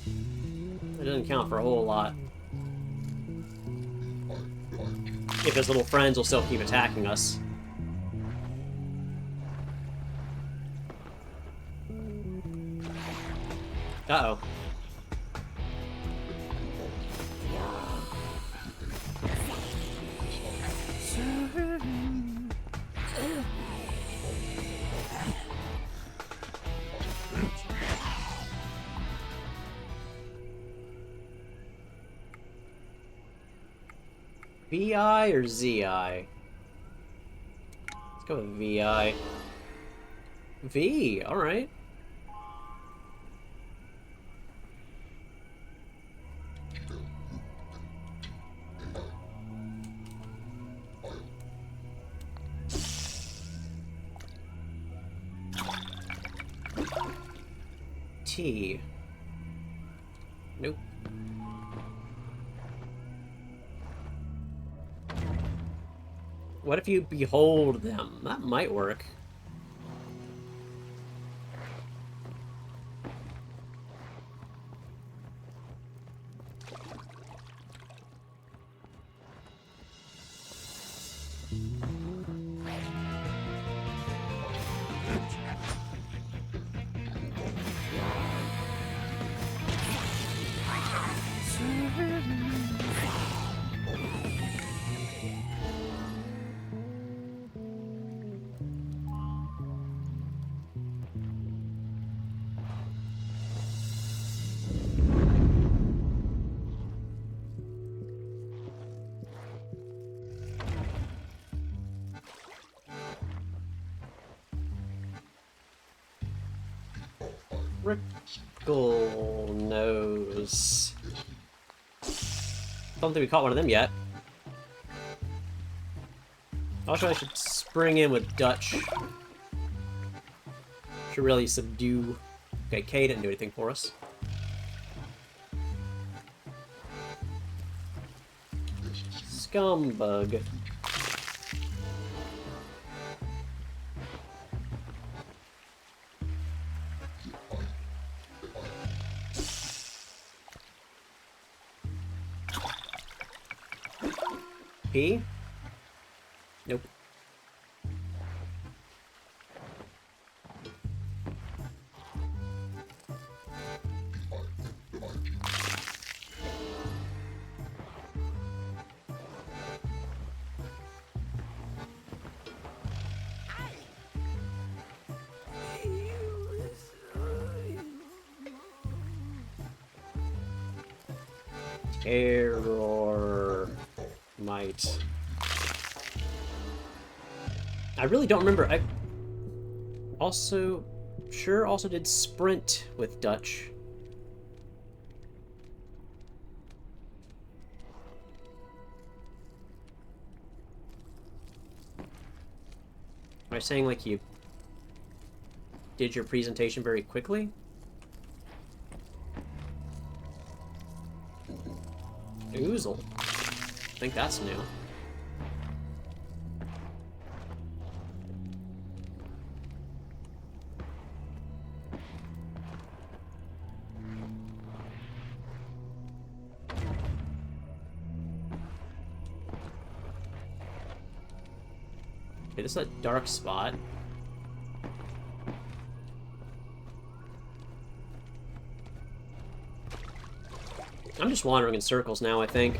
it doesn't count for a whole lot. If his little friends will still keep attacking us. Uh-oh. VI or ZI? Let's go with VI. V, alright. T. Nope. What if you behold them? That might work. Rickle nose. Don't think we caught one of them yet. Also, I should spring in with Dutch. Should really subdue. Okay, K didn't do anything for us. Scumbug. P? Nope. Error. Might. I really don't remember. I also did sprint with Dutch. Am I saying like you did your presentation very quickly? Oozle. I think that's new. Okay, this is a dark spot. I'm just wandering in circles now, I think.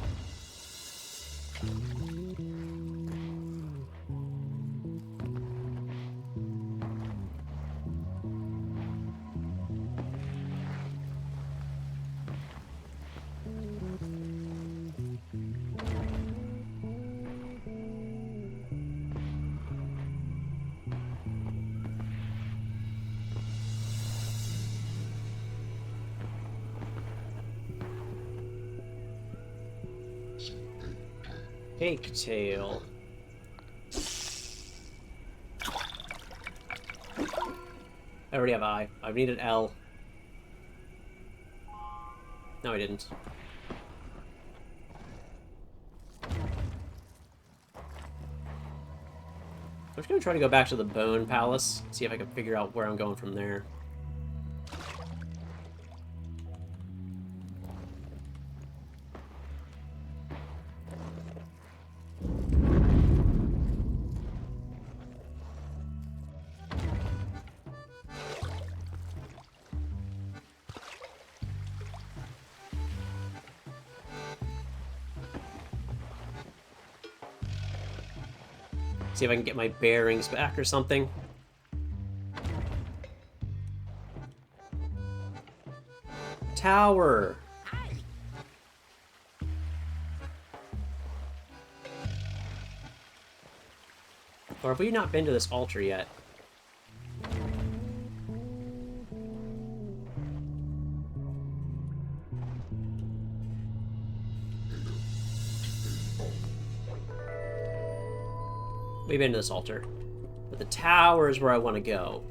Caketail. I already have I. I needed L. No, I didn't. I'm just gonna try to go back to the Bone Palace, see if I can figure out where I'm going from there. See if I can get my bearings back or something. Tower! Or have we not been to this altar yet? We've been to this altar. But the tower is where I want to go.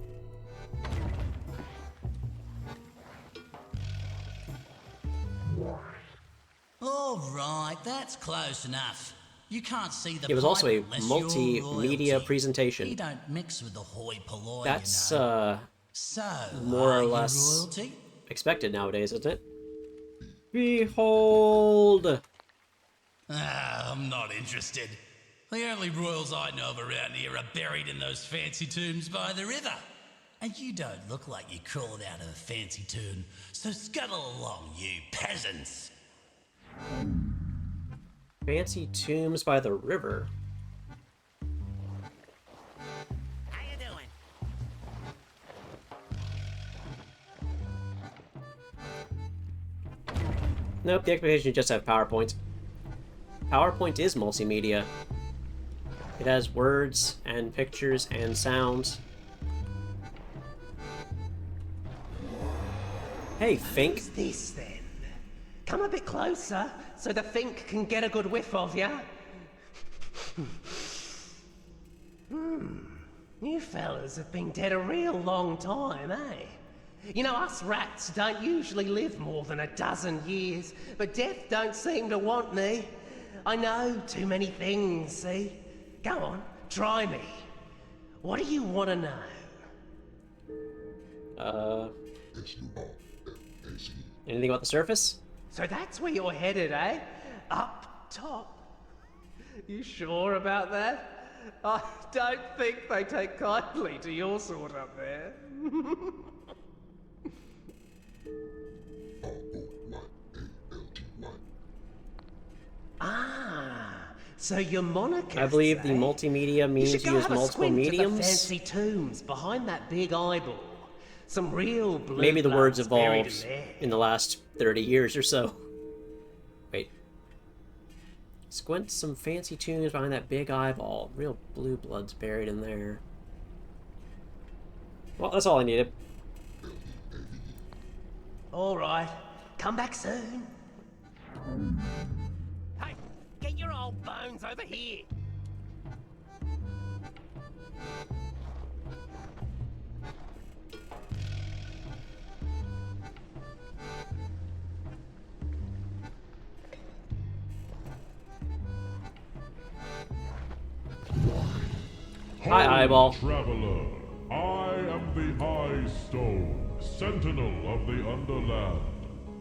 Alright, that's close enough. You can't see the It was also a pipe unless you're multimedia royalty. presentation. You don't mix with the hoi polloi, That's, you know. So, more are or you less royalty? expected nowadays, isn't it? Behold! Ah, I'm not interested. The only royals I know of around here are buried in those fancy tombs by the river. And you don't look like you crawled out of a fancy tomb, so scuttle along, you peasants. Fancy tombs by the river. How you doing? Nope, the expectation is just have PowerPoint. PowerPoint is multimedia. It has words and pictures and sounds. Hey, Fink. Who's this then? Come a bit closer so the Fink can get a good whiff of you. You fellas have been dead a real long time, eh? You know, us rats don't usually live more than a dozen years, but death don't seem to want me. I know too many things, see? Go on, try me. What do you want to know? Anything about the surface? So that's where you're headed, eh? Up top. You sure about that? I don't think they take kindly to your sort up there. So you're monarchists, I believe the eh? multimedia means you should you go use have a multiple squint at the mediums. fancy tombs behind that big eyeball. Some real blue Maybe the words bloods buried evolved in there. in the last 30 years or so. Wait. Squint some fancy tombs behind that big eyeball. Real blue bloods buried in there. Well, that's all I needed. All right, come back soon. Hey, get your old bones over here. Hi, Eyeball. Traveler, I am the Eye Stone, sentinel of the Underland.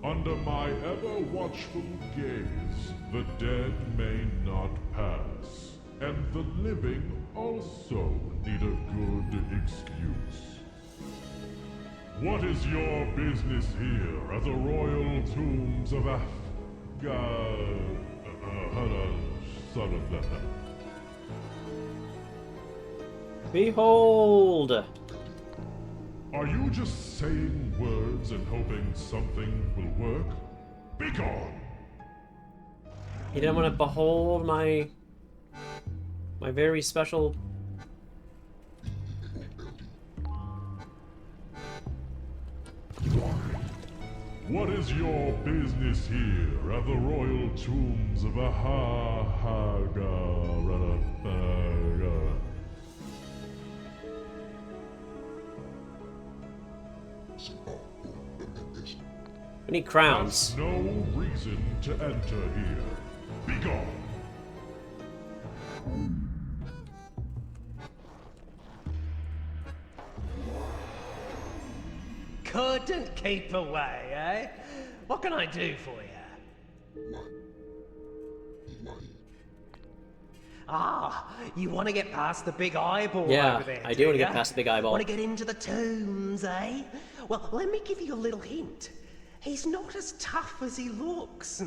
Under my ever-watchful gaze, the dead may not pass, and the living also need a good excuse. What is your business here at the royal tombs of son of that? Behold! Are you just saying words and hoping something will work? Be gone! You didn't want to behold my very special... What is your business here at the royal tombs of Ahahaga? We need crowns. That's no reason to enter here. Be gone. Couldn't keep away, eh? What can I do for you? Ah, you want to get past the big eyeball Yeah, over there, I do want to get past the big eyeball. Want to get into the tombs, eh? Well, let me give you a little hint. He's not as tough as he looks.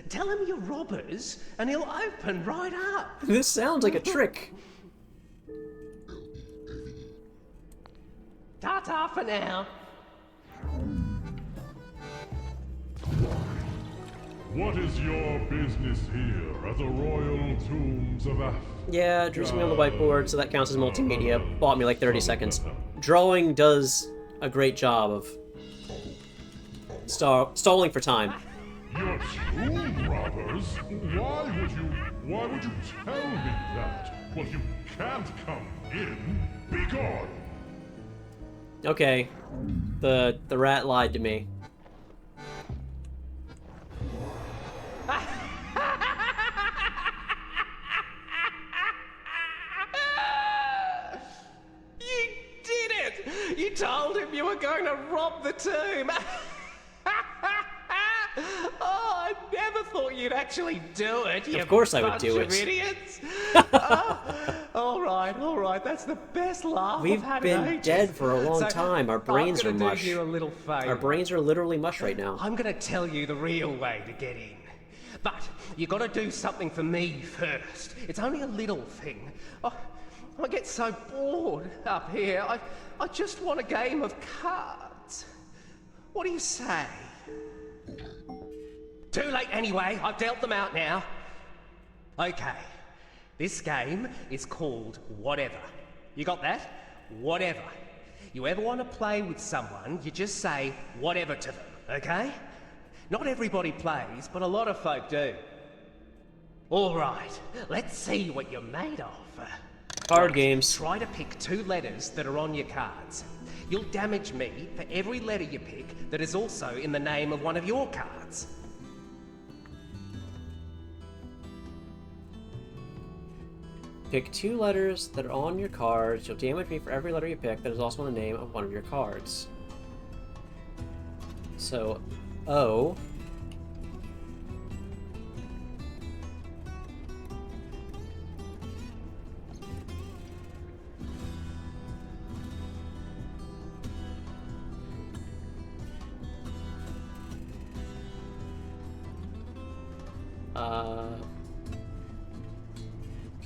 Tell him you're robbers, and he'll open right up. This sounds like a trick. Ta-ta for now. What is your business here at the royal tombs of Yeah, drew something on the whiteboard, so that counts as multimedia. Bought me like 30 seconds. Drawing does a great job of stalling for time. You're tomb robbers? Why would you tell me that? Well, you can't come in. Be gone. Okay, the rat lied to me. You did it! You told him you were going to rob the tomb. Oh, I never thought you'd actually do it. You Of course I would bunch do of it. Idiots. All right. That's the best laugh We've I've had been in ages. dead for a long So, time. Our brains are I'm gonna mush. do you a little favor. Our brains are literally mush right now. I'm gonna tell you the real way to get in. But you gotta do something for me first. It's only a little thing. I get so bored up here. I just want a game of cards. What do you say? Too late anyway. I've dealt them out now. Okay. This game is called Whatever. You got that? Whatever. You ever want to play with someone, you just say whatever to them, okay? Not everybody plays, but a lot of folk do. All right, let's see what you're made of. Card games. Try to pick 2 letters that are on your cards. You'll damage me for every letter you pick that is also in the name of one of your cards. Pick 2 letters that are on your cards. You'll damage me for every letter you pick that is also in the name of one of your cards. So, O.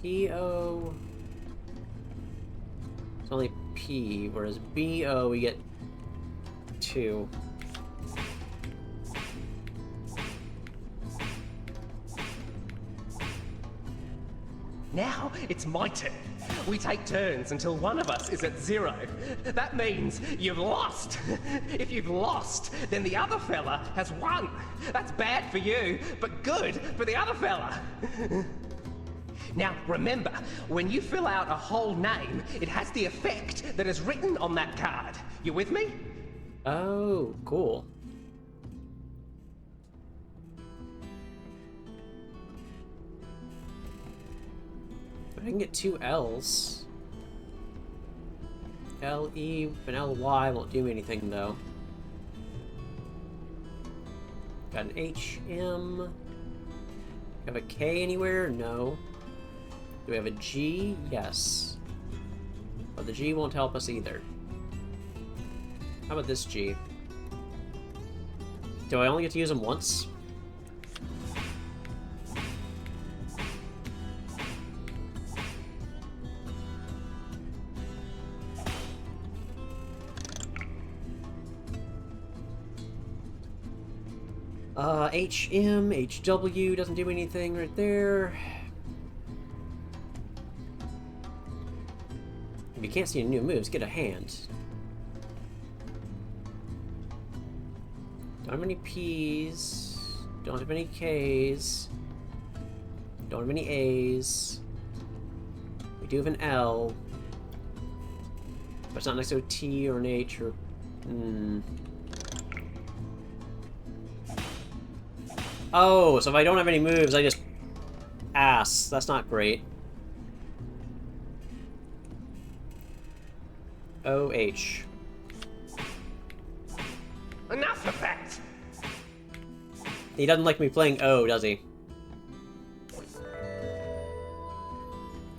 P-O... It's only P, whereas B-O we get 2. Now it's my turn. We take turns until one of us is at 0. That means you've lost. If you've lost, then the other fella has won. That's bad for you, but good for the other fella. Now, remember, when you fill out a whole name, it has the effect that is written on that card. You with me? Oh, cool. But I can get 2 L's. L-E and L-Y won't do anything, though. Got an H-M. Have a K anywhere? No. Do we have a G? Yes. But the G won't help us either. How about this G? Do I only get to use them once? HM, HW doesn't do anything right there. If you can't see any new moves, get a hand. Don't have any P's. Don't have any K's. Don't have any A's. We do have an L. But it's not next to a T or an H or... Oh, so if I don't have any moves, I just pass. That's not great. O-H. Enough of that! He doesn't like me playing O, does he?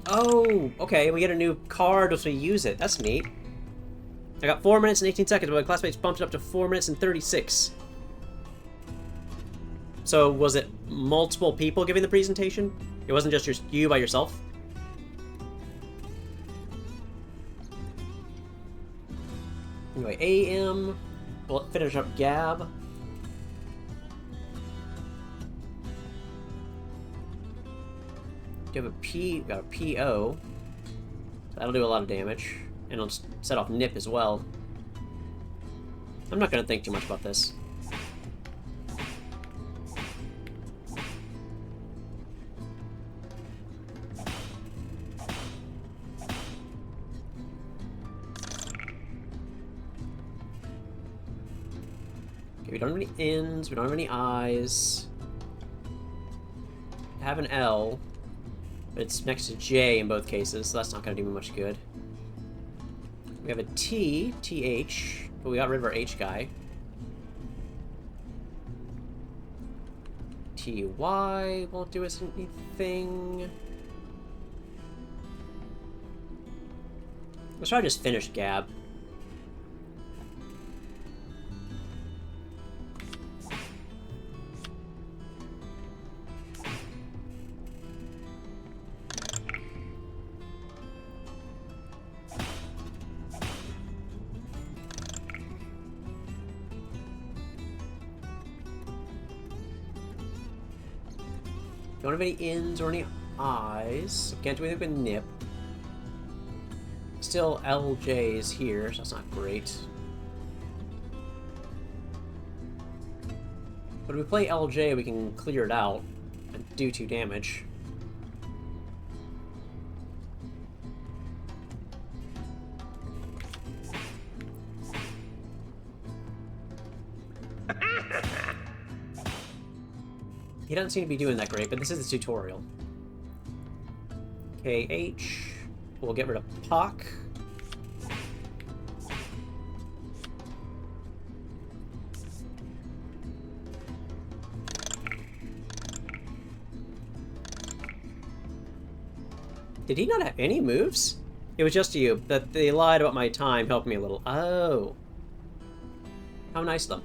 Oh, okay, we get a new card as we use it. That's neat. I got 4 minutes and 18 seconds, but my classmates bumped it up to 4 minutes and 36. So, was it multiple people giving the presentation? It wasn't just you by yourself? Anyway, AM. We'll finish up Gab. You have a P, got a PO. That'll do a lot of damage. And it'll set off Nip as well. I'm not gonna think too much about this. Okay, we don't have any N's, we don't have any I's. We have an L. But it's next to J in both cases, so that's not going to do me much good. We have a T, TH, but we got rid of our H guy. TY won't do us anything. Let's try to just finish Gab. Don't have any N's or any I's. Can't do anything with Nip. Still LJ's here, so that's not great. But if we play LJ, we can clear it out and do 2 damage. He doesn't seem to be doing that great, but this is the tutorial. KH. We'll get rid of Pock. Did he not have any moves? It was just you, that they lied about my time helped me a little. Oh. How nice of them.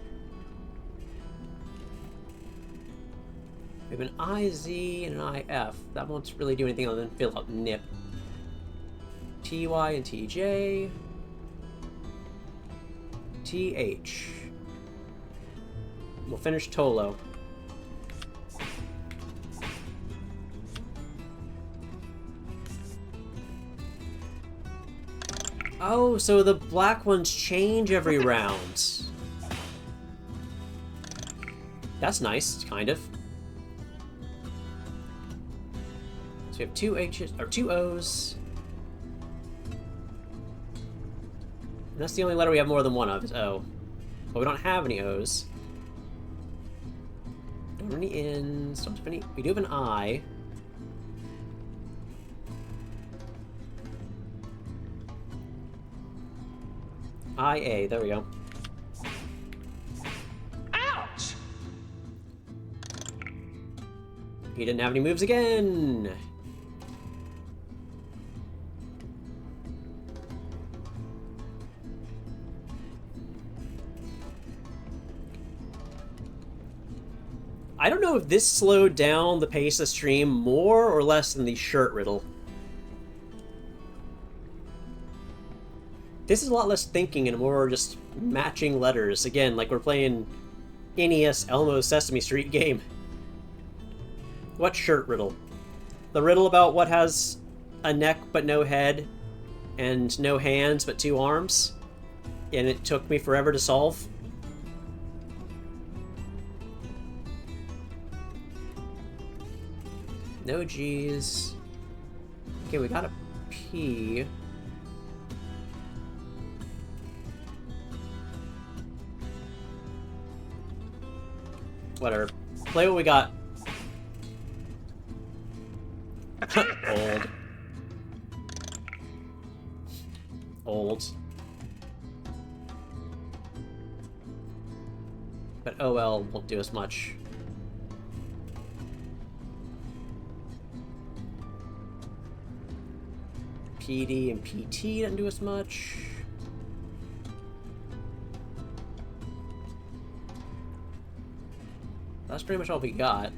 We have an IZ and an IF. That won't really do anything other than fill up Nip. TY and TJ. TH. We'll finish Tolo. Oh, so the black ones change every round. That's nice, kind of. So we have 2 H's, or 2 O's. And that's the only letter we have more than one of, is O. But we don't have any O's. Don't have any N's, don't have any... We do have an I. IA, there we go. Ouch! He didn't have any moves again! I don't know if this slowed down the pace of the stream more or less than the shirt riddle. This is a lot less thinking and more just matching letters. Again, like we're playing NES Elmo Sesame Street game. What shirt riddle? The riddle about what has a neck but no head and no hands but 2 arms? And it took me forever to solve? No G's. Okay, we got a P. Whatever. Play what we got. Old. Old. But OL won't do as much. PD and PT don't do as much. That's pretty much all we got.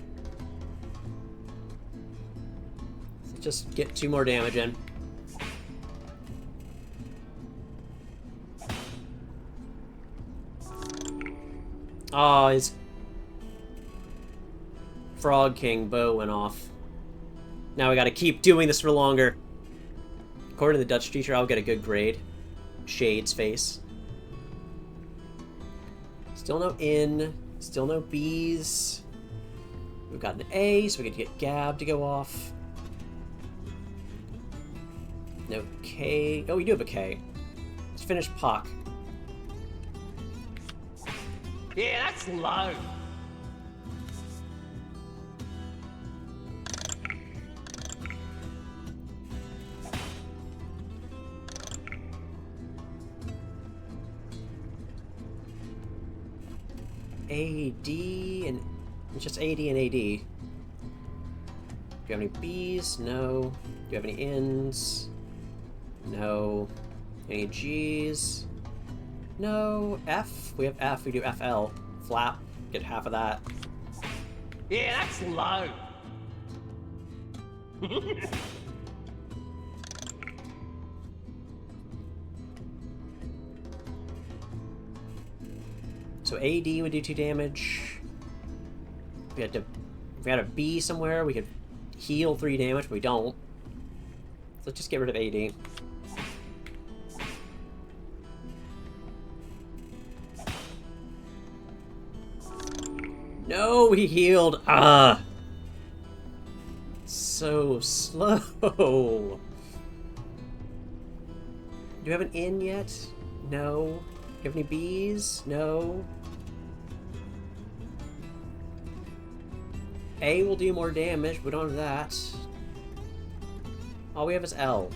Let's just get 2 more damage in. Oh, his Frog King bow went off. Now we gotta keep doing this for longer. According to the Dutch teacher, I'll get a good grade. Shade's face. Still no N. Still no B's. We've got an A, so we can get Gab to go off. No K. Oh, we do have a K. Let's finish Pock. Yeah, that's low. AD and it's just AD and AD. Do you have any B's? No. Do you have any N's? No. Any G's? No. F? We have F. We do FL. Flap. Get half of that. Yeah, that's low. So AD would do 2 damage. If we had a B somewhere, we could heal 3 damage, but we don't. So let's just get rid of AD. No, he healed. Ah. So slow. Do you have an N yet? No. Do you have any B's? No. A will do more damage, but we don't have that. All we have is L.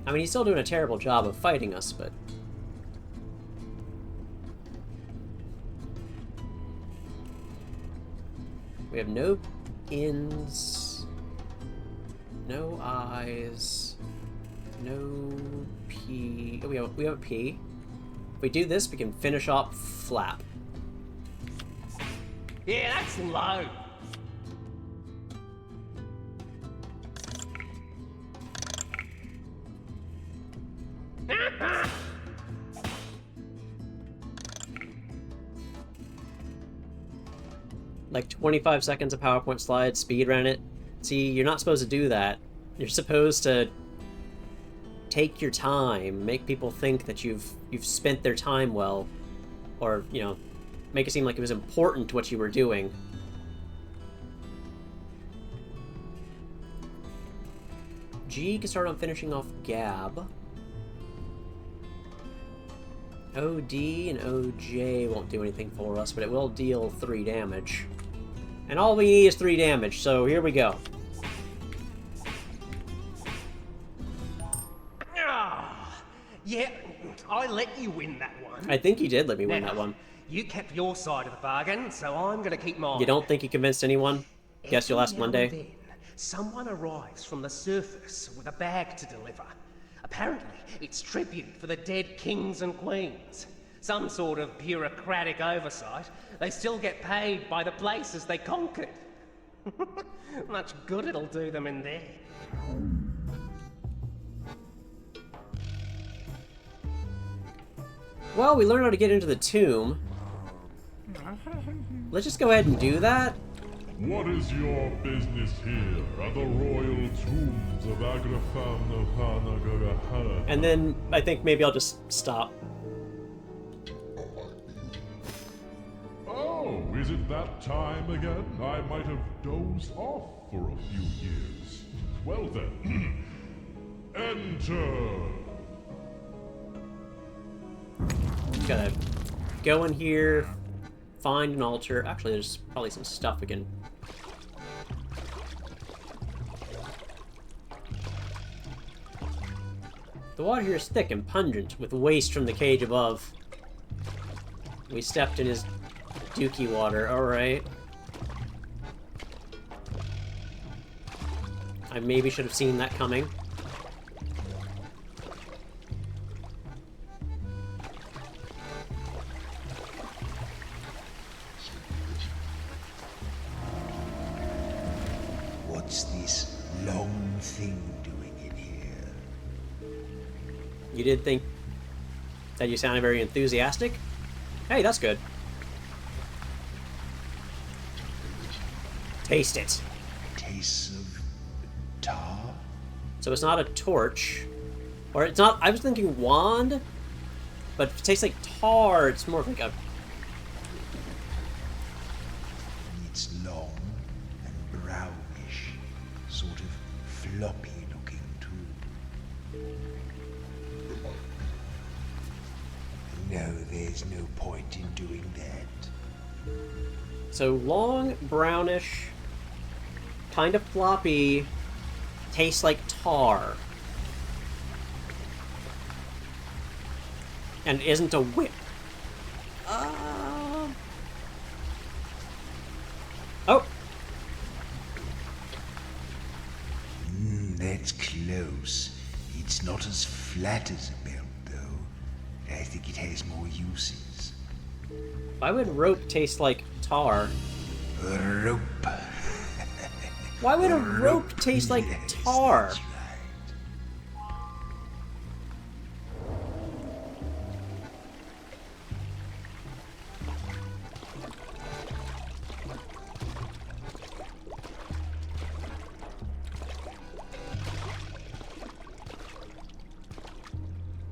I mean, he's still doing a terrible job of fighting us, but... We have no N's, no I's, no P. Oh, we have a P. If we do this, we can finish off Flap. Yeah, that's low. Like 25 seconds of PowerPoint slides, speedrun it. See, you're not supposed to do that. You're supposed to take your time, make people think that you've spent their time well, or, you know, make it seem like it was important what you were doing. G can start on finishing off Gab. OD and OJ won't do anything for us, but it will deal 3 damage. And all we need is 3 damage, so here we go. Yeah, I let you win that one. I think you did let me win that one. You kept your side of the bargain, so I'm gonna keep mine. You don't think you convinced anyone? Guess you'll ask one day. Then, someone arrives from the surface with a bag to deliver. Apparently, it's tribute for the dead kings and queens. Some sort of bureaucratic oversight. They still get paid by the places they conquered. Much good it'll do them in there. Well, we learned how to get into the tomb. Let's just go ahead and do that. What is your business here at the royal tombs of Agrafana? And then I think maybe I'll just stop. Oh, is it that time again? I might have dozed off for a few years. Well then, enter! Gotta go in here, find an altar. Actually, there's probably some stuff we can... The water here is thick and pungent, with waste from the cage above. We stepped in his dookie water, alright. I maybe should have seen that coming. What's this long thing doing in here? You did think that you sounded very enthusiastic? Hey, that's good. Taste it. Tastes of tar? So it's not a torch. Or it's not... I was thinking wand. But if it tastes like tar, it's more of like a... It's long and brownish. Sort of floppy looking too. No, there's no point in doing that. So long, brownish, kind of floppy, tastes like tar. And isn't a whip. Oh! That's close. It's not as flat as a belt, though. I think it has more uses. Why would rope taste like tar? Rope. Why would a rope taste like tar?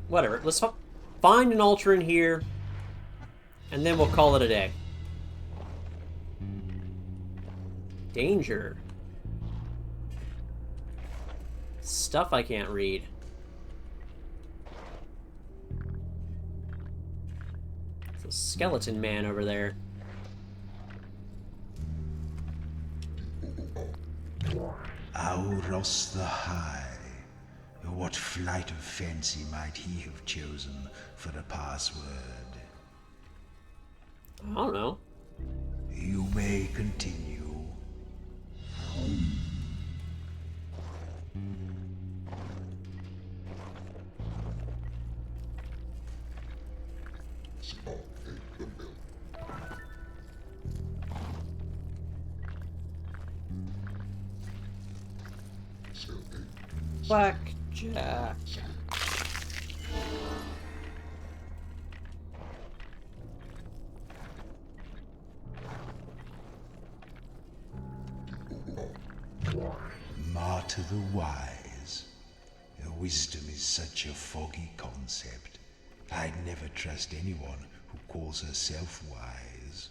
Whatever, let's find an altar in here, and then we'll call it a day. Danger. Stuff I can't read. There's a skeleton man over there. Auros the High. What flight of fancy might he have chosen for a password? I don't know. You may continue. Blackjack. Martyr the wise. Wisdom is such a foggy concept. I'd never trust anyone who calls herself wise.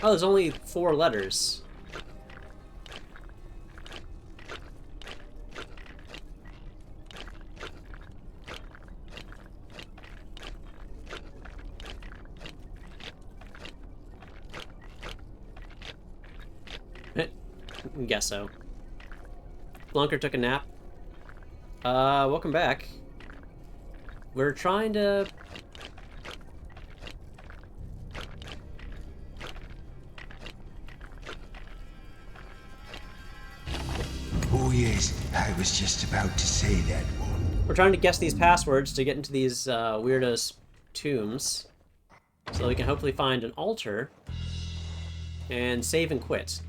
Oh, there's only 4 letters. Guess so. Blunker took a nap. Welcome back. We're trying to... Oh yes, I was just about to say that one. We're trying to guess these passwords to get into these weirdos tombs. So we can hopefully find an altar and save and quit.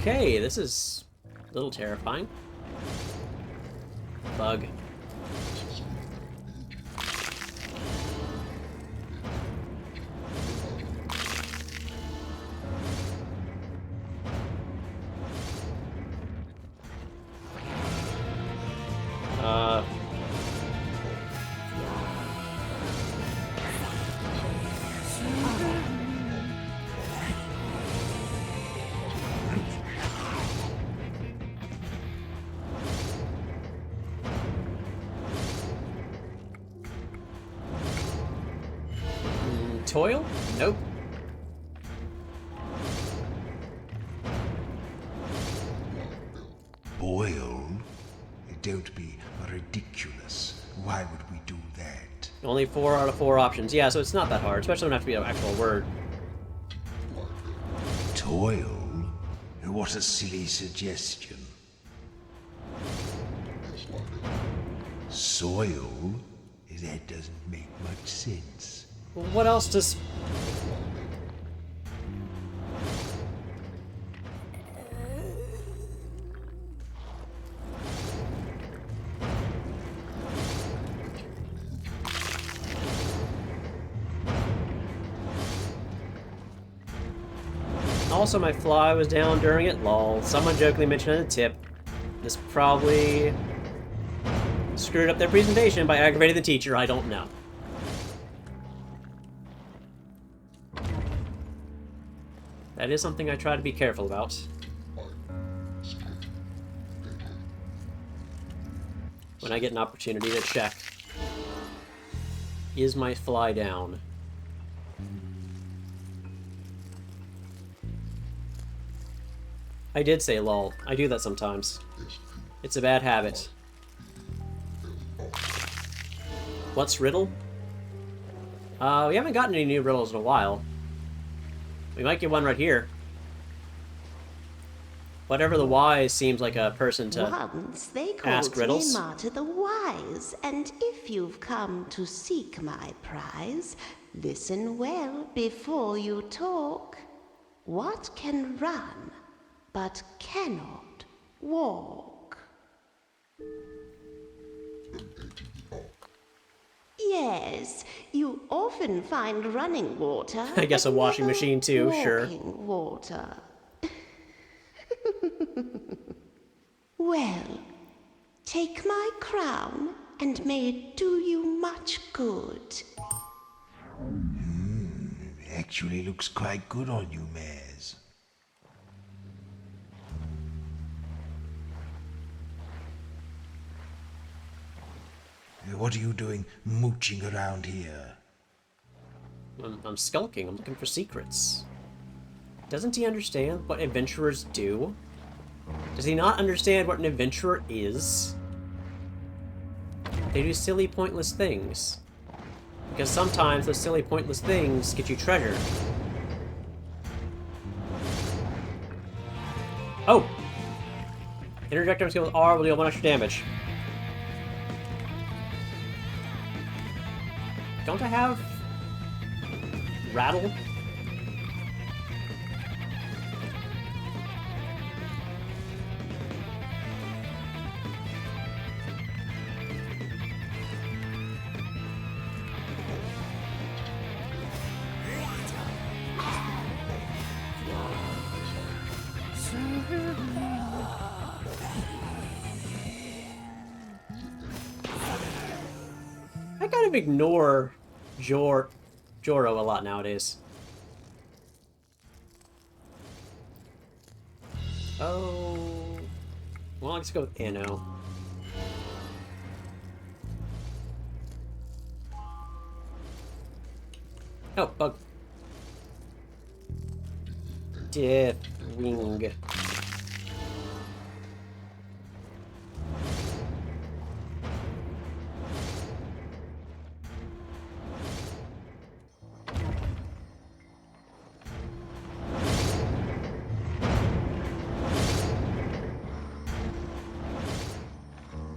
Okay, this is a little terrifying. Bug. Toil? Nope. Boil? Don't be ridiculous. Why would we do that? Only 4 out of 4 options. Yeah, so it's not that hard, especially when it have to be an actual word. Toil? What a silly suggestion. Soil? That doesn't make much sense. Well, what else does... Also, my fly was down during it. Lol. Someone jokingly mentioned in a tip. This probably screwed up their presentation by aggravating the teacher. I don't know. That is something I try to be careful about. When I get an opportunity to check. Is my fly down? I did say lol. I do that sometimes. It's a bad habit. What's riddle? We haven't gotten any new riddles in a while. We might get one right here. Whatever the wise seems like a person to Once they ask called riddles. me Marta the Wise, and if you've come to seek my prize, listen well before you talk. What can run, but cannot walk? Yes, you often find running water. I guess a but washing never machine too, sure. walking water. Well, take my crown, and may it do you much good. Actually looks quite good on you, Mares. What are you doing mooching around here? I'm skulking. I'm looking for secrets. Doesn't he understand what adventurers do? Does he not understand what an adventurer is? They do silly, pointless things. Because sometimes those silly, pointless things get you treasure. Oh! Interject skill with R will deal 1 extra damage. Don't I have... Rattle? I kind of ignore Joro a lot nowadays. Oh... Well, let's go with Anno. Oh, bug. Deathwing.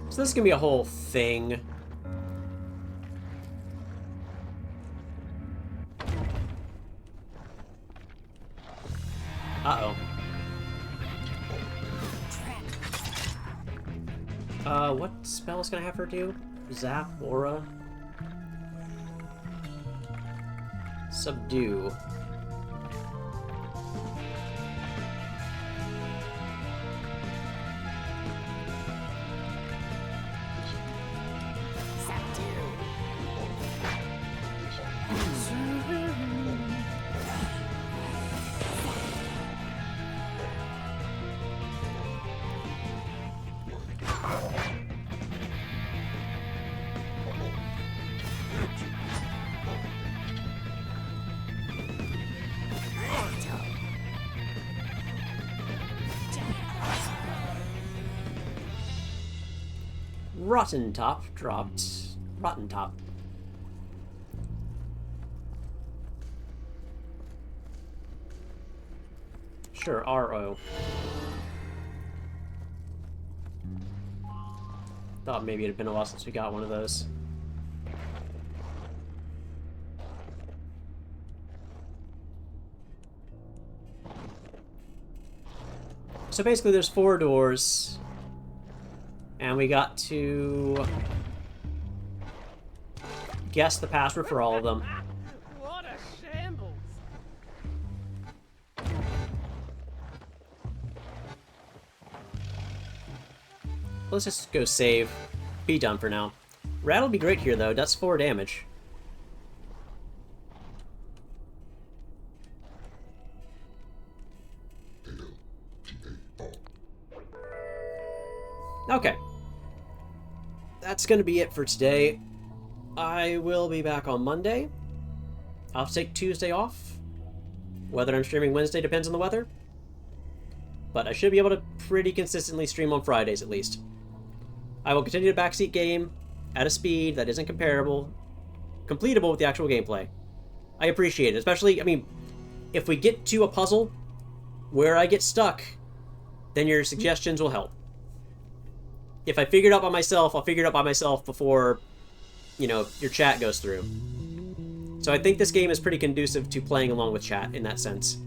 So this is gonna be a whole thing. Uh-oh. What spell is gonna have her do? Zap, aura. Subdue. Rotten Top dropped. Rotten Top. Sure, RO. Thought maybe it had been a while since we got one of those. So basically there's 4 doors. And we got to guess the password for all of them. What a shambles! Let's just go save. Be done for now. Rat'll be great here though, that's 4 damage. Okay. That's gonna be it for today. I will be back on Monday. I'll take Tuesday off. Whether I'm streaming Wednesday depends on the weather. But I should be able to pretty consistently stream on Fridays at least. I will continue to backseat game at a speed that isn't completable with the actual gameplay. I appreciate it, especially, I mean, if we get to a puzzle where I get stuck, then your suggestions will help. If I figure it out by myself, I'll figure it out by myself before, you know, your chat goes through. So I think this game is pretty conducive to playing along with chat in that sense.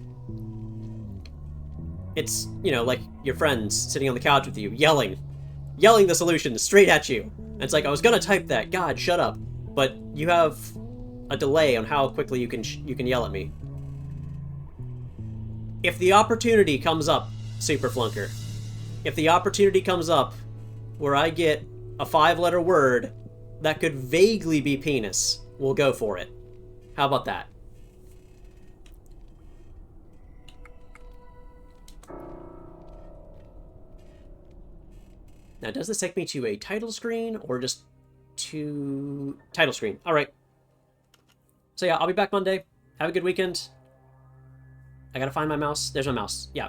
It's, you know, like your friends sitting on the couch with you, yelling the solution straight at you. And it's like, I was gonna type that, God, shut up. But you have a delay on how quickly you can yell at me. If the opportunity comes up, Super Flunker, if the opportunity comes up where I get a 5-letter word that could vaguely be penis, we'll go for it. How about that? Now, does this take me to a title screen or just to title screen? All right. So yeah, I'll be back Monday. Have a good weekend. I gotta find my mouse. There's my mouse. Yeah.